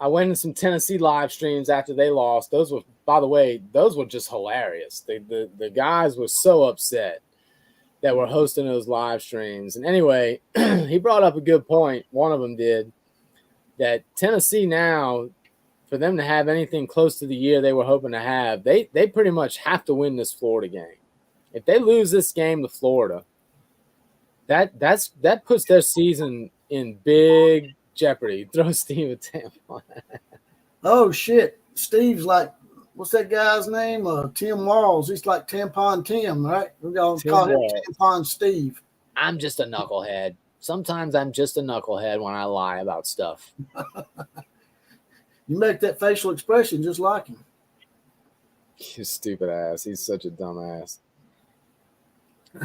I went in some Tennessee live streams after they lost. Those were just hilarious. The guys were so upset that were hosting those live streams. And anyway, he brought up a good point. One of them did, that Tennessee now, for them to have anything close to the year they were hoping to have, they pretty much have to win this Florida game. If they lose this game to Florida, that puts their season in big jeopardy. Throw Steve a tampon. Oh shit! Steve's like, what's that guy's name? Tim Walls. He's like Tampon Tim, right? We gotta call him Tampon Steve. I'm just a knucklehead. Sometimes I'm just a knucklehead when I lie about stuff. You make that facial expression just like him. You stupid ass. He's such a dumbass.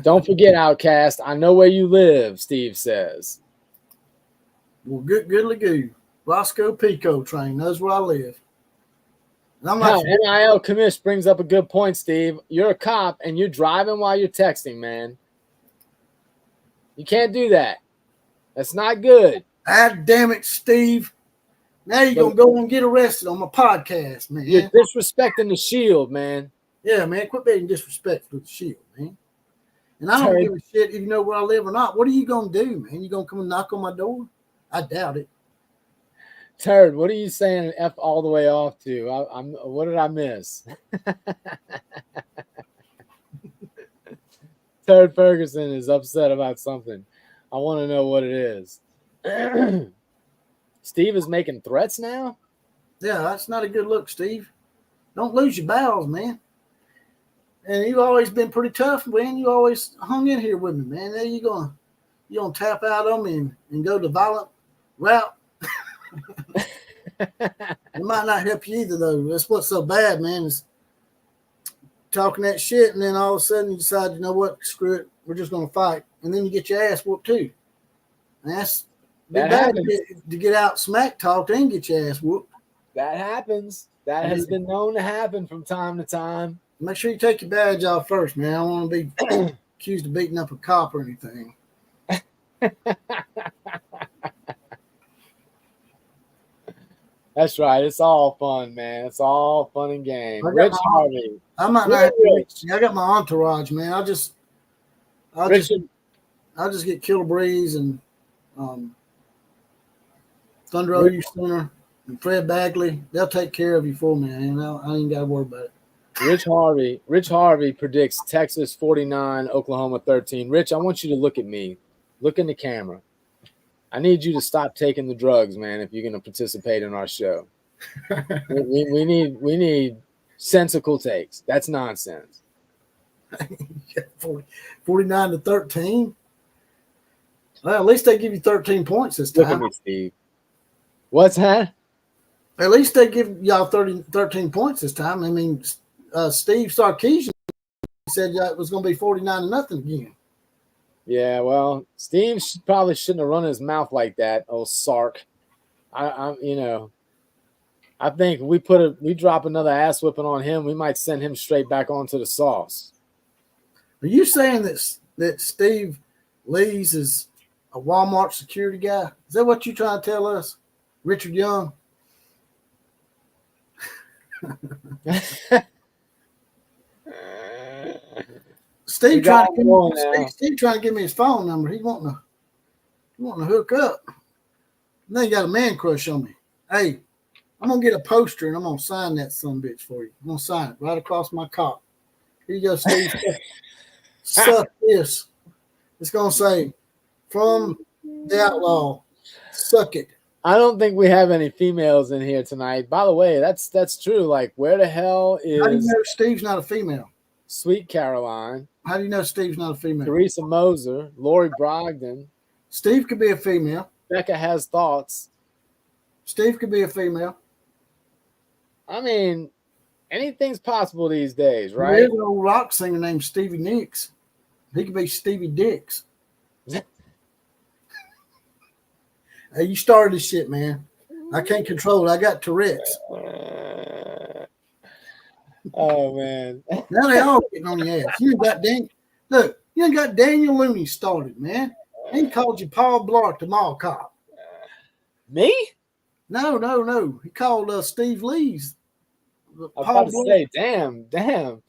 Don't forget, Outcast. I know where you live, Steve says. Well, goodly goo. Roscoe Pico train knows where I live. And I'm like, NIL commish brings up a good point, Steve. You're a cop and you're driving while you're texting, man. You can't do that. That's not good. God damn it, Steve. Now you're going to go and get arrested on my podcast, man. You're disrespecting the shield, man. Yeah, man. Quit being disrespectful to the shield, man. And I don't give a shit if you know where I live or not. What are you going to do, man? You going to come and knock on my door? I doubt it. Turd, what are you saying F all the way off to? What did I miss? Turd Ferguson is upset about something. I want to know what it is. Steve is making threats now? Yeah, that's not a good look, Steve. Don't lose your bowels, man. And you've always been pretty tough, man. You always hung in here with me, man. Now you gonna tap out on me and go the violent route. It might not help you either, though. That's what's so bad, man, is talking that shit, and then all of a sudden you decide, you know what, screw it, we're just gonna fight, and then you get your ass whooped too. And that's bad to get out smack talked and get your ass whooped. That happens. That has been known to happen from time to time. Make sure you take your badge off first, man. I don't want to be accused of beating up a cop or anything. That's right. It's all fun, man. It's all fun and game. I got Rich my- Harvey. I might not. I got my entourage, man. I'll just Richard, get Killer Breeze and Thunder OU Center and Fred Bagley. They'll take care of you for me, man. I ain't got to worry about it. Rich Harvey predicts Texas 49, Oklahoma 13. Rich, I want you to look at me. Look in the camera. I need you to stop taking the drugs, man, if you're going to participate in our show. we need sensical takes. That's nonsense. 49 to 13. Well, at least they give you 13 points this time. Look at me, Steve. What's that? At least they give y'all 13 points this time. I mean, Steve Sarkeesian said it was going to be 49 to nothing again. Yeah, well, Steve probably shouldn't have run his mouth like that, old Sark. I think we drop another ass whipping on him, we might send him straight back onto the sauce. Are you saying that Steve Lees is a Walmart security guy? Is that what you're trying to tell us, Richard Young? Steve trying to give me his phone number. He wanting to hook up. Now you got a man crush on me. Hey, I'm gonna get a poster and I'm gonna sign that son bitch for you. I'm gonna sign it right across my cock. Here you go, Steve. Suck this. It's gonna say, from the outlaw, suck it. I don't think we have any females in here tonight. By the way, that's true. Like, where the hell is? How do you know Steve's not a female? Sweet Caroline. How do you know Steve's not a female? Teresa Moser, Lori Brogdon. Steve could be a female. Becca has thoughts. Steve could be a female. I mean, anything's possible these days, right? There's an old rock singer named Stevie Nicks. He could be Stevie Dicks. Hey, you started this shit, man. I can't control it. I got Tourette's. Oh, man. Now they all getting on the ass. You ain't got Daniel Looney started, man. He called you Paul Blart, the mall cop. Me? No. He called Steve Lee's. I was about to say, damn. Daniel,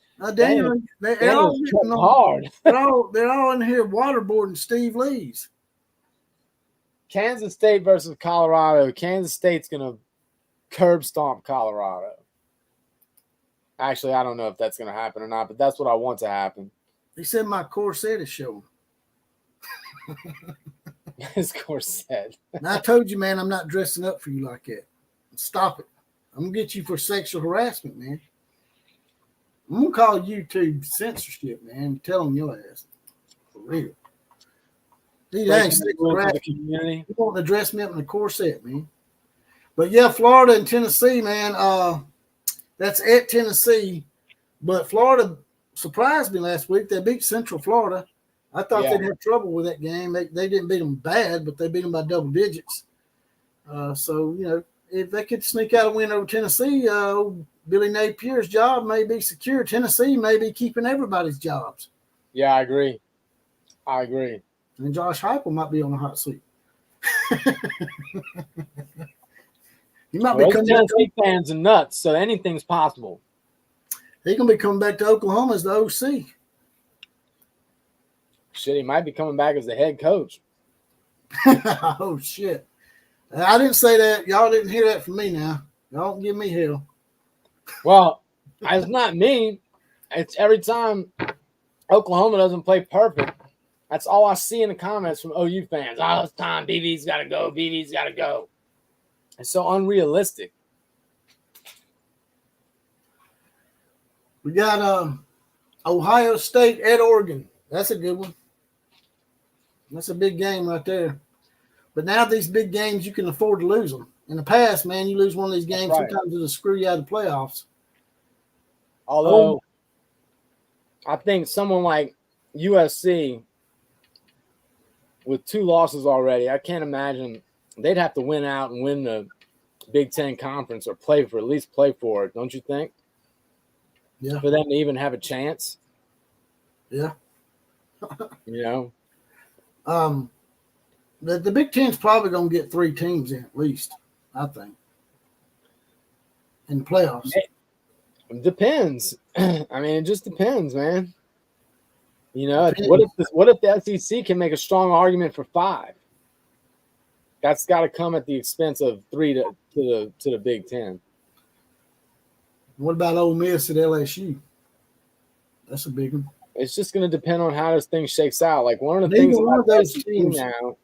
They're all getting hard. They're all in here waterboarding Steve Lee's. Kansas State versus Colorado. Kansas State's going to curb stomp Colorado. Actually, I don't know if that's going to happen or not, but that's what I want to happen. He said my corset is showing. His corset. Now, I told you, man, I'm not dressing up for you like that. Stop it. I'm going to get you for sexual harassment, man. I'm going to call YouTube censorship, man. Tell them your ass. For real. He ain't sexual harassment. You want to dress me up in a corset, man. But, yeah, Florida and Tennessee, man, that's at Tennessee. But Florida surprised me last week. They beat Central Florida. I thought they'd have trouble with that game. They didn't beat them bad, but they beat them by double digits. So, you know, if they could sneak out a win over Tennessee, Billy Napier's job may be secure. Tennessee may be keeping everybody's jobs. Yeah, I agree. And Josh Heupel might be on the hot seat. He might be coming Tennessee fans are nuts, so anything's possible. He's going to be coming back to Oklahoma as the OC. Shit, he might be coming back as the head coach. Oh, shit. I didn't say that. Y'all didn't hear that from me now. Y'all don't give me hell. Well, it's not me. It's every time Oklahoma doesn't play perfect. That's all I see in the comments from OU fans. Oh, it's time. BB's got to go. BB's got to go. It's so unrealistic. We got Ohio State at Oregon. That's a good one. That's a big game right there. But now these big games, you can afford to lose them. In the past, man, you lose one of these games, sometimes it'll screw you out of the playoffs. Although I think someone like USC with 2 losses already, I can't imagine they'd have to win out and win the Big Ten Conference or at least play for it, don't you think? Yeah. For them to even have a chance. Yeah. You know? The Big Ten's probably going to get 3 teams in at least, I think. in the playoffs? It depends. I mean, it just depends, man. You know, what if the SEC can make a strong argument for 5? That's got to come at the expense of 3 to the Big Ten. What about Ole Miss at LSU? That's a big one. It's just going to depend on how this thing shakes out. Like one of the things about the SEC now,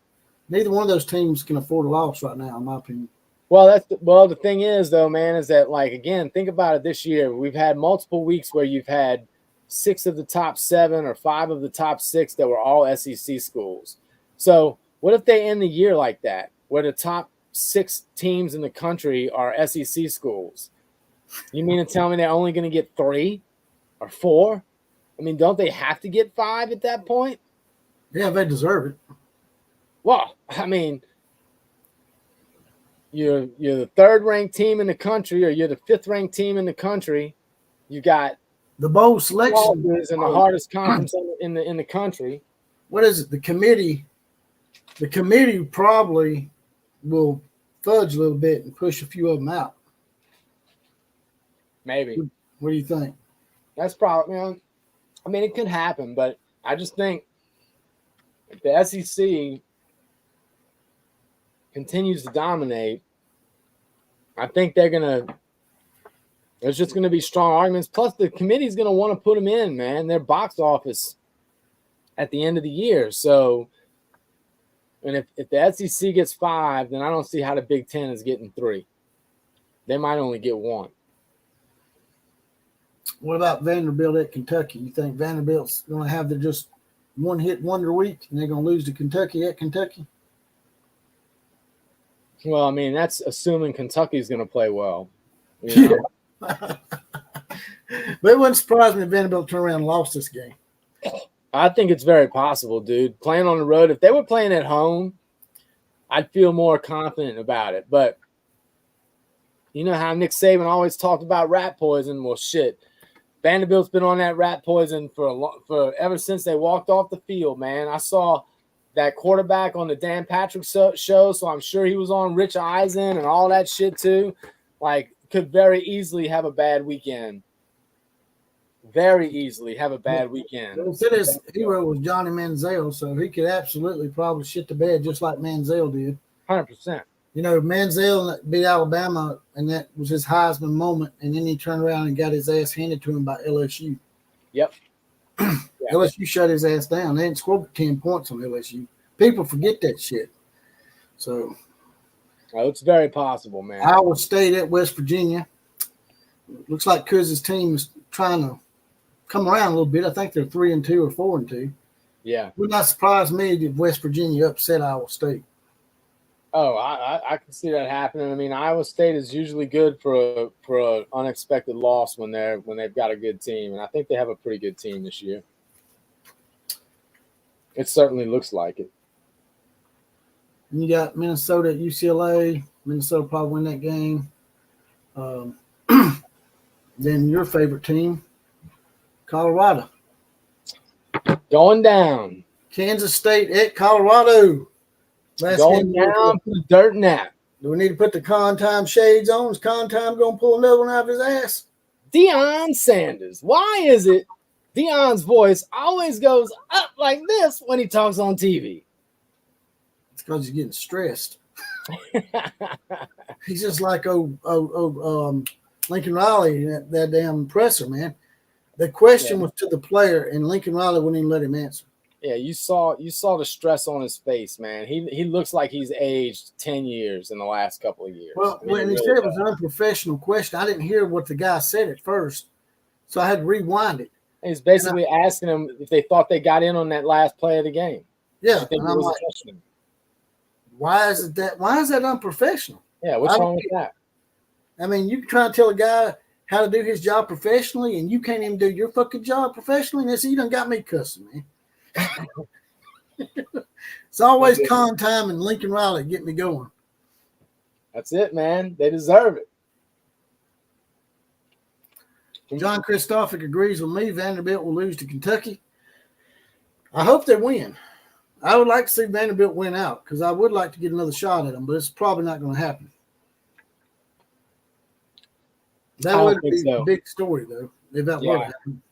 neither one of those teams can afford a loss right now, in my opinion. Well, the thing is, though, man, is that, like, again, think about it this year. We've had multiple weeks where you've had 6 of the top 7 or 5 of the top 6 that were all SEC schools. So what if they end the year like that, where the top 6 teams in the country are SEC schools? You mean to tell me they're only going to get 3 or 4? I mean, don't they have to get 5 at that point? Yeah, they deserve it. Well, I mean, you're the 3rd-ranked team in the country, or you're the 5th-ranked team in the country. You got the bowl selection is in the hardest conference in the country. What is it? The committee probably will fudge a little bit and push a few of them out. Maybe. What do you think? That's probably, I mean, it could happen, but I just think if the SEC continues to dominate, I think there's just going to be strong arguments. Plus, the committee's going to want to put them in, man, their box office at the end of the year. So, and if the SEC gets 5, then I don't see how the Big Ten is getting 3. They might only get 1. What about Vanderbilt at Kentucky? You think Vanderbilt's going to have the just one-hit wonder week and they're going to lose to Kentucky at Kentucky? Well, I mean, that's assuming Kentucky's going to play well. You know? Yeah. But it wouldn't surprise me if Vanderbilt turned around and lost this game. I think it's very possible, dude. Playing on the road, if they were playing at home, I'd feel more confident about it. But you know how Nick Saban always talked about rat poison? Well, shit. Vanderbilt's been on that rat poison for ever since they walked off the field, man. I saw that quarterback on the Dan Patrick show, so I'm sure he was on Rich Eisen and all that shit too. Like, could very easily have a bad weekend. Very easily have a bad weekend. Well, said his hero was Johnny Manziel, so he could absolutely probably shit the bed just like Manziel did. 100%. You know, Manziel beat Alabama, and that was his Heisman moment, and then he turned around and got his ass handed to him by LSU. Yep. Yeah. LSU shut his ass down. They didn't score 10 points on LSU. People forget that shit. So, well, it's very possible, man. Iowa State at West Virginia. Looks like Kuz's team is trying to come around a little bit. I think they're 3-2 or 4-2. Yeah. Would not surprise me if West Virginia upset Iowa State. Oh, I can see that happening. I mean, Iowa State is usually good for an unexpected loss when they've got a good team, and I think they have a pretty good team this year. It certainly looks like it. And you got Minnesota at UCLA. Minnesota probably win that game. Then your favorite team, Colorado. Going down. Kansas State at Colorado. Going down for the dirt nap. Do we need to put the con time shades on? Is con time going to pull another one out of his ass? Deion Sanders. Why is it Deion's voice always goes up like this when he talks on TV? It's because he's getting stressed. He's just like Lincoln Riley, that damn presser, man. The question was to the player, and Lincoln Riley wouldn't even let him answer. Yeah, you saw the stress on his face, man. He looks like he's aged 10 years in the last couple of years. Well, when he said it was an unprofessional question, I didn't hear what the guy said at first, so I had to rewind it. He's basically asking them if they thought they got in on that last play of the game. Yeah, and I'm like, why is that unprofessional? Yeah, what's wrong with that? I mean, you can try to tell a guy how to do his job professionally, and you can't even do your fucking job professionally. And they say, you done got me cussing, man. It's always con time and Lincoln Riley getting me going. That's it, man. They deserve it. John Christophic agrees with me. Vanderbilt will lose to Kentucky. I hope they win. I would like to see Vanderbilt win out because I would like to get another shot at them, but it's probably not going to happen. That I would don't think be so. a big story, though, if that Yeah. were to happen.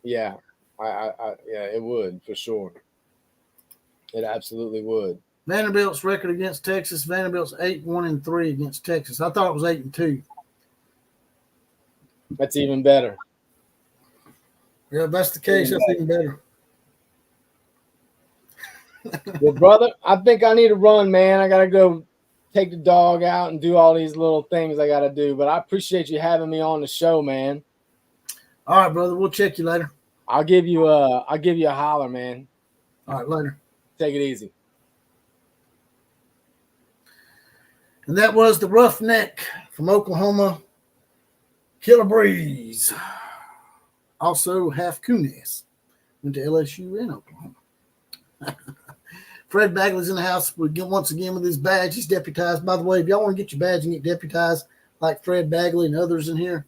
Yeah, yeah, it would for sure. It absolutely would. Vanderbilt's record against Texas. Vanderbilt's 8-1-3 against Texas. I thought it was 8-2. That's even better. Yeah, if that's the case, that's even better. Well, brother, I think I need to run, man. I gotta go take the dog out and do all these little things I gotta do. But I appreciate you having me on the show, man. All right, brother. We'll check you later. I'll give you a holler, man. All right, later. Take it easy. And that was the Roughneck from Oklahoma, Killer Breeze. Also, half Kunis. Went to LSU in Oklahoma. Fred Bagley's in the house once again with his badge. He's deputized. By the way, if y'all want to get your badge and get deputized like Fred Bagley and others in here,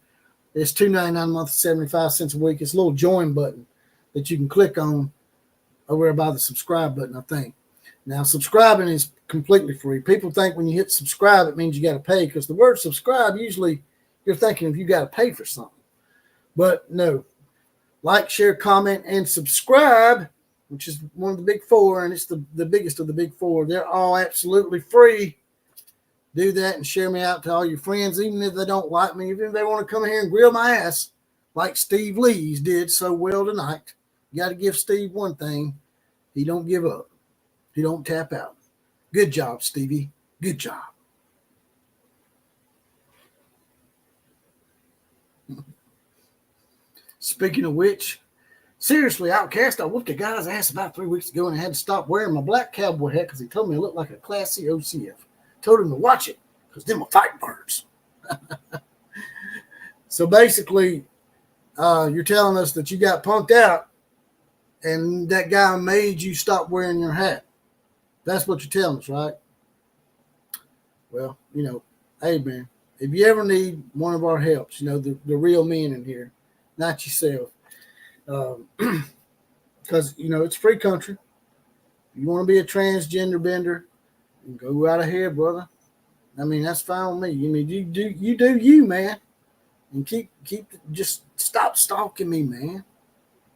it's $2.99 a month, 75 cents a week. It's a little join button that you can click on over there by the subscribe button, I think. Now, subscribing is completely free. People think when you hit subscribe, it means you got to pay, because the word subscribe, usually you're thinking if you got to pay for something. But no. Like, share, comment, and subscribe, which is one of the big four, and it's the biggest of the big four. They're all absolutely free. Do that and share me out to all your friends, even if they don't like me, even if they want to come here and grill my ass like Steve Lees did so well tonight. You got to give Steve one thing. He don't give up. He don't tap out. Good job, Stevie. Good job. Speaking of which, seriously, Outcast, I whooped a guy's ass about 3 weeks ago and I had to stop wearing my black cowboy hat because he told me I looked like a classy OCF. Told him to watch it because them are fight birds. So basically, you're telling us that you got punked out and that guy made you stop wearing your hat. That's what you're telling us, right? Well, hey, man, if you ever need one of our helps, the real men in here, not yourself, because, it's free country. If you want to be a transgender bender, go right ahead, brother. I mean, that's fine with me. You do you, man. And just stop stalking me, man.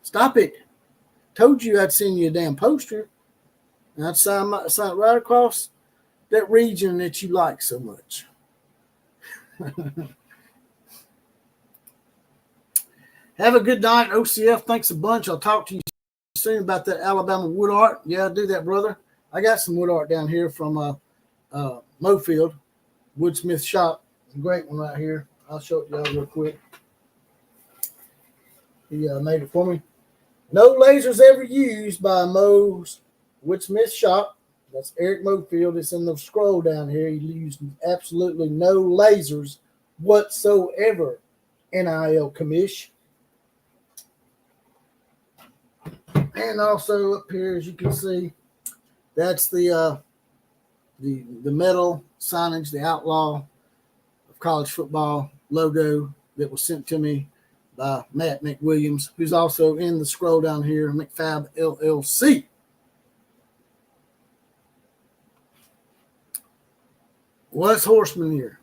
Stop it. Told you I'd send you a damn poster. And I'd sign it right across that region that you like so much. Have a good night, OCF. Thanks a bunch. I'll talk to you soon about that Alabama wood art. Yeah, do that, brother. I got some wood art down here from Mofield, Woodsmith Shop. It's a great one right here. I'll show it to y'all real quick. He made it for me. No lasers ever used by Mo's Woodsmith Shop. That's Eric Mofield. It's in the scroll down here. He used absolutely no lasers whatsoever. NIL commish. And also up here, as you can see, that's the metal signage, the outlaw of college football logo that was sent to me by Matt McWilliams, who's also in the scroll down here, McFab LLC. What's Horseman here?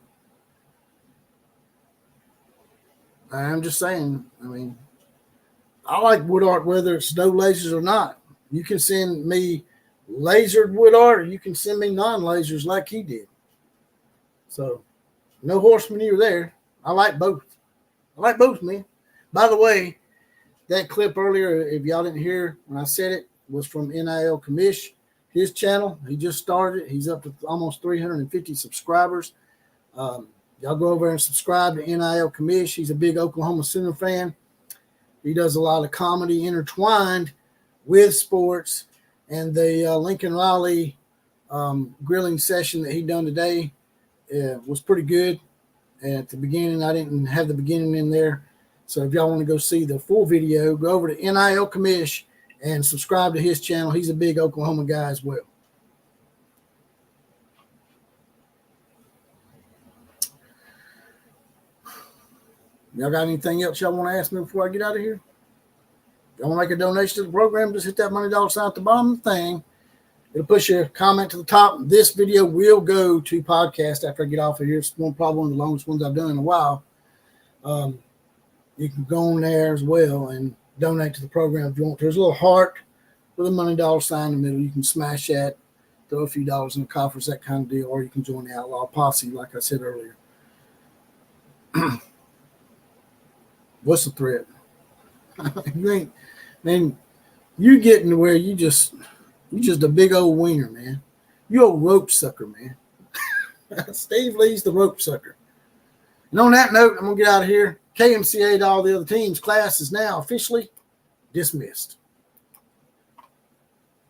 I'm just saying, I mean, I like wood art whether it's no lasers or not. You can send me lasered wood art or you can send me non-lasers like he did. So, no horse manure there. I like both. I like both, man. By the way, that clip earlier, if y'all didn't hear when I said it, was from NIL Commish, his channel. He just started. He's up to almost 350 subscribers. Y'all go over and subscribe to NIL Commish. He's a big Oklahoma Sooner fan. He does a lot of comedy intertwined with sports. And the Lincoln Riley grilling session that he done today was pretty good. And at the beginning, I didn't have the beginning in there. So if y'all want to go see the full video, go over to NIL Commish and subscribe to his channel. He's a big Oklahoma guy as well. Y'all got anything else y'all want to ask me before I get out of here? If y'all want to make a donation to the program, just hit that money dollar sign at the bottom of the thing. It'll push your comment to the top. This video will go to podcast after I get off of here. It's probably one of the longest ones I've done in a while. You can go on there as well and donate to the program if you want. There's a little heart with a money dollar sign in the middle. You can smash that, throw a few dollars in the coffers, that kind of deal, or you can join the Outlaw Posse, like I said earlier. What's the threat? You ain't, man. You getting to where you just a big old wiener, man. You a rope sucker, man. Steve Lee's the rope sucker. And on that note, I'm gonna get out of here. KMCA to all the other teams. Class is now officially dismissed.